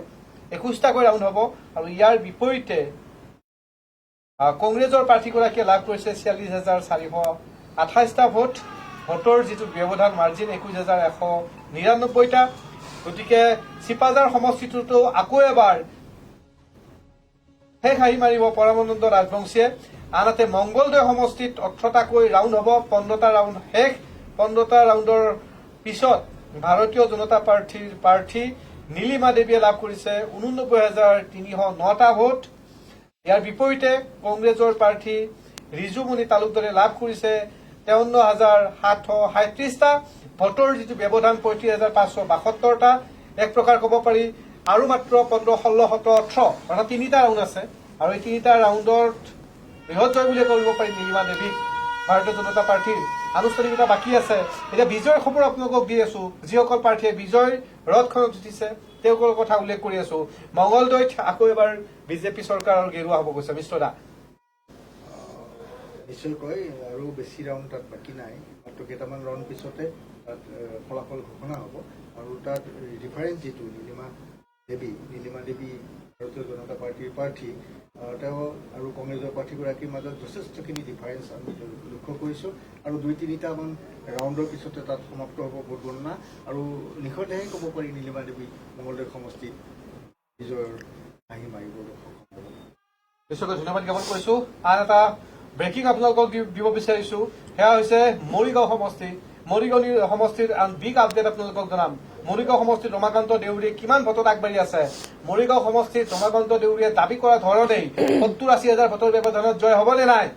21টাকৈ ৰাউণ্ড হ'ব আৰু ইয়াৰ বিপৰীতে কংগ্ৰেছৰ প্ৰাৰ্থীগৰাকীয়ে লাভ কৰিছে 46,428টা ভোট ভোটৰ যিটো ব্যৱধান মাৰ্জিন 21,199টা গতিকে চিপাঝাৰ সমষ্টিটোতো আকৌ এবাৰ শেষ হাঁহি মাৰিব পৰমানন্দ ৰাজবংশীয়ে আনহাতে মংগলদৈ সমষ্টিত 18টাকৈ ৰাউণ্ড হ'ব 15টা ৰাউণ্ড শেষ 15টা ৰাউণ্ডৰ পিছত ভাৰতীয় জনতা পাৰ্টীৰ প্ৰাৰ্থী নীলিমা দেৱীয়ে লাভ কৰিছে 89,309টা ভোট ইয়াৰ বিপৰীতে কংগ্ৰেছৰ প্ৰাৰ্থী ৰিজুমণি তালুকদাৰে লাভ কৰিছে 53,737টা ভোটৰ যিটো ব্যৱধান 35,572টা এক প্ৰকাৰ ক'ব পাৰি আৰু মাত্ৰ 15, 16, 17, 18 অৰ্থাৎ 3টা ৰাউণ্ড আছে আৰু এই 3টা ৰাউণ্ডত বৃহৎ জয় বুলি কৰিব পাৰি নীলিমা দেৱীক ভাৰতীয় জনতা পাৰ্টীৰ আনুষ্ঠানিকতা বাকী আছে এতিয়া বিজয়ৰ খবৰ আপোনালোকক দি আছো যিসকল প্ৰাৰ্থীয়ে বিজয় ৰথখনত উঠিছে তেওঁলোকৰ কথা উল্লেখ কৰি আছো মংগলদৈত আকৌ এবাৰ বিজেপি চৰকাৰৰ গেৰুৱা হ'ব গৈছে মিশ্ৰদা নিশ্চয়কৈ আৰু বেছি ৰাউণ্ড তাত বাকী নাই মাত্ৰ কেইটামান ৰাউণ্ড পিছতে তাত ফলাফল ঘোষণা হ'ব আৰু তাত ডিফাৰেঞ্চ যিটো নীলিমা দেৱী ভাৰতীয় জনতা পাৰ্টীৰ প্ৰাৰ্থী তেওঁ আৰু কংগ্ৰেছৰ প্ৰাৰ্থীগৰাকীৰ মাজত যথেষ্টখিনি ডিফাৰেঞ্চ আমি লক্ষ্য কৰিছোঁ আৰু 2-3টামান ৰাউণ্ডৰ পিছতে তাত সমাপ্ত হ'ব ভোট গণনা আৰু নিশতেহে ক'ব পাৰি নীলিমা দেৱী মংগলদৈ সমষ্টিত বিজয়ৰ হাঁহি মাৰিবলৈ সক্ষম হ'ব নিশ্চয়কৈ ধন্যবাদ জ্ঞাপন কৰিছো আন এটা ব্ৰেকিং আপোনালোকক দিব বিচাৰিছো সেয়া হৈছে মৰিগাঁও সমষ্টিৰ আন বিগ আপডেট আপোনালোকক জনাম মৰিগাঁও সমষ্টিত ৰমাকান্ত দেউৰীয়ে কিমান ভোটত আগবাঢ়ি আছে মৰিগাঁও সমষ্টিত ৰমাকান্ত দেউৰীয়ে দাবী কৰা ধৰণেই 70-80 হাজাৰ ভোটৰ ব্যৱধানত জয় হ'ব নে নাই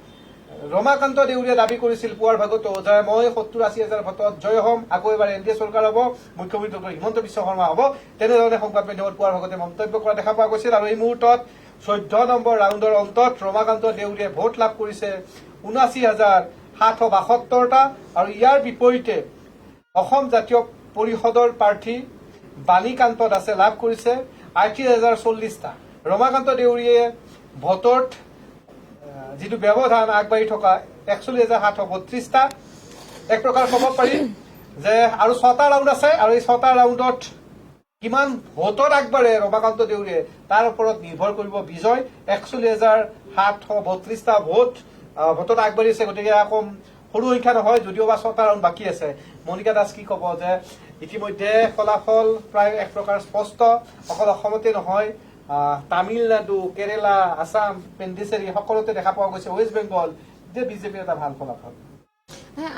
ৰমাকান্ত দেউৰীয়ে দাবী কৰিছিল পুৱাৰ ভাগতো যে মই 70-80 হাজাৰ ভোটত জয় হ'ম আকৌ এবাৰ এনডিএ চৰকাৰ হ'ব মুখ্যমন্ত্ৰী ডক্টৰ হিমন্ত বিশ্ব শৰ্মা হ'ব তেনেধৰণে সংবাদ মাধ্যমত পুৱাৰ ভাগতে মন্তব্য কৰা দেখা পোৱা গৈছিল আৰু এই মুহূৰ্তত 14 নম্বৰ ৰাউণ্ডৰ অন্তত ৰমাকান্ত দেউৰীয়ে ভোট লাভ কৰিছে 79,772টা আৰু ইয়াৰ বিপৰীতে অসম জাতীয় পৰিষদৰ প্ৰাৰ্থী বাণীকান্ত দাসে লাভ কৰিছে 38,040টা ৰমাকান্ত দেউৰীয়ে ভোটত যিটো ব্যৱধান আগবাঢ়ি থকা 41,732টা এক প্ৰকাৰ ক'ব পাৰি যে আৰু 6টা ৰাউণ্ড আছে আৰু এই 6টা ৰাউণ্ডত কিমান ভোটত আগবাঢ়ে ৰমাকান্ত দেউৰীয়ে তাৰ ওপৰত নিৰ্ভৰ কৰিব বিজয় 41,732টা ভোটত আগবাঢ়িছে গতিকে আকৌ সৰু সংখ্যা নহয় যদিও বা 6টা ৰাউণ্ড বাকী আছে মণিকা দাস কি ক'ব যে ইতিমধ্যে ফলাফল প্ৰায় এক প্ৰকাৰ স্পষ্ট অকল অসমতে নহয় তামিলনাডু কেৰেলা আছাম পেণ্ডিচেৰী সকলোতে দেখা পোৱা গৈছে ৱেষ্ট বেংগল যে বিজেপিৰ এটা ভাল ফলাফল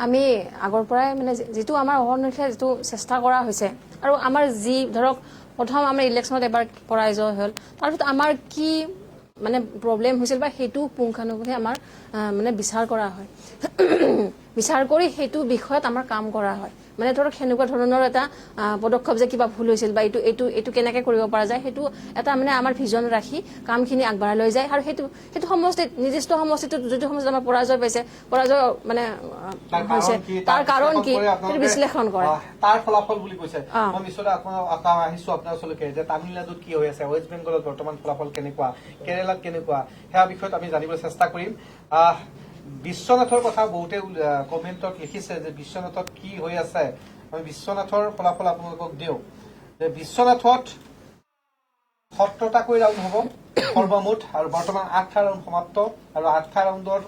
আমি আগৰ পৰাই মানে যিটো আমাৰ অহৰ্নিশে যিটো চেষ্টা কৰা হৈছে আৰু আমাৰ যি ধৰক প্ৰথম আমাৰ ইলেকশ্যনত এবাৰ পৰাজয় হ'ল তাৰপিছত আমাৰ কি মানে প্ৰব্লেম হৈছিল বা সেইটো পুংখানুপুংখে আমাৰ মানে বিচাৰ কৰা হয় বিচাৰ কৰি সেইটো বিষয়ত আমাৰ কাম কৰা হয় মানে ধৰক সেনেকুৱা ধৰণৰ এটা পদক্ষেপ যে কিবা ভুল হৈছিল বা এইটো কেনেকৈ কৰিব পৰা যায় সেইটো এটা মানে আমাৰ ভিজন ৰাখি কামখিনি আগবঢ়াই লৈ যায় আৰু সেইটো সমষ্টিত নিৰ্দিষ্ট সমষ্টিটোত যিটো সমষ্টিত আমাৰ পৰাজয় পাইছে পৰাজয় মানে হৈছে তাৰ কাৰণ কি সেইটো বিশ্লেষণ কৰে তাৰ ফলাফল বুলি কৈছে মই নিশ্চয় আহিছো আপোনাৰ ওচৰলৈকে যে তামিলনাডুত কি হৈ আছে ৱেষ্ট বেংগলত বৰ্তমান ফলাফল কেনেকুৱা কেৰেলাত কেনেকুৱা সেয়া বিষয়ত আমি জানিবলৈ চেষ্টা কৰিম বিশ্বনাথৰ কথা বহুতে কমেণ্টত লিখিছে যে বিশ্বনাথত কি হৈ আছে আমি বিশ্বনাথৰ ফলাফল আপোনালোকক দিওঁ যে বিশ্বনাথত 17টাকৈ ৰাউণ্ড হ'ব সৰ্বমুঠ আৰু বৰ্তমান 8টা ৰাউণ্ড সমাপ্ত আৰু 8টা ৰাউণ্ডৰ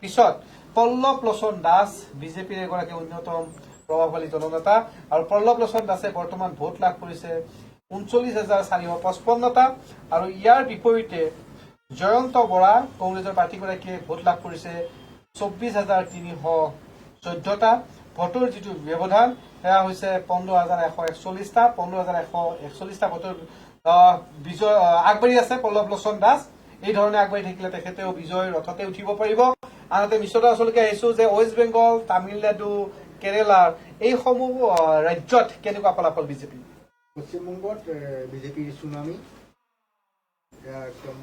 পিছত পল্লৱ লোচন দাস বিজেপিৰ এগৰাকী অন্যতম প্ৰভাৱশালী জননেতা আৰু পল্লৱ লোচন দাসে বৰ্তমান ভোট লাভ কৰিছে 39,455টা আৰু ইয়াৰ বিপৰীতে জয়ন্ত বৰা কংগ্ৰেছৰ প্ৰাৰ্থীগৰাকীয়ে ভোট লাভ কৰিছে 24,314টা ভোটৰ যিটো ব্যৱধান সেয়া হৈছে 15,141টা 15,141টা ভোটৰ বিজয় আগবাঢ়ি আছে পল্লৱ লোচন দাস এই ধৰণে আগবাঢ়ি থাকিলে তেখেতেও বিজয় ৰথতে উঠিব পাৰিব আনহাতে মিশ্ৰদা আচলতে আহিছো যে ৱেষ্ট বেংগল তামিলনাডু কেৰেলাৰ এইসমূহ ৰাজ্যত কেনেকুৱা ফলাফল বিজেপি পশ্চিমবংগত বিজেপিৰ চুনামি একদম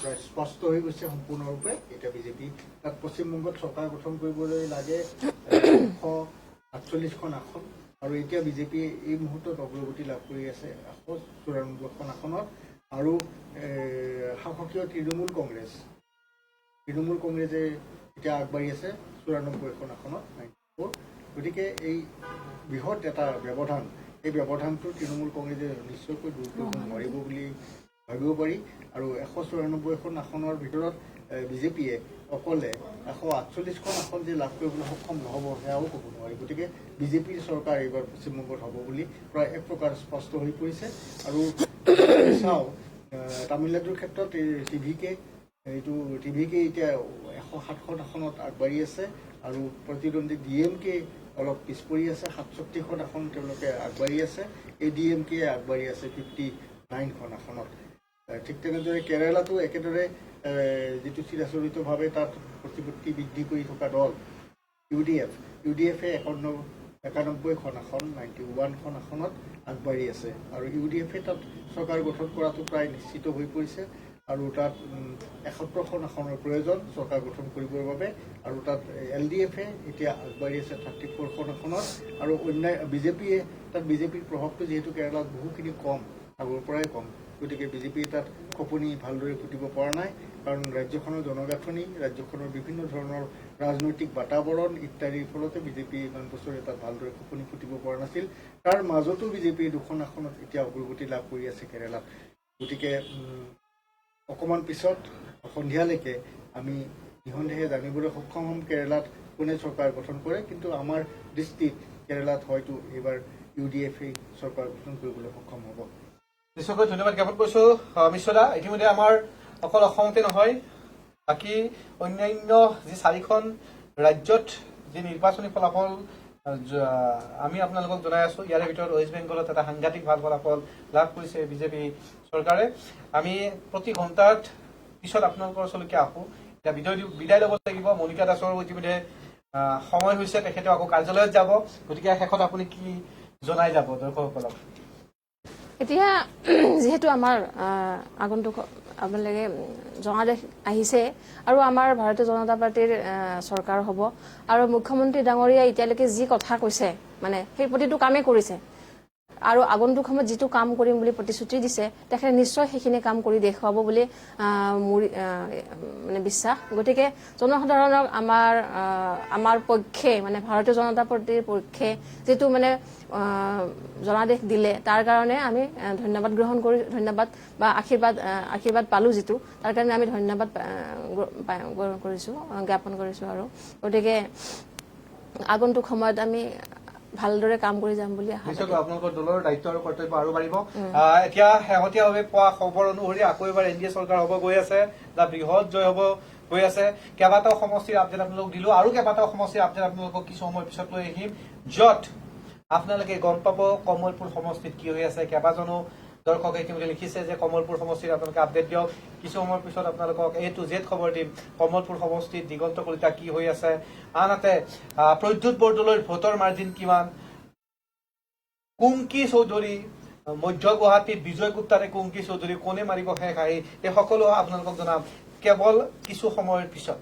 প্ৰায় স্পষ্ট হৈ গৈছে সম্পূৰ্ণৰূপে এতিয়া বিজেপি তাত পশ্চিমবংগত চৰকাৰ গঠন কৰিবলৈ লাগে 148খন আসন আৰু এতিয়া বিজেপি এই মুহূৰ্তত অগ্ৰগতি লাভ কৰি আছে 194খন আসনত আৰু শাসকীয় তৃণমূল কংগ্ৰেছে এতিয়া আগবাঢ়ি আছে 94খন আসনত গতিকে এই বৃহৎ এটা ব্যৱধান, এই ব্যৱধানটো তৃণমূল কংগ্ৰেছে নিশ্চয়কৈ দূৰ কৰিব নোৱাৰিব বুলি ভাবিব পাৰি। আৰু 194খন আসনৰ ভিতৰত বিজেপিয়ে অকলে 148খন আসন যে লাভ কৰিবলৈ সক্ষম নহ'ব সেয়াও ক'ব নোৱাৰি। গতিকে বিজেপিৰ চৰকাৰ এইবাৰ পশ্চিমবংগত হ'ব বুলি প্ৰায় এক প্ৰকাৰ স্পষ্ট হৈ পৰিছে। আৰু চাওঁ তামিলনাডুৰ ক্ষেত্ৰত টিভিকে এতিয়া 107খন আসনত আগবাঢ়ি আছে আৰু প্ৰতিদ্বন্দ্বী DMK অলপ পিছ পৰি আছে। 67খন আসন তেওঁলোকে আগবাঢ়ি আছে। ADMK আগবাঢ়ি আছে 59খন আসনত। ঠিক তেনেদৰে কেৰালাতো একেদৰে যিটো চিৰাচৰিতভাৱে তাত প্ৰতিপত্তি বৃদ্ধি কৰি থকা দল UDFে 91খন আসন 91খন আসনত আগবাঢ়ি আছে। আৰু UDFে তাত চৰকাৰ গঠন কৰাটো প্ৰায় নিশ্চিত হৈ পৰিছে। আৰু তাত 71খন আসনৰ প্ৰয়োজন চৰকাৰ গঠন কৰিবৰ বাবে। আৰু তাত LDFে এতিয়া আগবাঢ়ি আছে 34খন আসনত। আৰু বিজেপিৰ প্ৰভাৱটো যিহেতু কেৰালাত বহুখিনি কম, আগৰ পৰাই কম, গতিকে বিজেপিয়ে তাত খপনি ভালদৰে ফুটিব পৰা নাই। কাৰণ ৰাজ্যখনৰ জনগাঁথনি, ৰাজ্যখনৰ বিভিন্ন ধৰণৰ ৰাজনৈতিক বাতাবৰণ ইত্যাদিৰ ফলতে বিজেপি ইমান বছৰে তাত ভালদৰে খপনি ফুটিব পৰা নাছিল। তাৰ মাজতো বিজেপিয়ে 2খন আসনত এতিয়া অগ্ৰগতি লাভ কৰি আছে কেৰালাত। গতিকে অকণমান পিছত সন্ধিয়ালৈকে আমি নিঃসন্দেহে জানিবলৈ সক্ষম হ'ম কেৰালাত কোনে চৰকাৰ গঠন কৰে। কিন্তু আমাৰ দৃষ্টিত কেৰালাত হয়তো এইবাৰ UDFে চৰকাৰ গঠন কৰিবলৈ সক্ষম হ'ব। নিশ্চয়কৈ ধন্যবাদ জ্ঞাপন কৰিছো মিশ্ৰদা। ইতিমধ্যে আমাৰ অকল অসমতে নহয়, বাকী অন্যান্য যি 4খন ৰাজ্যত যি নিৰ্বাচনী ফলাফল আমি আপোনালোকক জনাই আছো, ইয়াৰে ভিতৰত ৱেষ্ট বেংগলত এটা সাংঘাতিক ভাল ফলাফল লাভ কৰিছে বিজেপি চৰকাৰে। আমি প্ৰতি ঘণ্টাত পিছত আপোনালোকৰ ওচৰলৈকে আহো। এতিয়া বিদায় ল'ব লাগিব। মনিকা দাসৰ ইতিমধ্যে সময় হৈছে, তেখেতে আকৌ কাৰ্যালয়ত যাব। গতিকে শেষত আপুনি কি জনাই যাব দৰ্শকসকলক? এতিয়া যিহেতু আমাৰ আগন্তুক আপোনালোকে জনাদেশ আহিছে আৰু আমাৰ ভাৰতীয় জনতা পাৰ্টীৰ চৰকাৰ হ'ব। আৰু মুখ্যমন্ত্ৰী ডাঙৰীয়া এতিয়ালৈকে যি কথা কৈছে, মানে সেই প্ৰতিটো কামেই কৰিছে। আৰু আগন্তুক সময়ত যিটো কাম কৰিম বুলি প্ৰতিশ্ৰুতি দিছে, তেখেতে নিশ্চয় সেইখিনি কাম কৰি দেখুৱাব বুলি মোৰ মানে বিশ্বাস। গতিকে জনসাধাৰণক আমাৰ পক্ষে, মানে ভাৰতীয় জনতা পাৰ্টীৰ পক্ষে যিটো মানে জনাদেশ দিলে, তাৰ কাৰণে আমি ধন্যবাদ বা আশীৰ্বাদ পালোঁ যিটো, তাৰ কাৰণে আমি ধন্যবাদ জ্ঞাপন কৰিছোঁ। আৰু গতিকে আগন্তুক সময়ত আমি ভালদৰে কাম কৰি যাম বুলি আশা নিশ্চয়কৈ আপোনালোকৰ দলৰ দায়িত্ব আৰু কৰ্তব্য আৰু বাঢ়িব। এতিয়া শেহতীয়াভাৱে পোৱা খবৰ অনুসৰি আকৌ এবাৰ NDA চৰকাৰ হ'ব গৈ আছে, এটা বৃহৎ জয় হ'ব গৈ আছে। কেইবাটাও সমষ্টিৰ আপডেট আপোনালোকক দিলো, আৰু কেইবাটাও সমষ্টিৰ আপডেট আপোনালোকক কিছু সময় পিছত লৈ আহিম, য'ত আপোনালোকে গম পাব কমলপুৰ সমষ্টিত কি হৈ আছে। কেইবাজনো দৰ্শকে ইতিমধ্যে লিখিছে যে কমলপুৰ সমষ্টিত আপোনালোকে আপডেট দিয়ক। কিছু সময়ৰ পিছত আপোনালোকক A to Z খবৰ দিম কমলপুৰ সমষ্টিত দিগন্ত কলিতা কি হৈ আছে। আনহাতে প্ৰদ্যুৎ বৰদলৈৰ ভোটৰ মাৰ্জিন কিমান, কুংকি চৌধুৰী মধ্য গুৱাহাটীত বিজয় গুপ্তা নে কুংকি চৌধুৰী, কোনে মাৰিব শেষ আহি, এই সকলো আপোনালোকক জনাম কেৱল কিছু সময়ৰ পিছত।